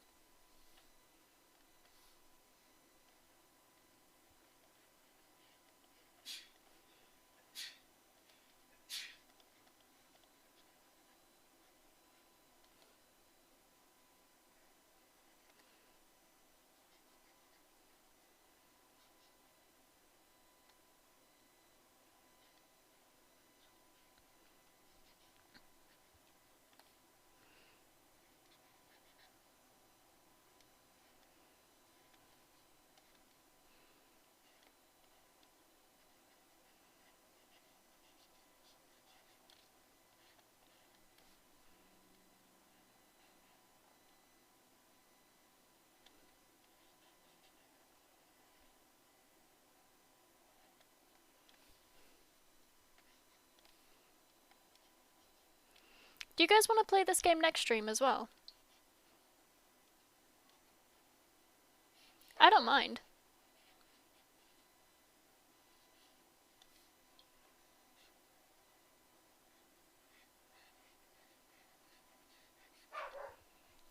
Do you guys want to play this game next stream as well? I don't mind.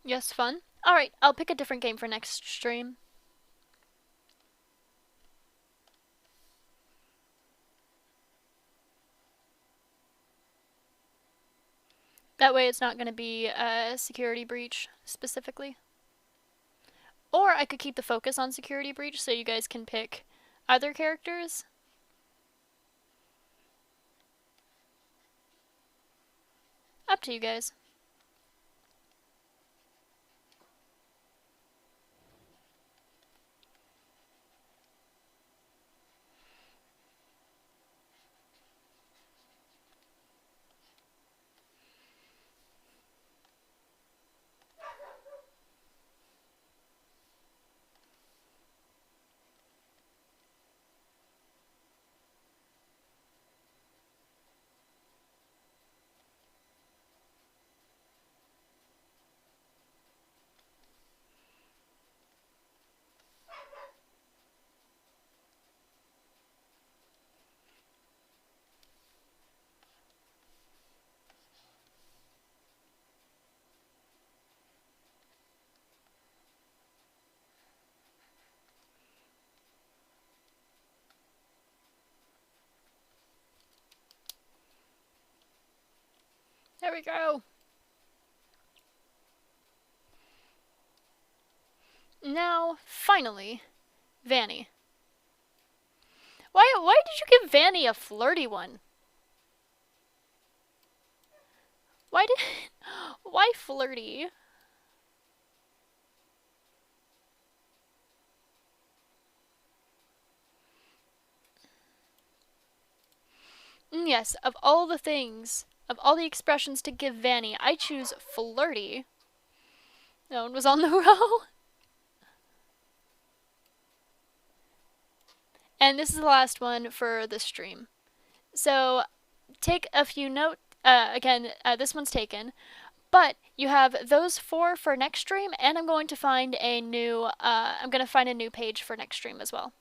Yes, fun? Alright, I'll pick a different game for next stream. That way it's not going to be a security breach specifically. Or I could keep the focus on security breach so you guys can pick other characters. Up to you guys. There we go. Now, finally, Vanny. Why did you give Vanny a flirty one? Why did... Why flirty? Yes, of all the things, of all the expressions to give Vanny, I choose flirty. No one was on the row. And this is the last one for the stream. So, take a few notes. This one's taken. But you have those 4 for next stream, and I'm going to find a new, page for next stream as well.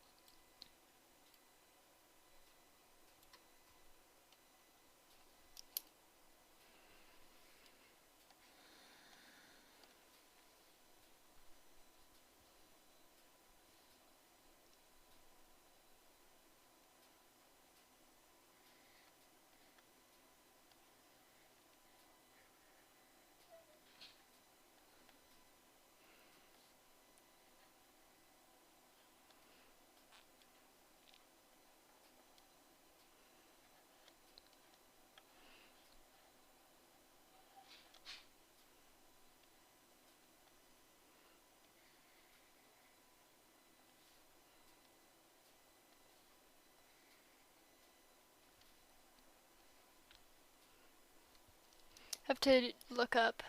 Have to look up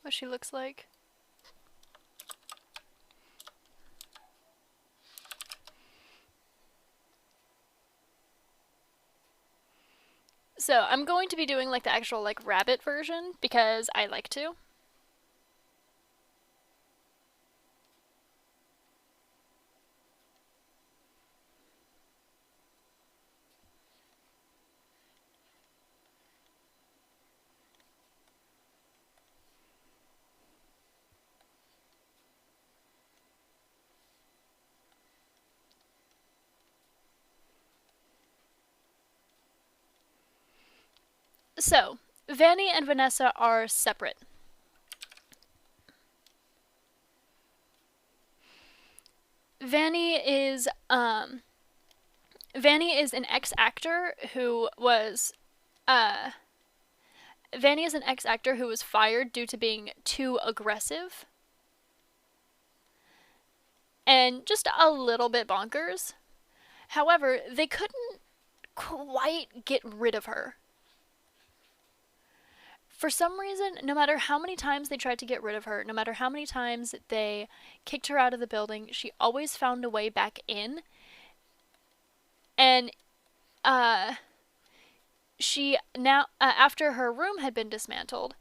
what she looks like. So I'm going to be doing like the actual like rabbit version because I like to. So, Vanny and Vanessa are separate. Vanny is an ex-actor who was Vanny is an ex-actor who was fired due to being too aggressive. And just a little bit bonkers. However, they couldn't quite get rid of her. For some reason, no matter how many times they tried to get rid of her, no matter how many times they kicked her out of the building, she always found a way back in. And she now, after her room had been dismantled,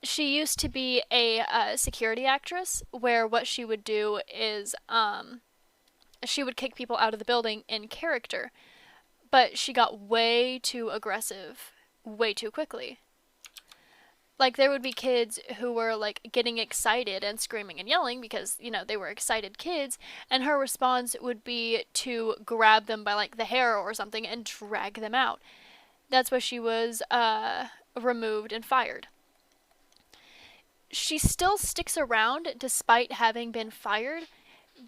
she used to be a security actress, where what she would do is she would kick people out of the building in character, but she got way too aggressive way too quickly. Like, there would be kids who were like getting excited and screaming and yelling because, you know, they were excited kids, and her response would be to grab them by like the hair or something and drag them out. That's why she was removed and fired. She still sticks around despite having been fired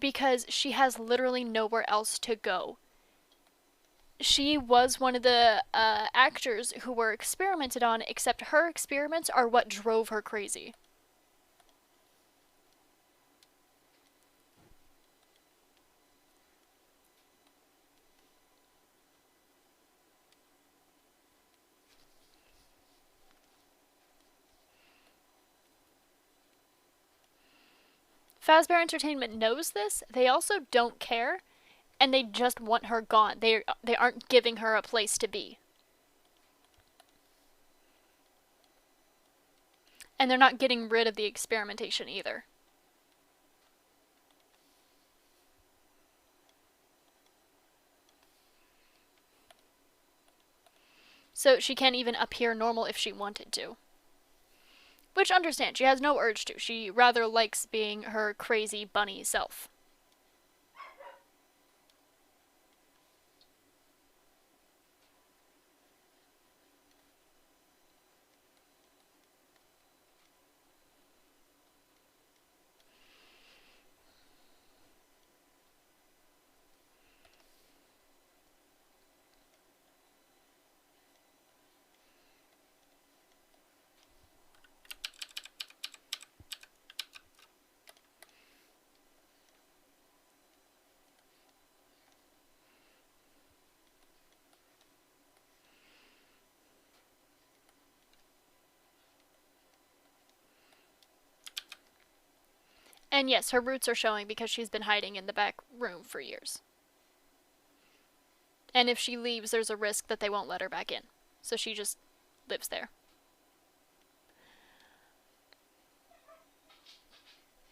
because she has literally nowhere else to go. She was one of the actors who were experimented on, except her experiments are what drove her crazy. Fazbear Entertainment knows this. They also don't care, and they just want her gone. They aren't giving her a place to be. And they're not getting rid of the experimentation either. So she can't even appear normal if she wanted to. Which, understand, she has no urge to. She rather likes being her crazy bunny self. And yes, her roots are showing because she's been hiding in the back room for years. And if she leaves, there's a risk that they won't let her back in. So she just lives there.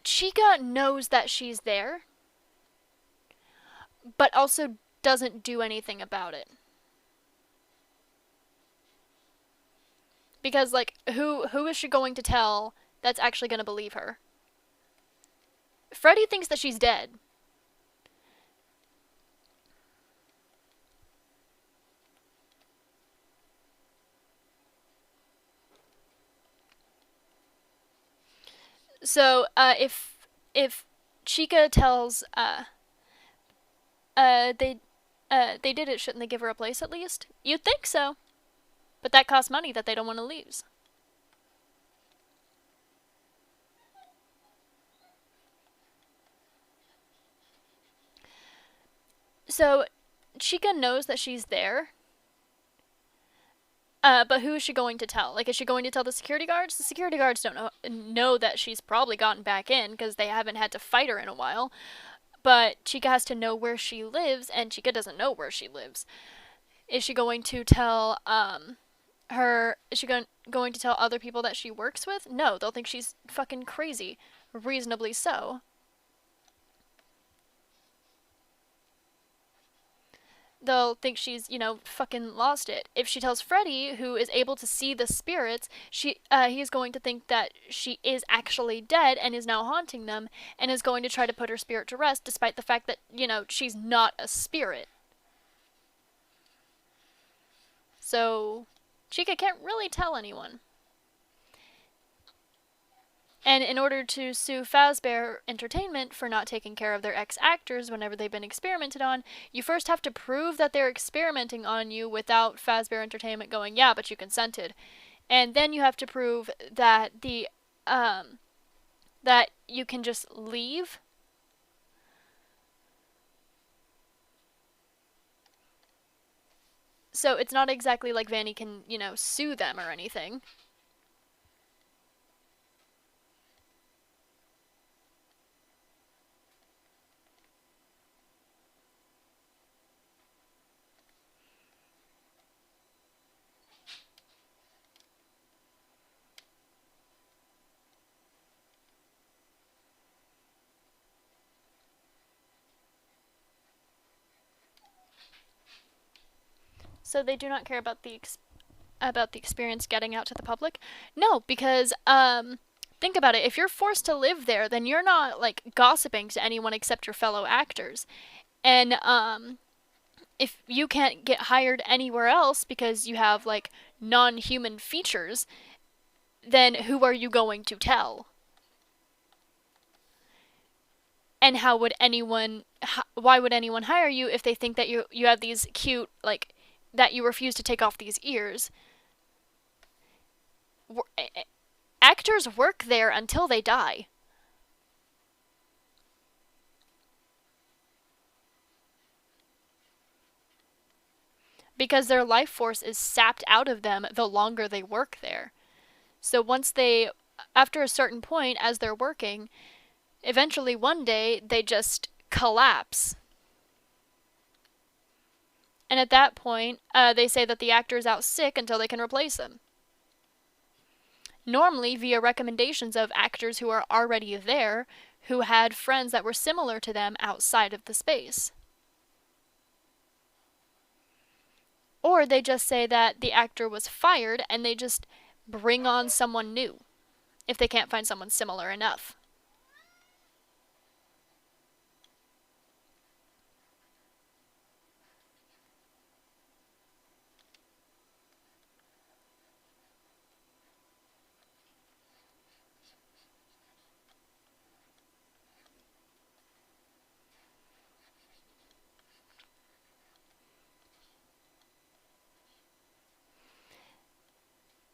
Chica knows that she's there, but also doesn't do anything about it. Because, like, who is she going to tell that's actually going to believe her? Freddy thinks that she's dead. So, if Chica tells they did it, shouldn't they give her a place at least? You'd think so, but that costs money that they don't want to lose. So, Chica knows that she's there. But who is she going to tell? Like, is she going to tell the security guards? The security guards don't know that she's probably gotten back in because they haven't had to fight her in a while. But Chica has to know where she lives, and Chica doesn't know where she lives. Is she going to tell her? Is she going to tell other people that she works with? No, they'll think she's fucking crazy. Reasonably so. They'll think she's, you know, fucking lost it. If she tells Freddy, who is able to see the spirits, he is going to think that she is actually dead and is now haunting them, and is going to try to put her spirit to rest, despite the fact that, you know, she's not a spirit. So, Chica can't really tell anyone. And in order to sue Fazbear Entertainment for not taking care of their ex-actors whenever they've been experimented on, you first have to prove that they're experimenting on you without Fazbear Entertainment going, yeah, but you consented. And then you have to prove that that you can just leave. So it's not exactly like Vanny can, you know, sue them or anything. So they do not care about the experience getting out to the public? No, because think about it. If you're forced to live there, then you're not like gossiping to anyone except your fellow actors. And if you can't get hired anywhere else because you have like non-human features, then who are you going to tell? And why would anyone hire you if they think that you have these cute, like, that you refuse to take off these ears? Actors work there until they die. Because their life force is sapped out of them the longer they work there. So after a certain point, as they're working, eventually one day they just collapse. And at that point, they say that the actor is out sick until they can replace them. Normally via recommendations of actors who are already there, who had friends that were similar to them outside of the space. Or they just say that the actor was fired and they just bring on someone new if they can't find someone similar enough.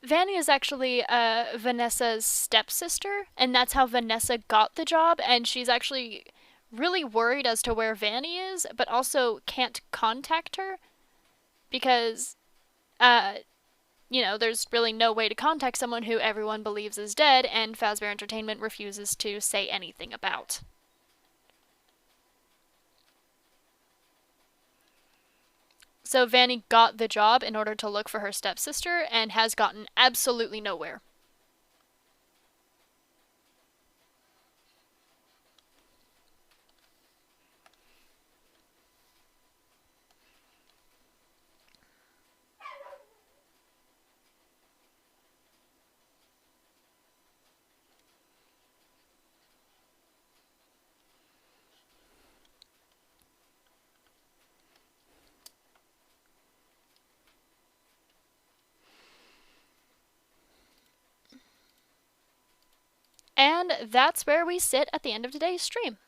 Vanny is actually Vanessa's stepsister, and that's how Vanessa got the job, and she's actually really worried as to where Vanny is, but also can't contact her because, there's really no way to contact someone who everyone believes is dead, and Fazbear Entertainment refuses to say anything about. So Vanny got the job in order to look for her stepsister and has gotten absolutely nowhere. And that's where we sit at the end of today's stream.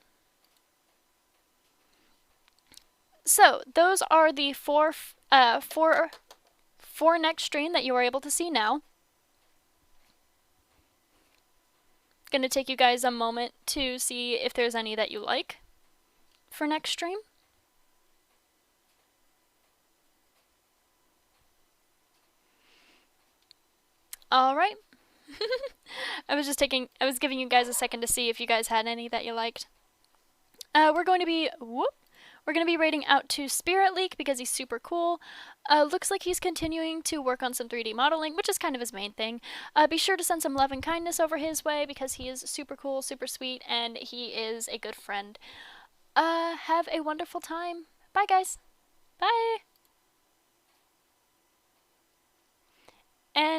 So those are the four next stream that you are able to see now. Gonna take you guys a moment to see if there's any that you like for next stream. All right. I was giving you guys a second to see if you guys had any that you liked. We're going to be rating out to Spirit Leak because he's super cool. Looks like he's continuing to work on some 3D modeling, which is kind of his main thing. Be sure to send some love and kindness over his way because he is super cool, super sweet, and he is a good friend. Have a wonderful time. Bye, guys. Bye.